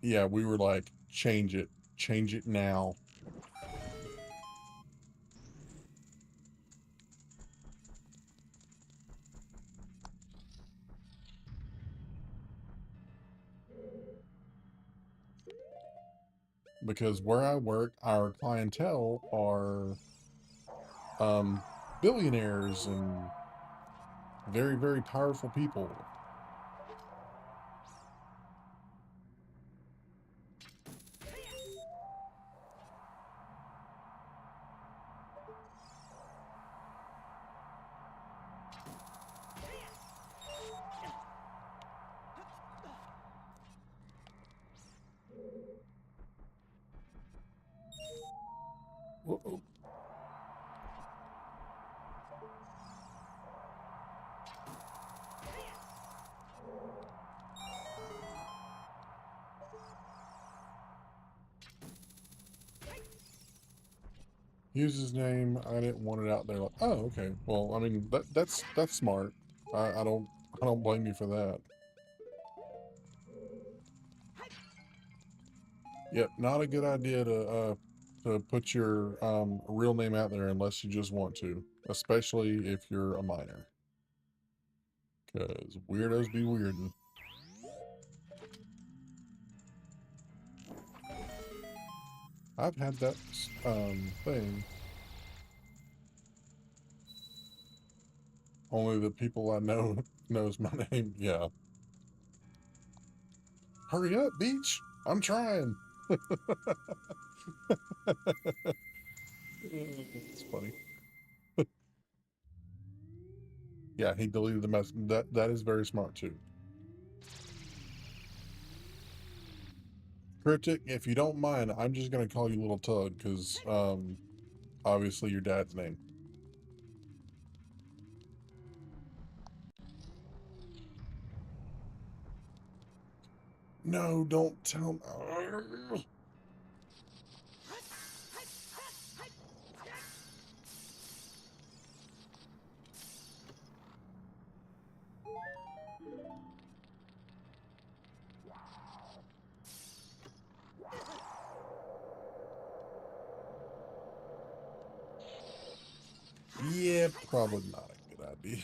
yeah, we were like, change it now. Because where I work, our clientele are um, billionaires and very, very powerful people. Whoa. Use his name. I didn't want it out there. Like, oh, okay. Well, I mean, that's smart. I don't blame you for that. Yep, not a good idea to put your real name out there unless you just want to, especially if you're a minor, because weirdos be weirding. I've had that thing. Only the people I know knows my name. Yeah. Hurry up, Beach. I'm trying. It's funny. Yeah, he deleted the message. That is very smart too. Cryptic, if you don't mind, I'm just gonna call you Little Tug because obviously your dad's name. No, don't tell me. Yeah, probably not a good idea.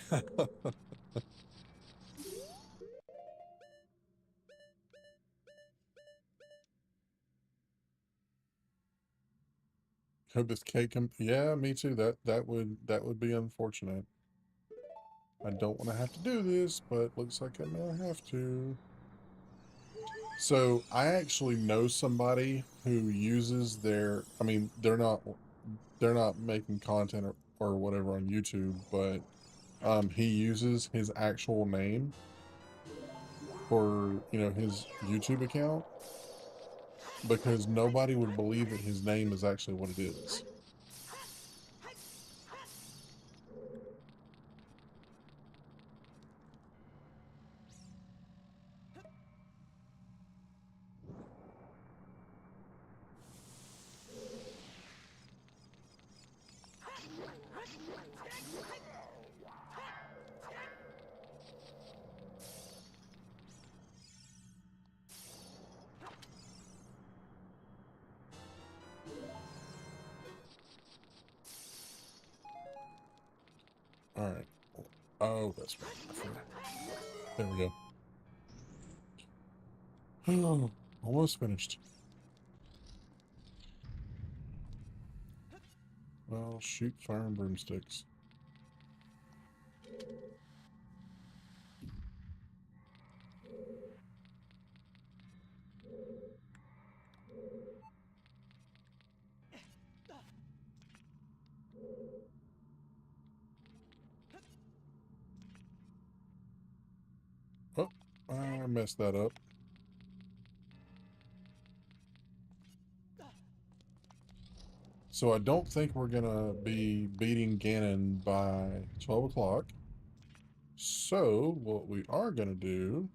Hope this cake comes. Yeah, me too. That would be unfortunate. I don't want to have to do this, but looks like I'm gonna have to. So I actually know somebody who uses their. I mean, they're not making content or whatever on YouTube, but he uses his actual name for his YouTube account because nobody would believe that his name is actually what it is. All right. Oh, that's right. I forgot. There we go. Oh, almost finished. Well, shoot fire and broomsticks. Oh, I messed that up. So I don't think we're gonna be beating Ganon by 12 o'clock. So what we are gonna do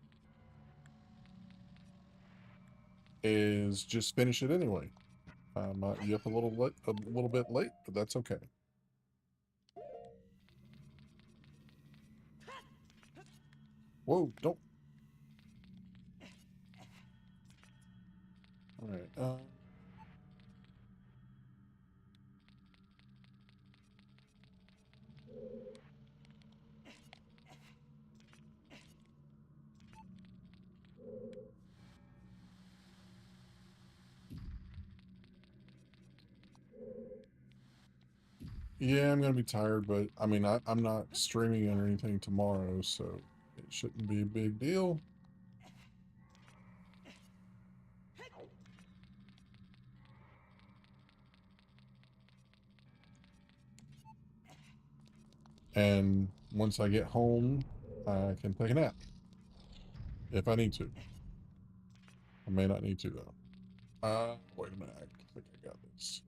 is just finish it anyway. I might be up a little bit late, but that's okay. Whoa, don't. All right. Yeah, I'm gonna be tired, but I mean, I'm not streaming or anything tomorrow, so it shouldn't be a big deal. And once I get home, I can take a nap if I need to. I may not need to though. Wait a minute. I think I got this.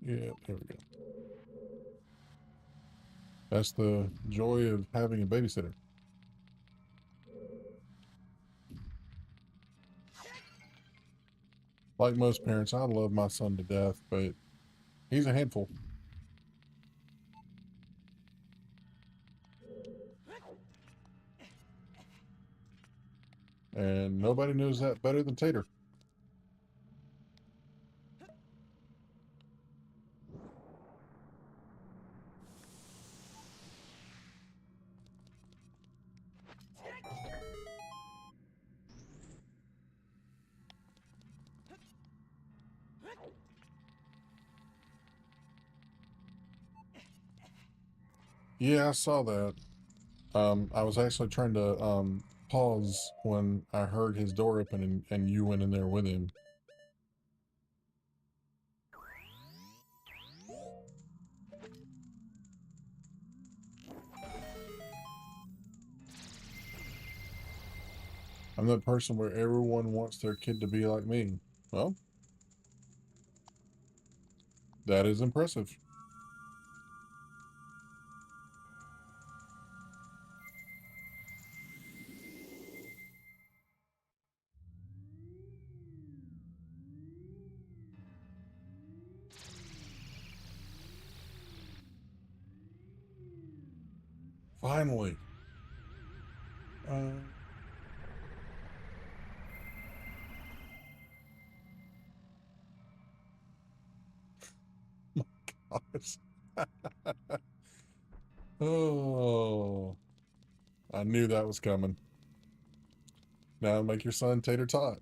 Yeah, there we go. That's the joy of having a babysitter. Like most parents, I love my son to death, but he's a handful. And nobody knows that better than Tater. Yeah, I saw that. I was actually trying to pause when I heard his door open and you went in there with him. I'm that person where everyone wants their kid to be like me. Well, that is impressive. Finally. Uh, gosh. Oh, I knew that was coming. Now make your son tater tot.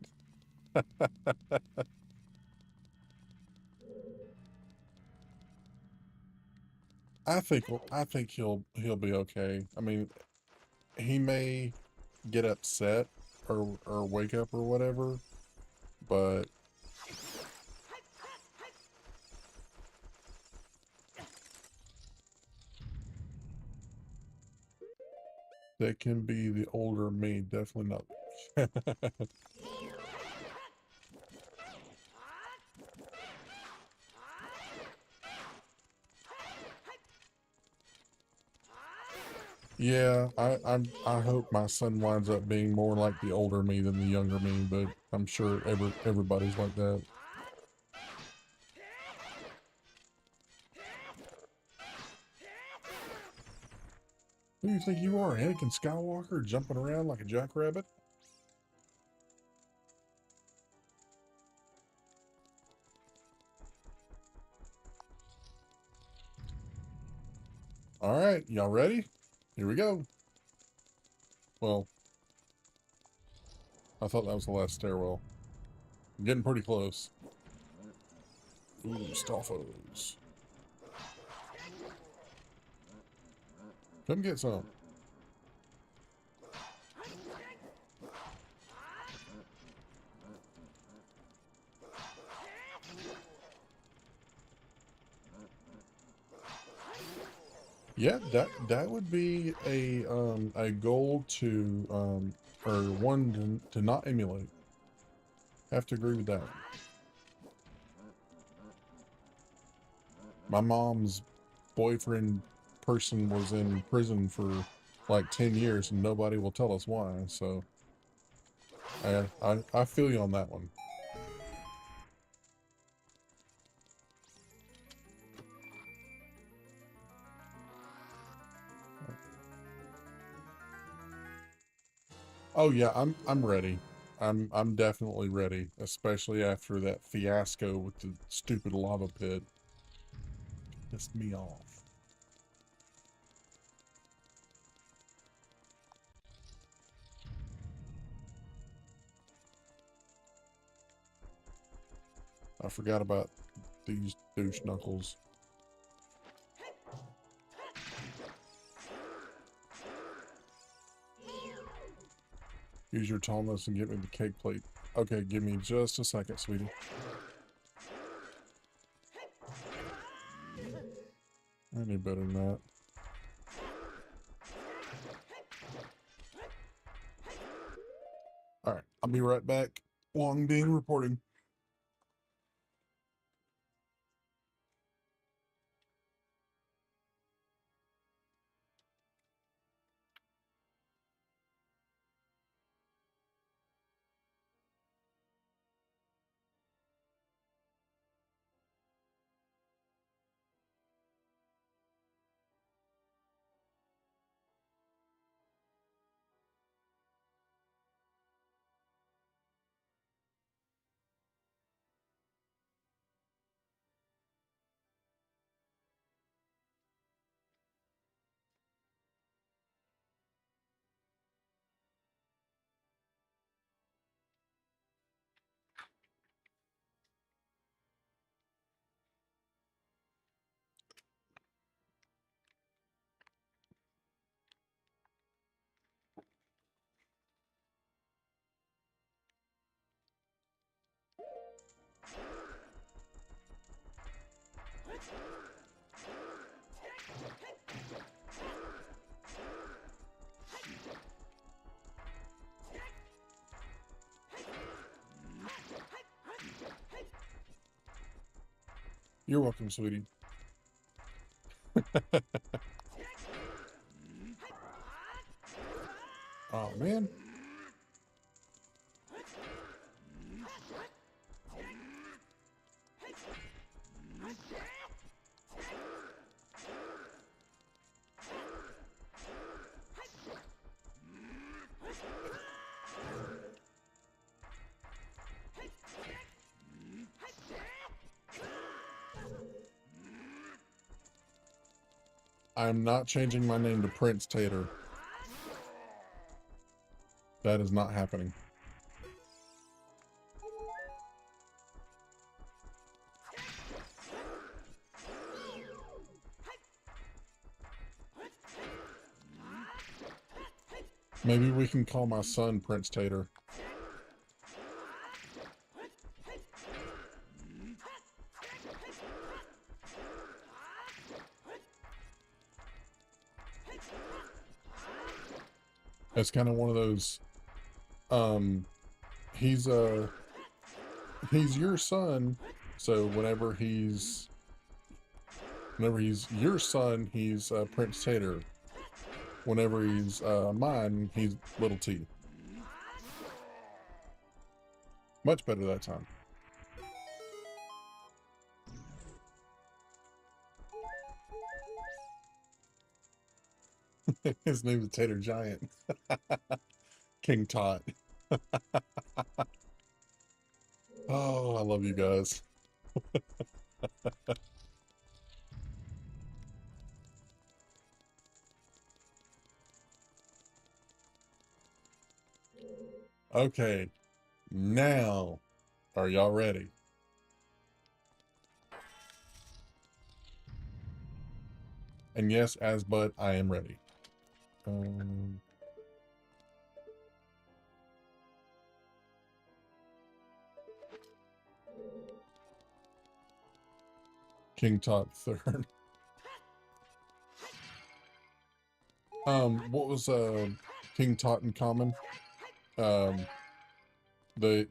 I think he'll be okay. I mean, he may get upset or wake up or whatever, but that can be the older me, definitely not. Yeah, I hope my son winds up being more like the older me than the younger me, but I'm sure everybody's like that. Who do you think you are, Anakin Skywalker, jumping around like a jackrabbit? All right, y'all ready? Here we go. Well, I thought that was the last stairwell. I'm getting pretty close. Ooh, Stoffos. Come get some. Yeah, that would be a goal to or one to not emulate. Have to agree with that. My mom's boyfriend person was in prison for like 10 years and nobody will tell us why. So I feel you on that one. Oh yeah, I'm ready. I'm definitely ready, especially after that fiasco with the stupid lava pit. Pissed me off. I forgot about these douche knuckles. Use your tallness and get me the cake plate. Okay, give me just a second, sweetie. I need better than that. Alright, I'll be right back. Long Bean reporting. You're welcome, sweetie. Oh man. I'm not changing my name to Prince Tater. That is not happening. Maybe we can call my son Prince Tater. That's kind of one of those, he's your son, so whenever he's your son, he's Prince Tater. Whenever he's mine, he's Little T. Much better that time. His name is Tater Giant. King Tot. Oh, I love you guys. Okay, now, are y'all ready? And yes, as Bud, I am ready. King Tot third. What was King Tot in common? The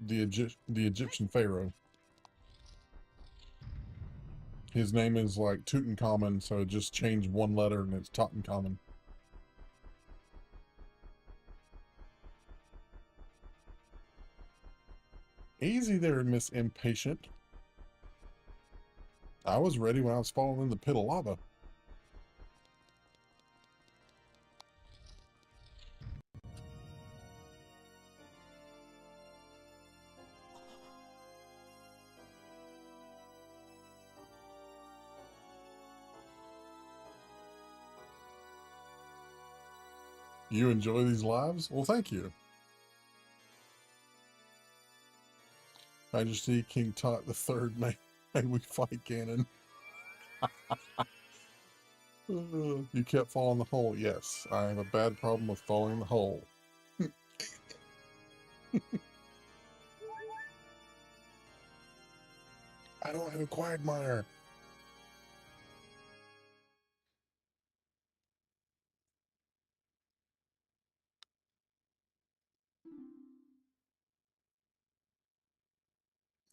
Egyptian pharaoh. His name is like Tutankhamun, so it just changed one letter and it's Tutankhamun. Easy there, Miss Impatient. I was ready when I was falling in the pit of lava. You enjoy these lives? Well, thank you. Majesty, King Tot the Third, may we fight Ganon? You kept falling in the hole. Yes, I have a bad problem with falling in the hole. I don't have a quagmire.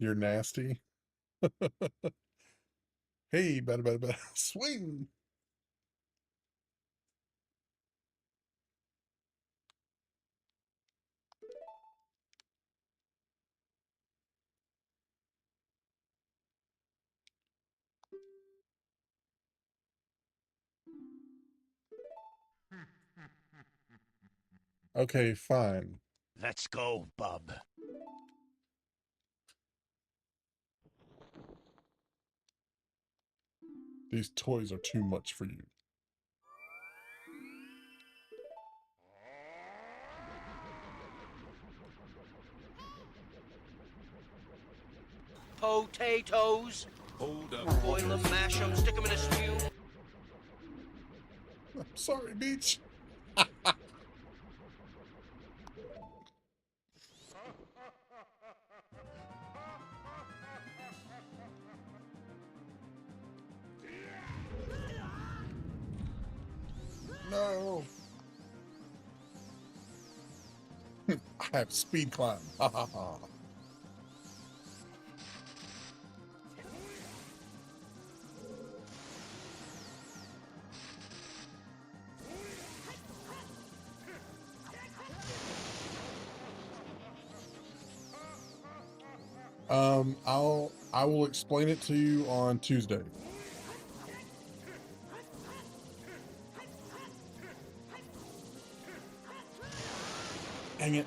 You're nasty. Hey, bada, swing. Okay, fine. Let's go, bub. These toys are too much for you. Potatoes. Hold up. Boil them, mash them, stick them in a stew. I'm sorry, Beach. No. I have speed climb. Ha ha ha. I will explain it to you on Tuesday. Dang it.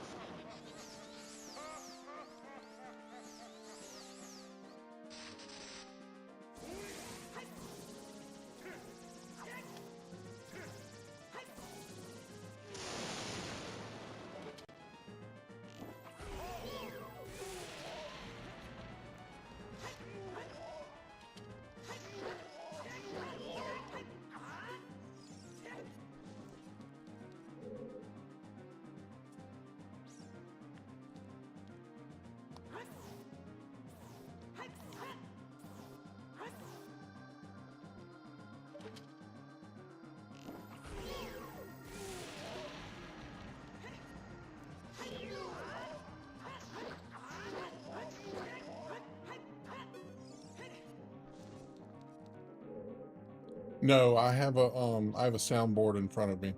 No, I have a soundboard in front of me.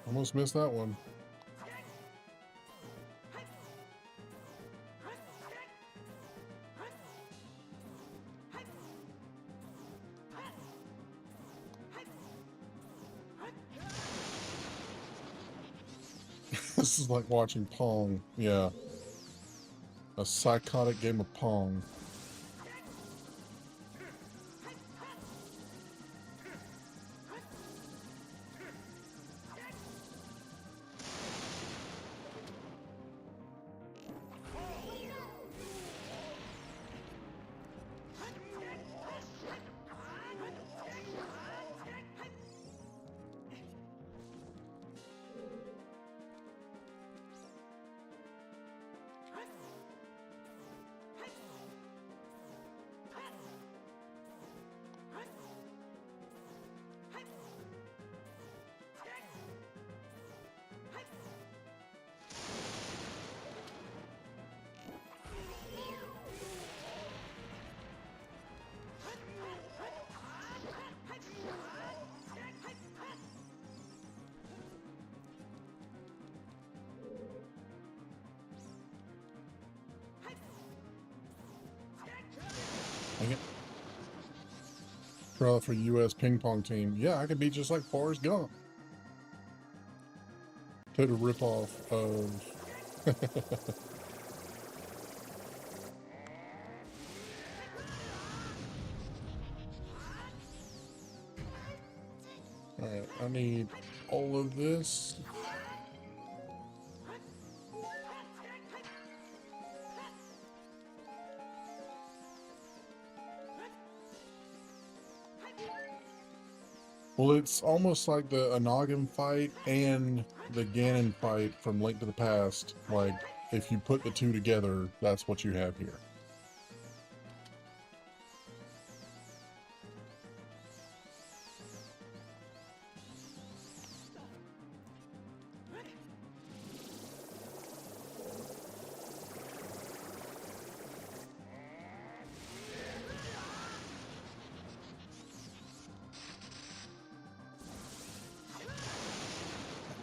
Almost missed that one. This is like watching Pong. Yeah. A psychotic game of Pong. Dang it. Trial for U.S. ping pong team. Yeah, I could be just like Forrest Gump. Total ripoff of... Alright, I need all of this. Well, it's almost like the Anagan fight and the Ganon fight from Link to the Past. Like, if you put the two together, that's what you have here.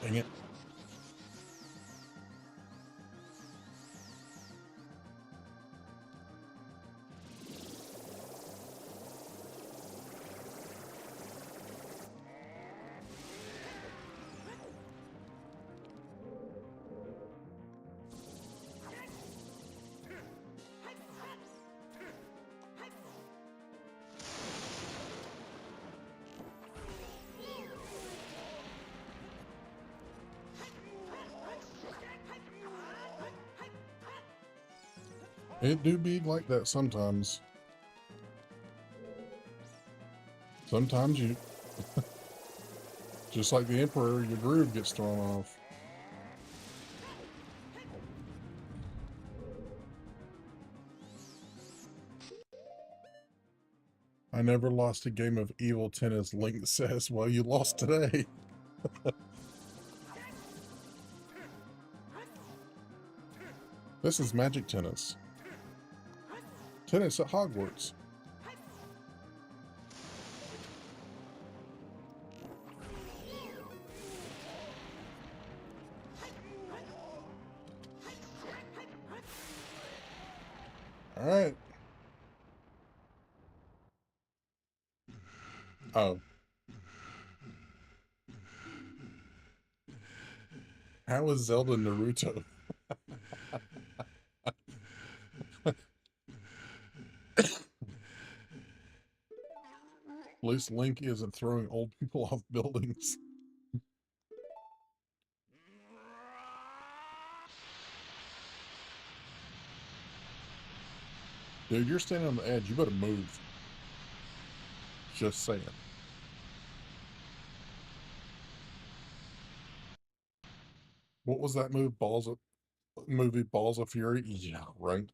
Dang it. It do be like that sometimes. Sometimes you... just like the Emperor, your groove gets thrown off. I never lost a game of Evil Tennis, Link says. Well, you lost today. This is Magic Tennis. Tennis at Hogwarts. All right. Oh. How is Zelda Naruto? At least Link isn't throwing old people off buildings. Dude, you're standing on the edge. You better move. Just saying. What was that movie? Balls of Fury? Yeah, right.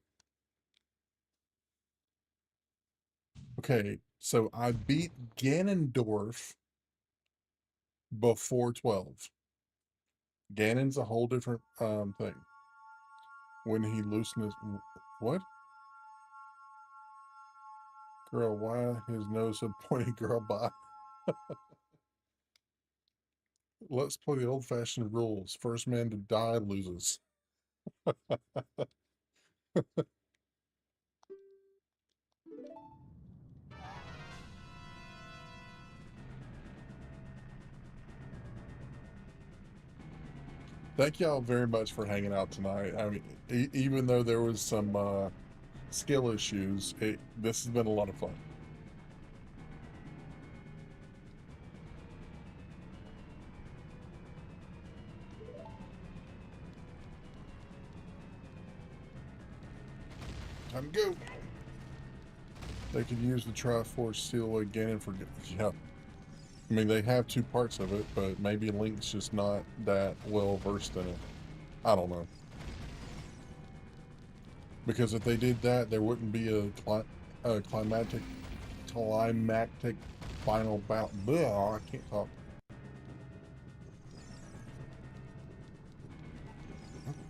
Okay, so I beat Ganondorf before 12. Ganon's a whole different thing. When he loosened his... What? Girl, why his nose so pointy, girl, bye. Let's play the old-fashioned rules. First man to die loses. Thank y'all very much for hanging out tonight. I mean, even though there was some skill issues, this has been a lot of fun. Time to go. They could use the Triforce Seal again and forget. Yeah. I mean, they have two parts of it, but maybe Link's just not that well versed in it. I don't know. Because if they did that, there wouldn't be a climactic final bout. Blah, I can't talk.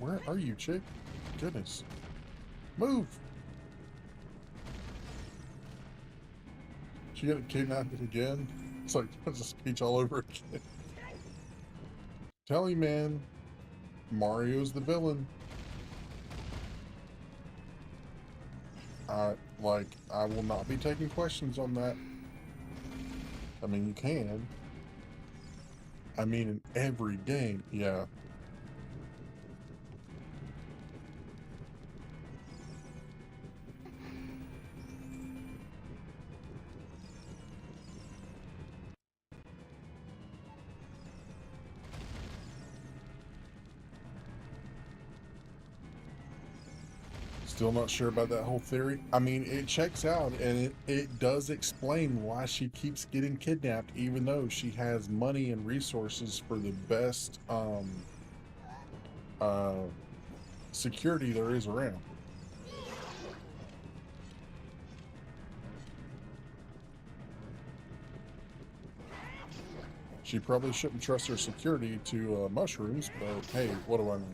Where are you, chick? Goodness. Move! She got kidnapped again? It's like Princess Peach all over again. Tell you, man. Mario's the villain. I will not be taking questions on that. I mean, you can. I mean, in every game, yeah. Still not sure about that whole theory. I mean, it checks out, and it does explain why she keeps getting kidnapped, even though she has money and resources for the best security there is around. She probably shouldn't trust her security to mushrooms, but hey, what do I know?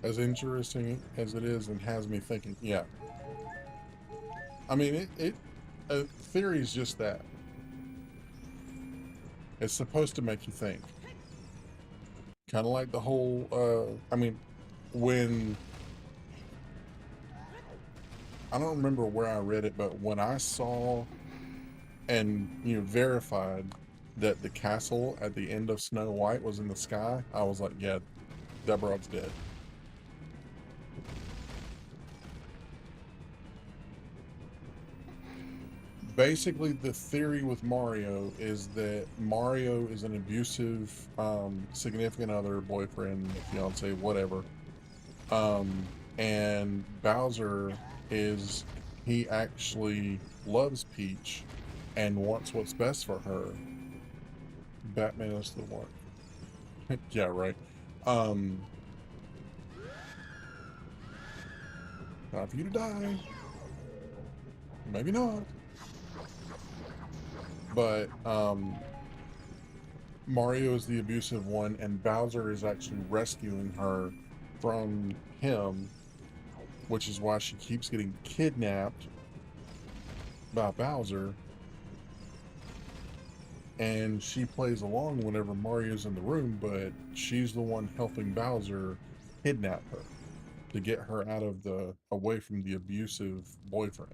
As interesting as it is and has me thinking, yeah. I mean, theory is just that. It's supposed to make you think. Kind of like the whole, I mean, when... I don't remember where I read it, but when I saw and, verified that the castle at the end of Snow White was in the sky, I was like, yeah, that broad's dead. Basically, the theory with Mario is that Mario is an abusive significant other, boyfriend, fiance, whatever. And Bowser he actually loves Peach and wants what's best for her. Batman is the one. Yeah, right. Time for you to die. Maybe not. But Mario is the abusive one, and Bowser is actually rescuing her from him, which is why she keeps getting kidnapped by Bowser. And she plays along whenever Mario's in the room, but she's the one helping Bowser kidnap her to get her away from the abusive boyfriend.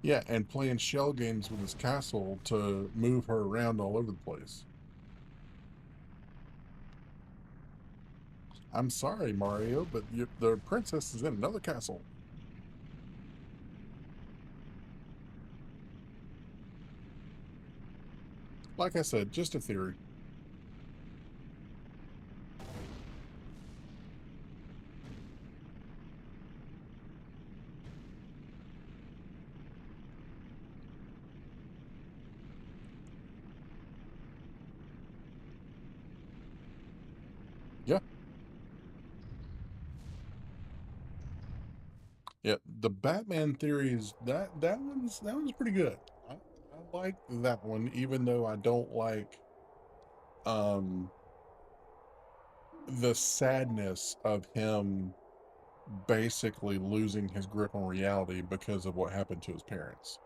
Yeah, and playing shell games with his castle to move her around all over the place. I'm sorry, Mario, but the princess is in another castle. like I said, just a theory. Yeah. Yeah, the Batman theories, that one's pretty good. I like that one, even though I don't like um the sadness of him basically losing his grip on reality because of what happened to his parents.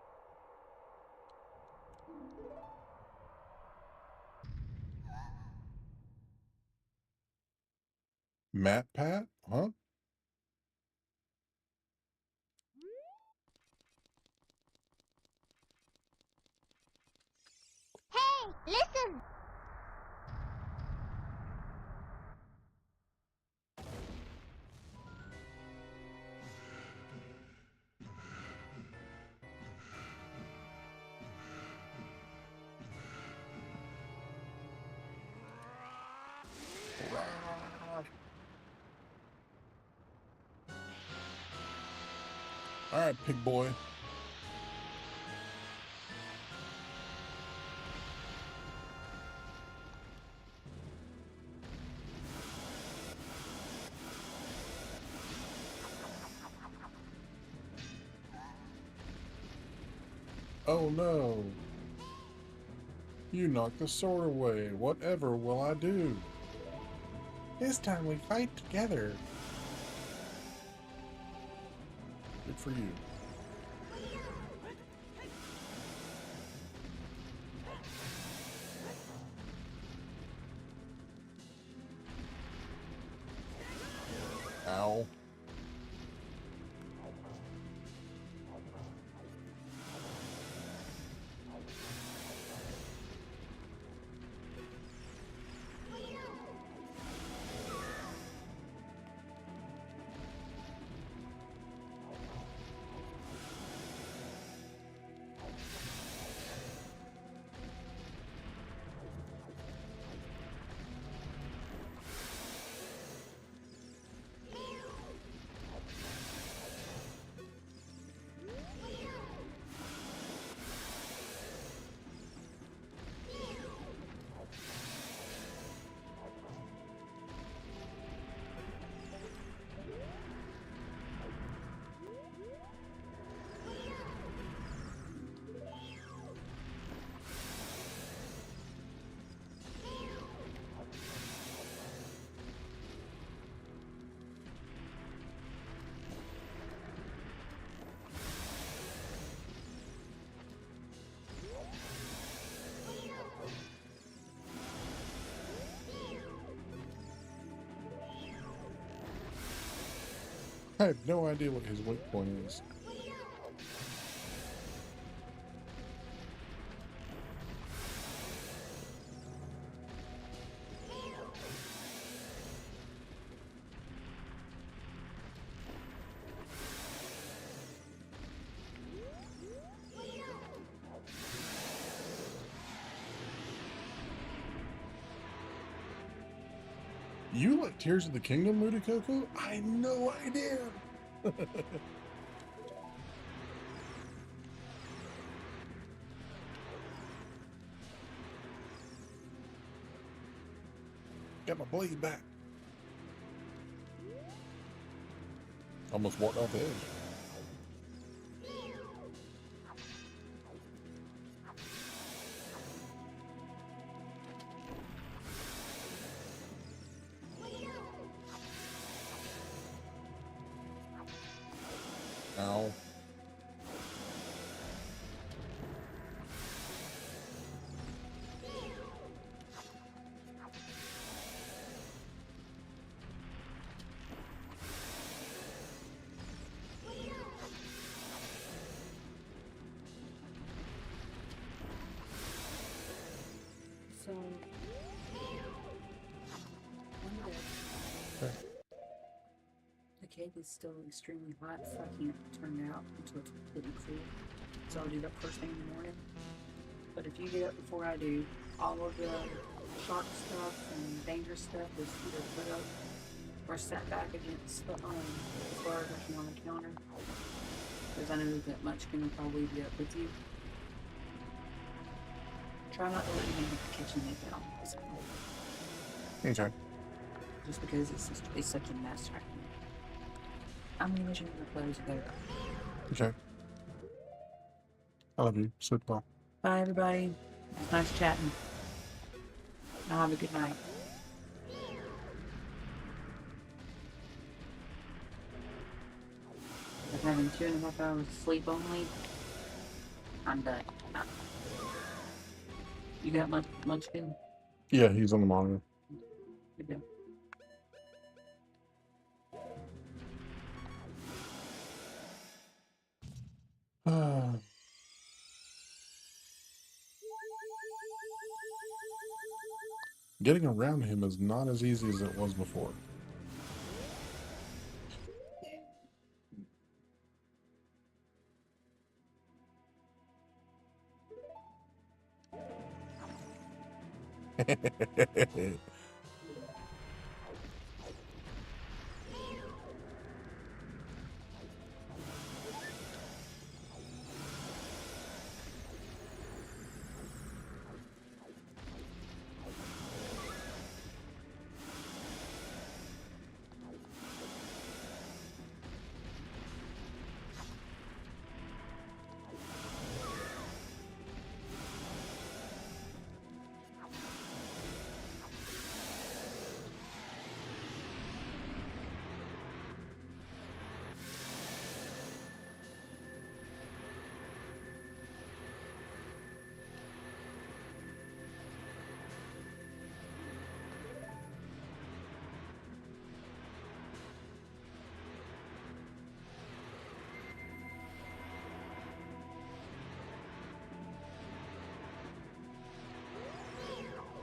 Matt Pat, huh? Hey, listen! All right, pig boy. Oh no. You knocked the sword away. Whatever will I do? This time we fight together. Good for you. Ow. I have no idea what his weak point is. You like Tears of the Kingdom, Mudokoko? I had no idea. Got my blade back. Almost walked off the edge. Ow. So, one day, the cake is still extremely hot, so I can't turn it out until it's completely cool. So I'll do that first thing in the morning. But if you get up before I do, all of the sharp stuff and dangerous stuff is either put up or set back against the guard working on the counter. Because I know that Munchkin will probably be up with you. Try not to let him in the kitchen make it on this one. Okay. Just because it's such a mess right now. I'm gonna your clothes better. Okay. I love you. Sleep well. Bye everybody. It's nice chatting. Now have a good night. If having 2.5 hours of sleep only, I'm done. You got Munchkin? Yeah, he's on the monitor. Good deal. Getting around him is not as easy as it was before.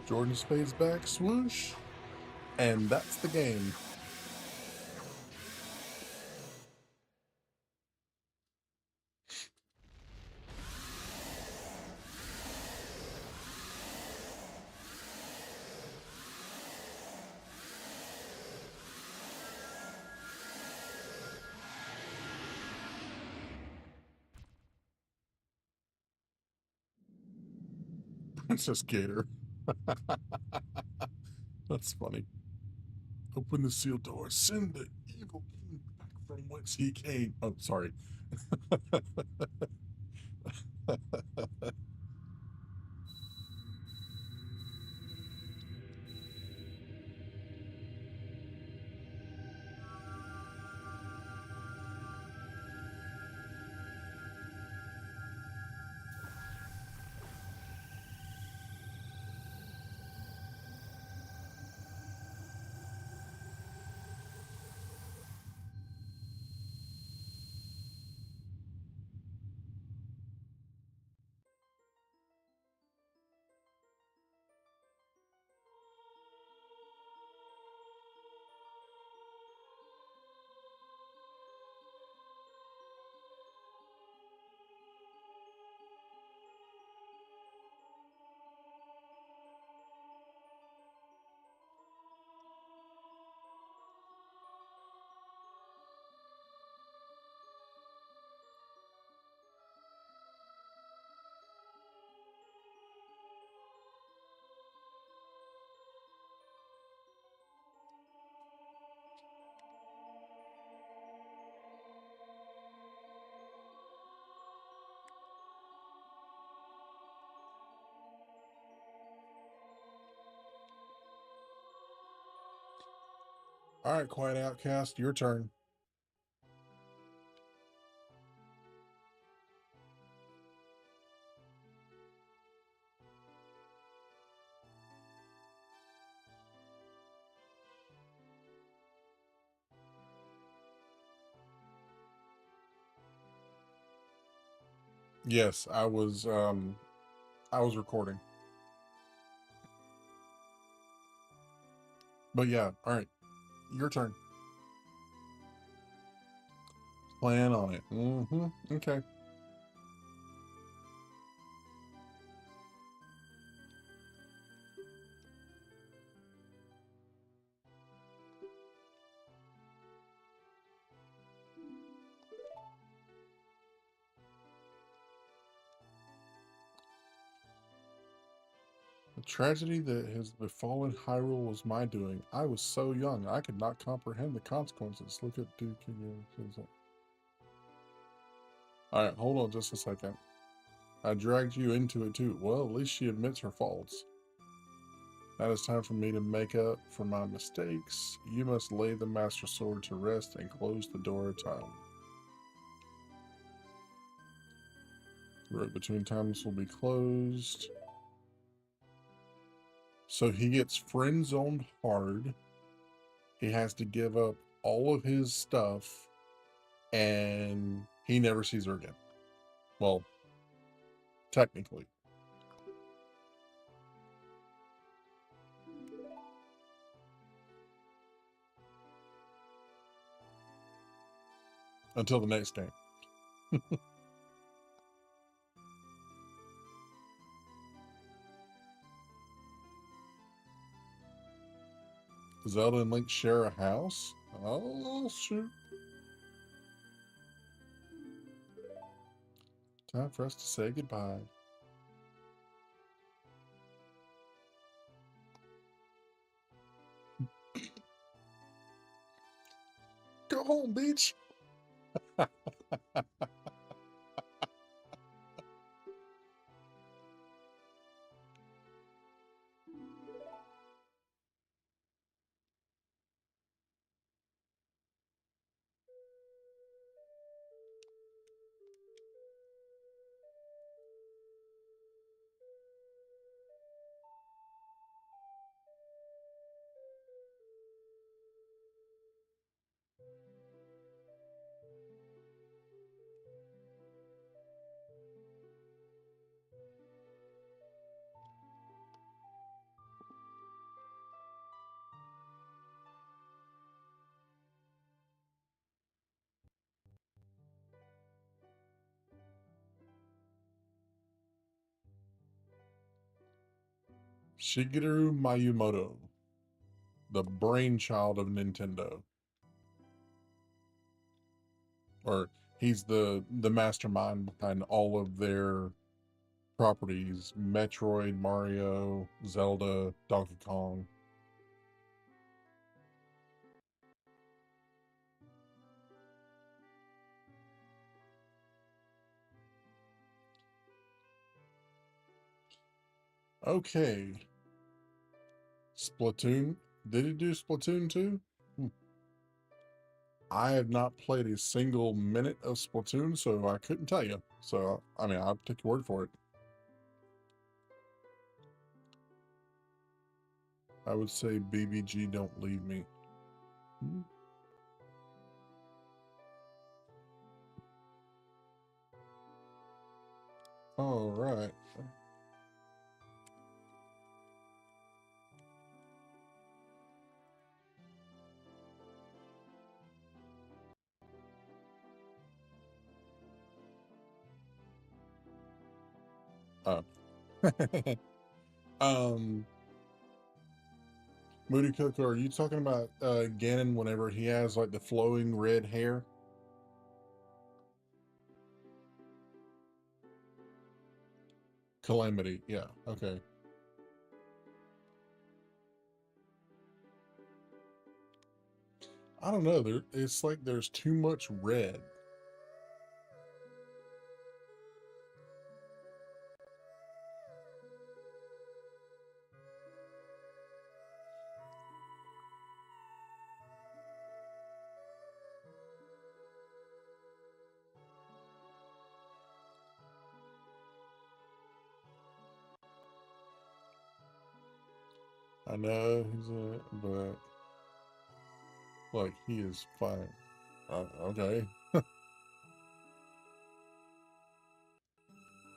Jordan Spade's back, swoosh, and that's the game. Princess Gator. That's funny. Open the sealed door. Send the evil king back from whence he came. Oh, sorry. All right, Quiet Outcast, your turn. Yes, I was recording. But yeah, all right. Your turn. Plan on it. Okay. tragedy that has befallen Hyrule was my doing. I was so young, I could not comprehend the consequences. Look at Duke again. Alright, hold on just a second. I dragged you into it too. Well, at least she admits her faults. Now it's time for me to make up for my mistakes. You must lay the Master Sword to rest and close the door of time. The road between times will be closed. So he gets friend zoned hard. He has to give up all of his stuff, and he never sees her again. Well, technically. Until the next game. Zelda and Link share a house? Oh, shoot. Time for us to say goodbye. Go home, bitch. Shigeru Miyamoto, the brainchild of Nintendo. Or he's the mastermind behind all of their properties: Metroid, Mario, Zelda, Donkey Kong. Okay. Splatoon. Did he do Splatoon 2? I have not played a single minute of Splatoon, so I couldn't tell you. So, I mean, I'll take your word for it. I would say BBG, don't leave me. All right. Oh. Moody Cook, are you talking about Ganon whenever he has like the flowing red hair? Calamity, yeah, okay. I don't know, it's like there's too much red. I know he's but like he is fine. Okay.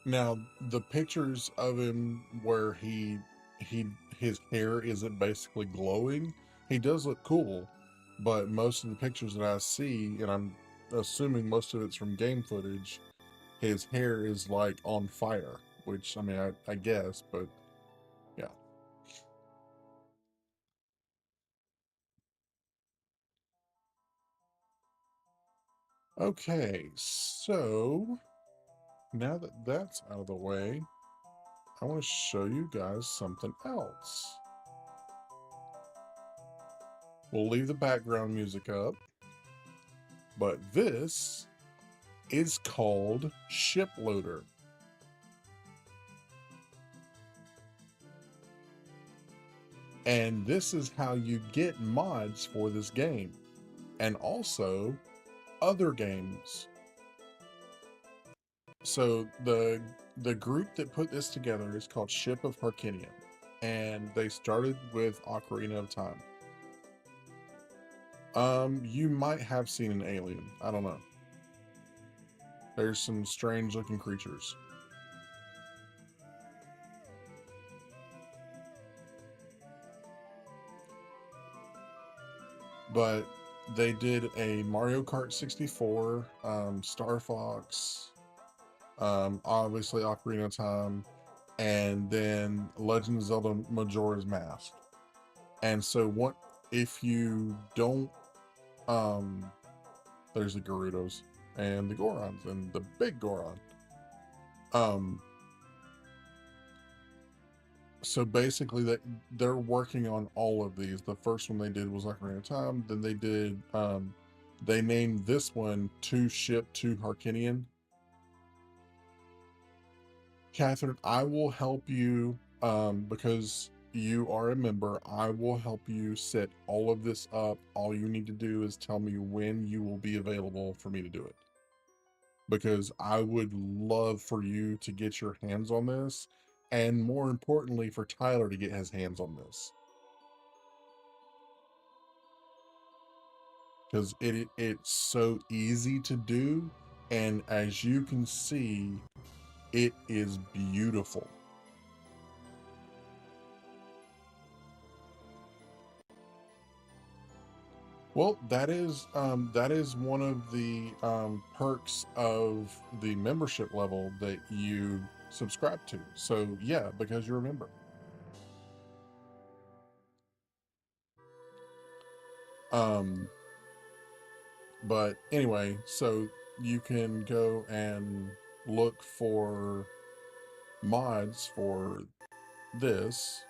Now the pictures of him where he his hair isn't basically glowing, he does look cool, but most of the pictures that I see, and I'm assuming most of it's from game footage, his hair is like on fire, which I mean I guess, but yeah. Okay, so now that that's out of the way, I want to show you guys something else. We'll leave the background music up, but this is called Ship Loader. And this is how you get mods for this game, and also other games. So the group that put this together is called Ship of Harkinian, and they started with Ocarina of Time. You might have seen an alien. I don't know. There's some strange looking creatures. But they did a Mario Kart 64, Star Fox, obviously Ocarina of Time, and then Legend of Zelda Majora's Mask. And so what if you don't, there's the Gerudos and the Gorons and the big Goron. So basically that they're working on all of these. The first one they did was Ocarina of Time. Then they did, they named this one To Ship to Harkinian. Catherine, I will help you, because you are a member. I will help you set all of this up. All you need to do is tell me when you will be available for me to do it. Because I would love for you to get your hands on this, and more importantly, for Tyler to get his hands on this. Because it's so easy to do, and as you can see, it is beautiful. Well, that is one of the perks of the membership level that you subscribe to. So yeah, because you're a member. But anyway, so you can go and look for mods for this.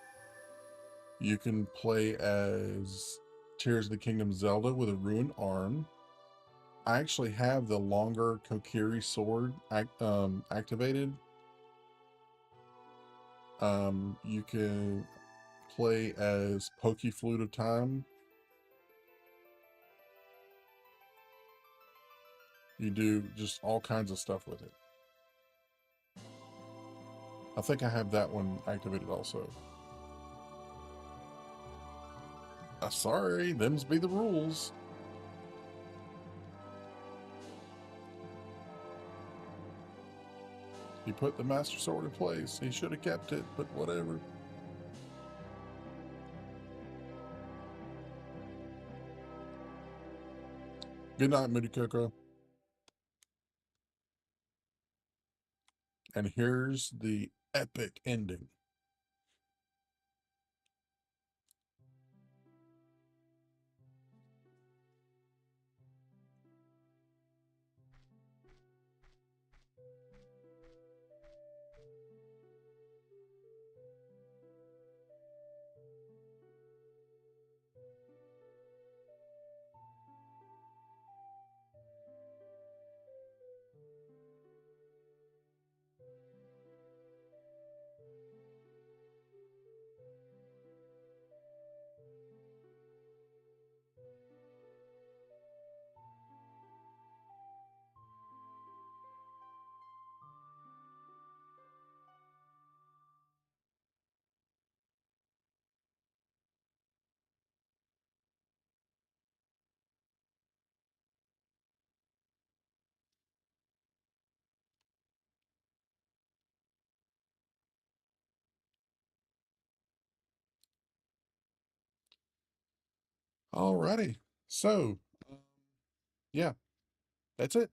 You can play as Tears of the Kingdom Zelda with a ruined arm. I actually have the longer Kokiri sword activated. You can play as Pokey Flute of Time. You do just all kinds of stuff with it. I think I have that one activated also. Sorry, them's be the rules. He put the Master Sword in place. He should have kept it, but whatever. Good night, Moody Coco. And here's the epic ending. Alrighty. So, yeah, that's it.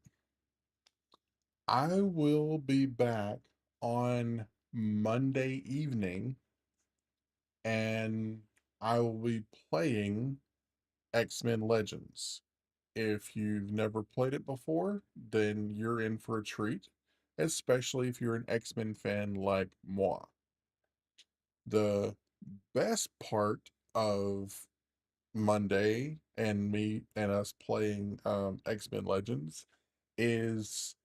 I will be back on Monday evening, and I will be playing X-Men Legends. If you've never played it before, then you're in for a treat, especially if you're an X-Men fan like moi. The best part of Monday and me and us playing X-Men Legends is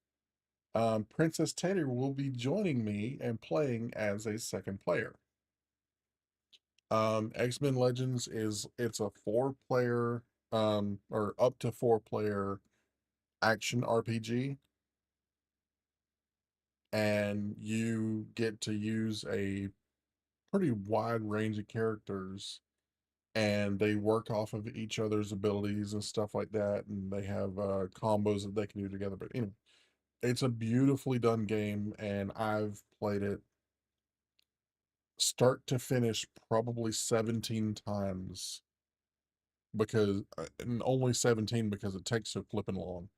Princess Taylor will be joining me and playing as a second player. X-Men Legends it's a 4-player or up to 4-player action RPG, and you get to use a pretty wide range of characters, and they work off of each other's abilities and stuff like that, and they have combos that they can do together. But anyway, it's a beautifully done game, and I've played it start to finish probably 17 times because and only 17 because it takes so flipping long.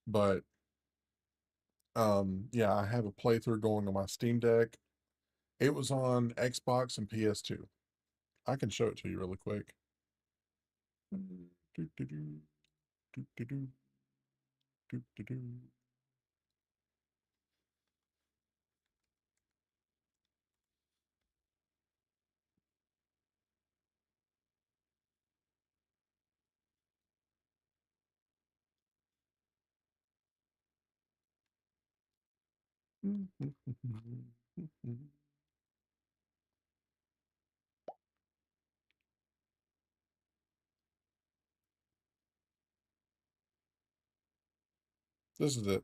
But yeah, I have a playthrough going on my Steam Deck. It was on Xbox and PS2. I can show it to you really quick. Do-do-do, do-do-do, do-do-do. This is it.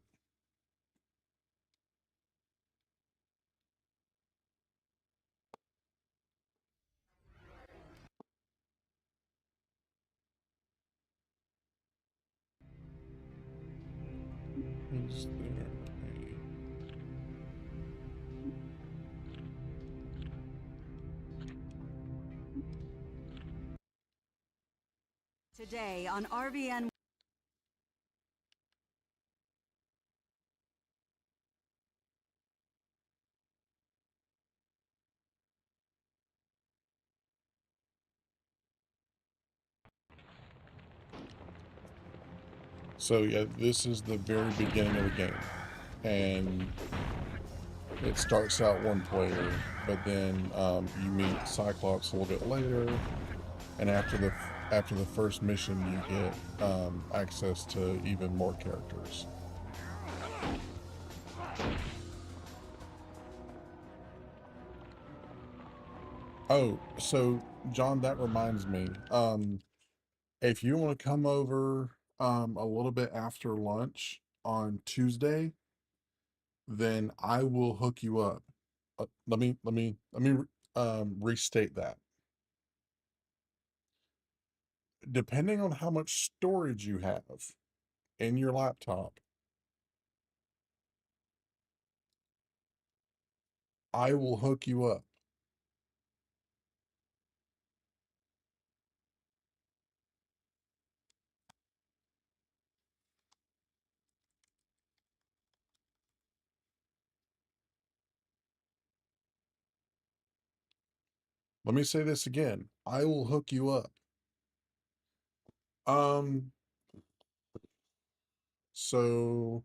Is there a Today on RVN. So yeah, this is the very beginning of the game, and it starts out one player, but then you meet Cyclops a little bit later, and after the first mission, you get access to even more characters. Oh, so John, that reminds me. If you want to come over a little bit after lunch on Tuesday, then I will hook you up. Let me restate that. Depending on how much storage you have in your laptop, I will hook you up. Let me say this again. I will hook you up. Um, so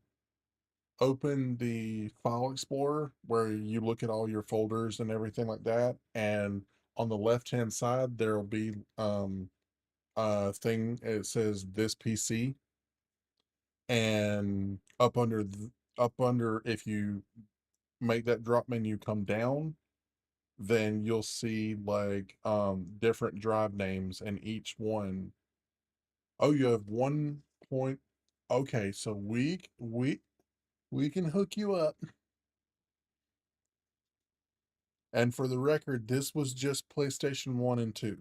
open the file explorer where you look at all your folders and everything like that, and on the left hand side there'll be a thing, it says this PC, and up under, if you make that drop menu come down, then you'll see like different drive names, and each one, oh, you have 1 point. Okay, so we can hook you up. And for the record, this was just PlayStation 1 and 2.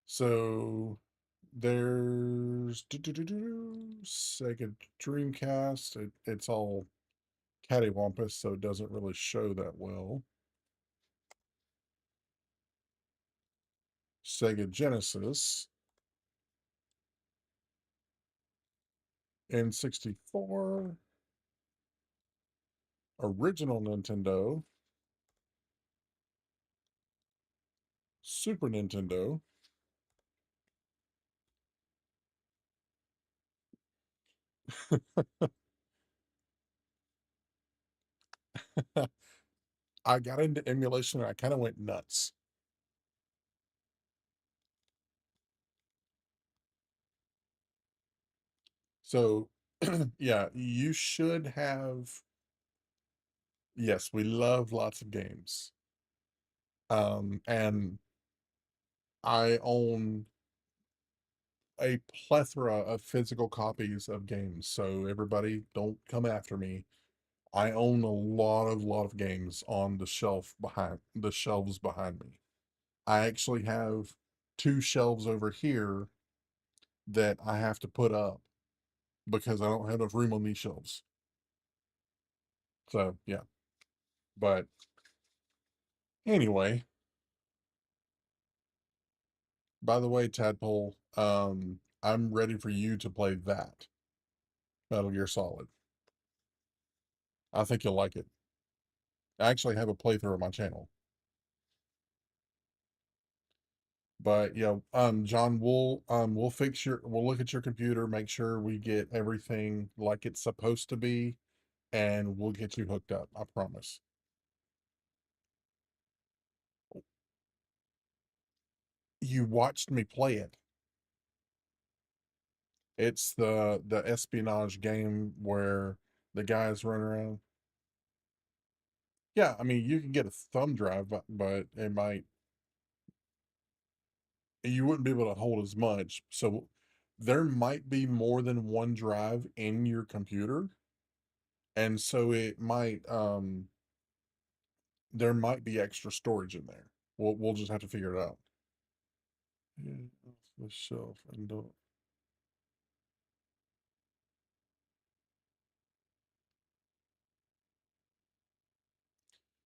So there's Sega Dreamcast. It's all cattywampus, so it doesn't really show that well. Sega Genesis, N64, original Nintendo, Super Nintendo, I got into emulation and I kind of went nuts. So, yeah, you should have. Yes, we love lots of games. And I own a plethora of physical copies of games. So everybody, don't come after me. I own a lot of games on the shelves behind me. I actually have two shelves over here that I have to put up because I don't have enough room on these shelves. So yeah. But anyway, by the way, Tadpole, I'm ready for you to play that Metal Gear Solid. I think you'll like it. I actually have a playthrough on my channel. But yeah, John, we'll look at your computer, make sure we get everything like it's supposed to be, and we'll get you hooked up. I promise. You watched me play it. It's the espionage game where the guys run around. Yeah, I mean you can get a thumb drive, but it might you wouldn't be able to hold as much. So there might be more than one drive in your computer, and so it might there might be extra storage in there. We'll just have to figure it out. Yeah, off the shelf and don't.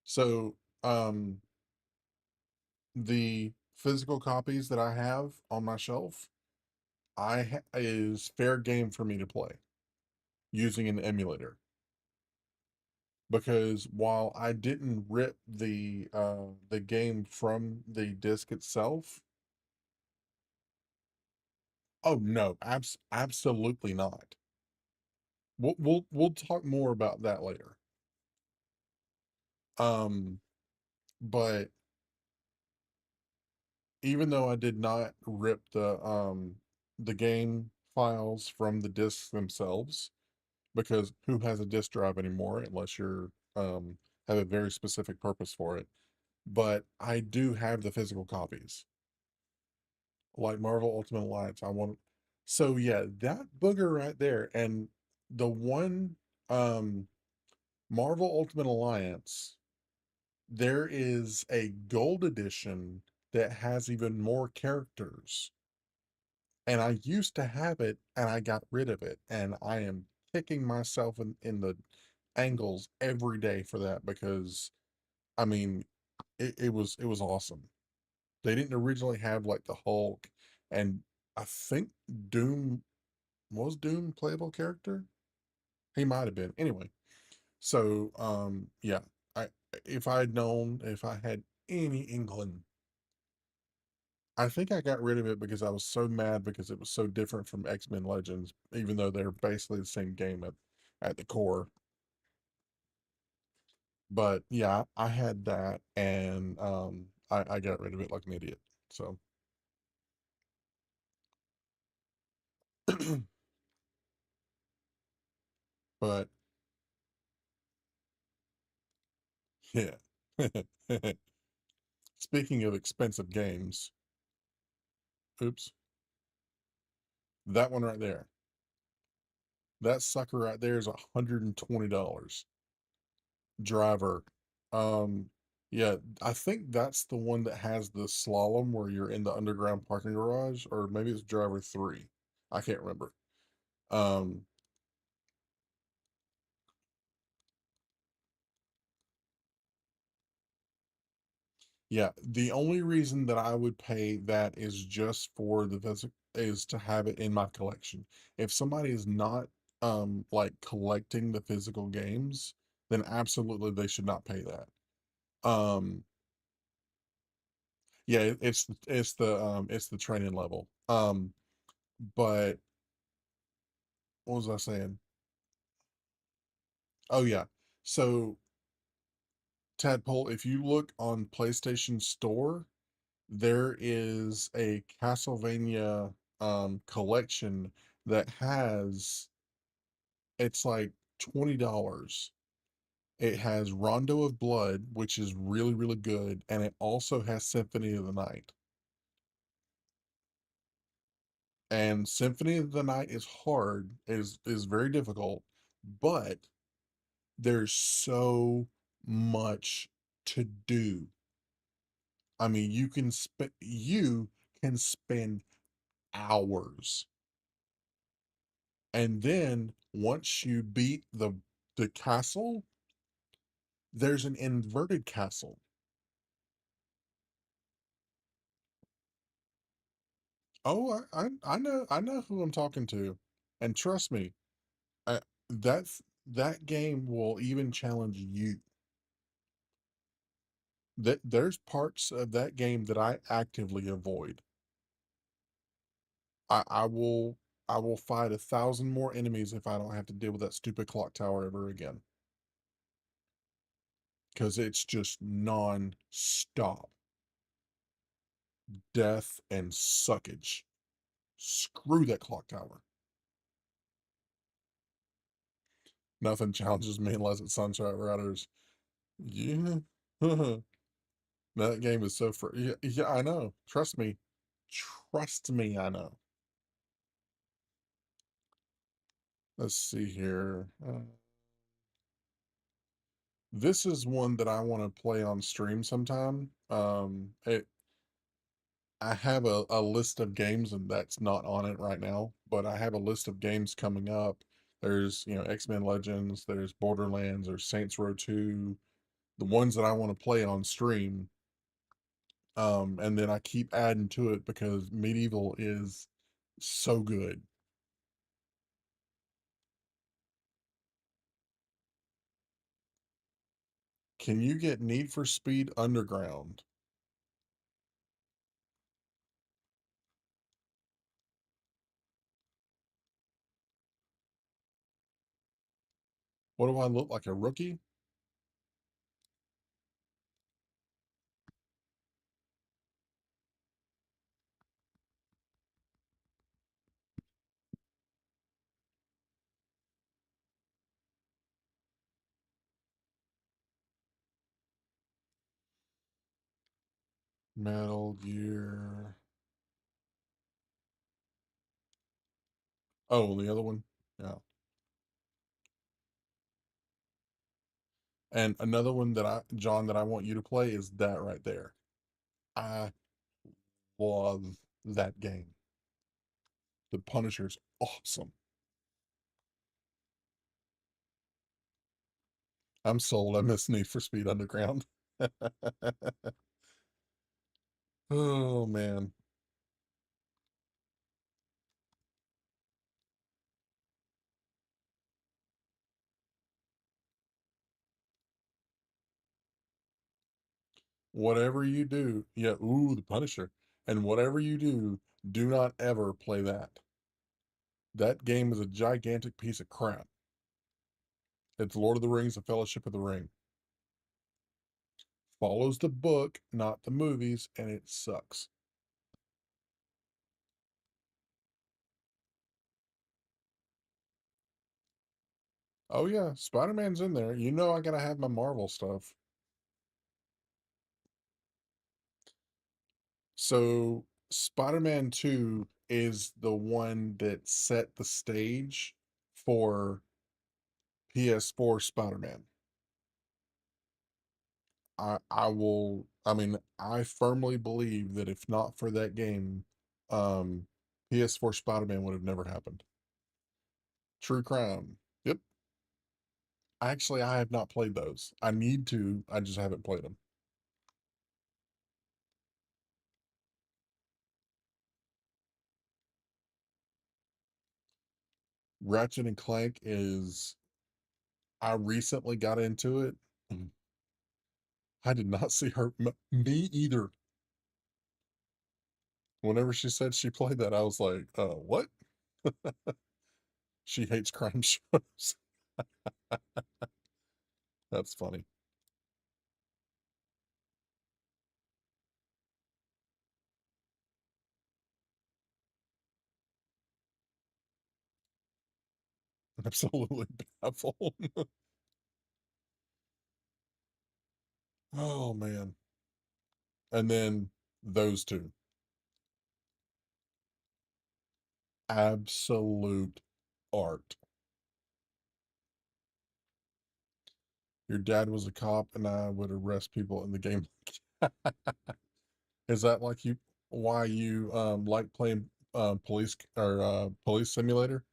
So the physical copies that I have on my shelf, is fair game for me to play using an emulator. Because while I didn't rip the game from the disc itself, oh no, absolutely not. We'll talk more about that later. Um, but even though I did not rip the game files from the discs themselves, because who has a disk drive anymore unless you're have a very specific purpose for it. But I do have the physical copies. Like Marvel Ultimate Alliance. I want so yeah, that booger right there. And the one um Marvel Ultimate Alliance, there is a gold edition that has even more characters. And I used to have it and I got rid of it. And I am kicking myself in the angles every day for that because I mean it was awesome. They didn't originally have like the Hulk, and I think Doom was Doom playable character? He might have been. Anyway, so yeah, I if I had known, if I had any inkling, I think I got rid of it because I was so mad because it was so different from X-Men Legends, even though they're basically the same game at the core. But yeah, I had that and I got rid of it like an idiot. So but yeah. Speaking of expensive games, oops, that one right there. That sucker right there is $120. Driver. Um, yeah, I think that's the one that has the slalom where you're in the underground parking garage, or maybe it's driver three. I can't remember. Um, Yeah, the only reason that I would pay that is just for the visit is to have it in my collection. If somebody is not like collecting the physical games, then absolutely they should not pay that. Um yeah, it's the training level. But what was I saying? Oh yeah. So Tadpole, if you look on PlayStation Store, there is a Castlevania collection that has it's like $20. It has Rondo of Blood, which is really, really good, and it also has Symphony of the Night. And Symphony of the Night is hard, is very difficult, but there's so much to do. I mean, you can spend hours. And then once you beat the castle, there's an inverted castle. Oh, I know who I'm talking to. And trust me, uh, that game will even challenge you. There's parts of that game that I actively avoid. I will fight 1,000 more enemies if I don't have to deal with that stupid clock tower ever again. Because it's just non-stop death and suckage. Screw that clock tower. Nothing challenges me unless it's Sunset Riders. Yeah. That game is so free. Yeah, yeah, I know. Trust me. Trust me, I know. Let's see here. This is one that I want to play on stream sometime. I have a list of games, and that's not on it right now, but I have a list of games coming up. There's, X-Men Legends, there's Borderlands, there's Saints Row 2, the ones that I want to play on stream. And then I keep adding to it because Medieval is so good. Can you get Need for Speed Underground? What do I look like, a rookie? Metal Gear. Oh, the other one? Yeah. And another one John, that I want you to play is that right there. I love that game. The Punisher's awesome. I'm sold. I miss Need for Speed Underground. Oh man. Whatever you do, yeah, ooh, the Punisher. And whatever you do, do not ever play that. That game is a gigantic piece of crap. It's Lord of the Rings, The Fellowship of the Ring. Follows the book, not the movies, and it sucks. Oh yeah, Spider-Man's in there. You know I gotta have my Marvel stuff. So Spider-Man 2 is the one that set the stage for PS4 Spider-Man. I firmly believe that if not for that game, um, PS4 Spider-Man would have never happened. True Crime. Yep. Actually, I have not played those. I need to. I just haven't played them. Ratchet and Clank is, I recently got into it. I did not see her, me either. Whenever she said she played that, I was like, what? She hates crime shows. That's funny. Absolutely baffled. Oh man. And then those two. Absolute art. Your dad was a cop and I would arrest people in the game. Is that like you why you like playing police or police simulator?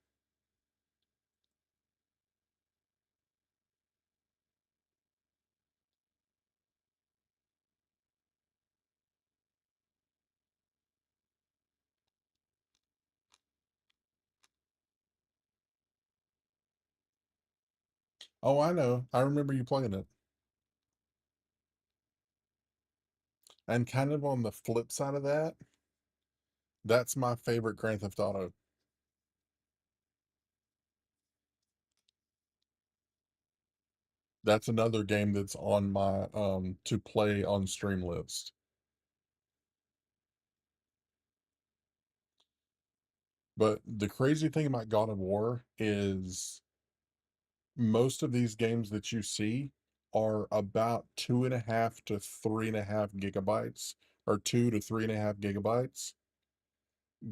Oh, I know. I remember you playing it. And kind of on the flip side of that, that's my favorite Grand Theft Auto. That's another game that's on my to play on stream list. But the crazy thing about God of War is most of these games that you see are about 2.5 to 3.5 gigabytes, or 2 to 3.5 gigabytes.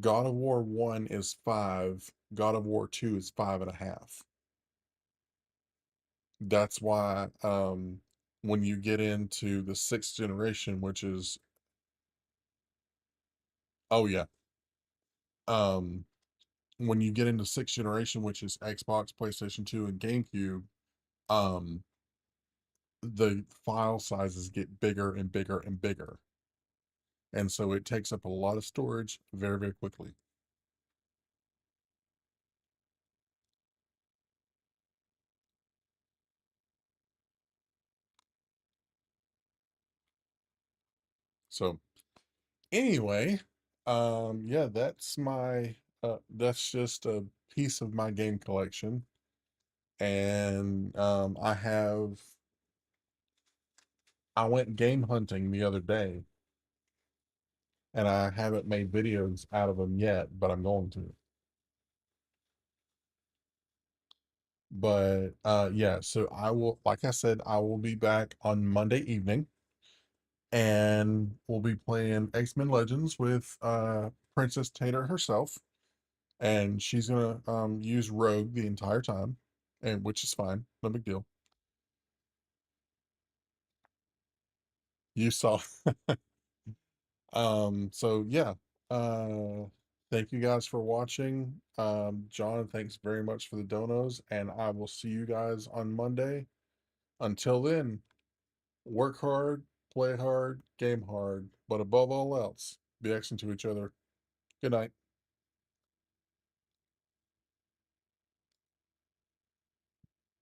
God of War 1 is 5, God of War 2 is 5.5. That's why when you get into the sixth generation, which is, oh yeah, um when you get into sixth generation, which is Xbox, PlayStation 2, and GameCube, um the file sizes get bigger and bigger and bigger. And so it takes up a lot of storage very, very quickly. So anyway, yeah, that's just a piece of my game collection. And I went game hunting the other day and I haven't made videos out of them yet, but I'm going to. But yeah, so I will, like I said, I will be back on Monday evening and we'll be playing X-Men Legends with Princess Tater herself. And she's gonna use Rogue the entire time, and which is fine, no big deal. You saw. So yeah. Uh thank you guys for watching. John, thanks very much for the donos, and I will see you guys on Monday. Until then, work hard, play hard, game hard, but above all else, be excellent to each other. Good night.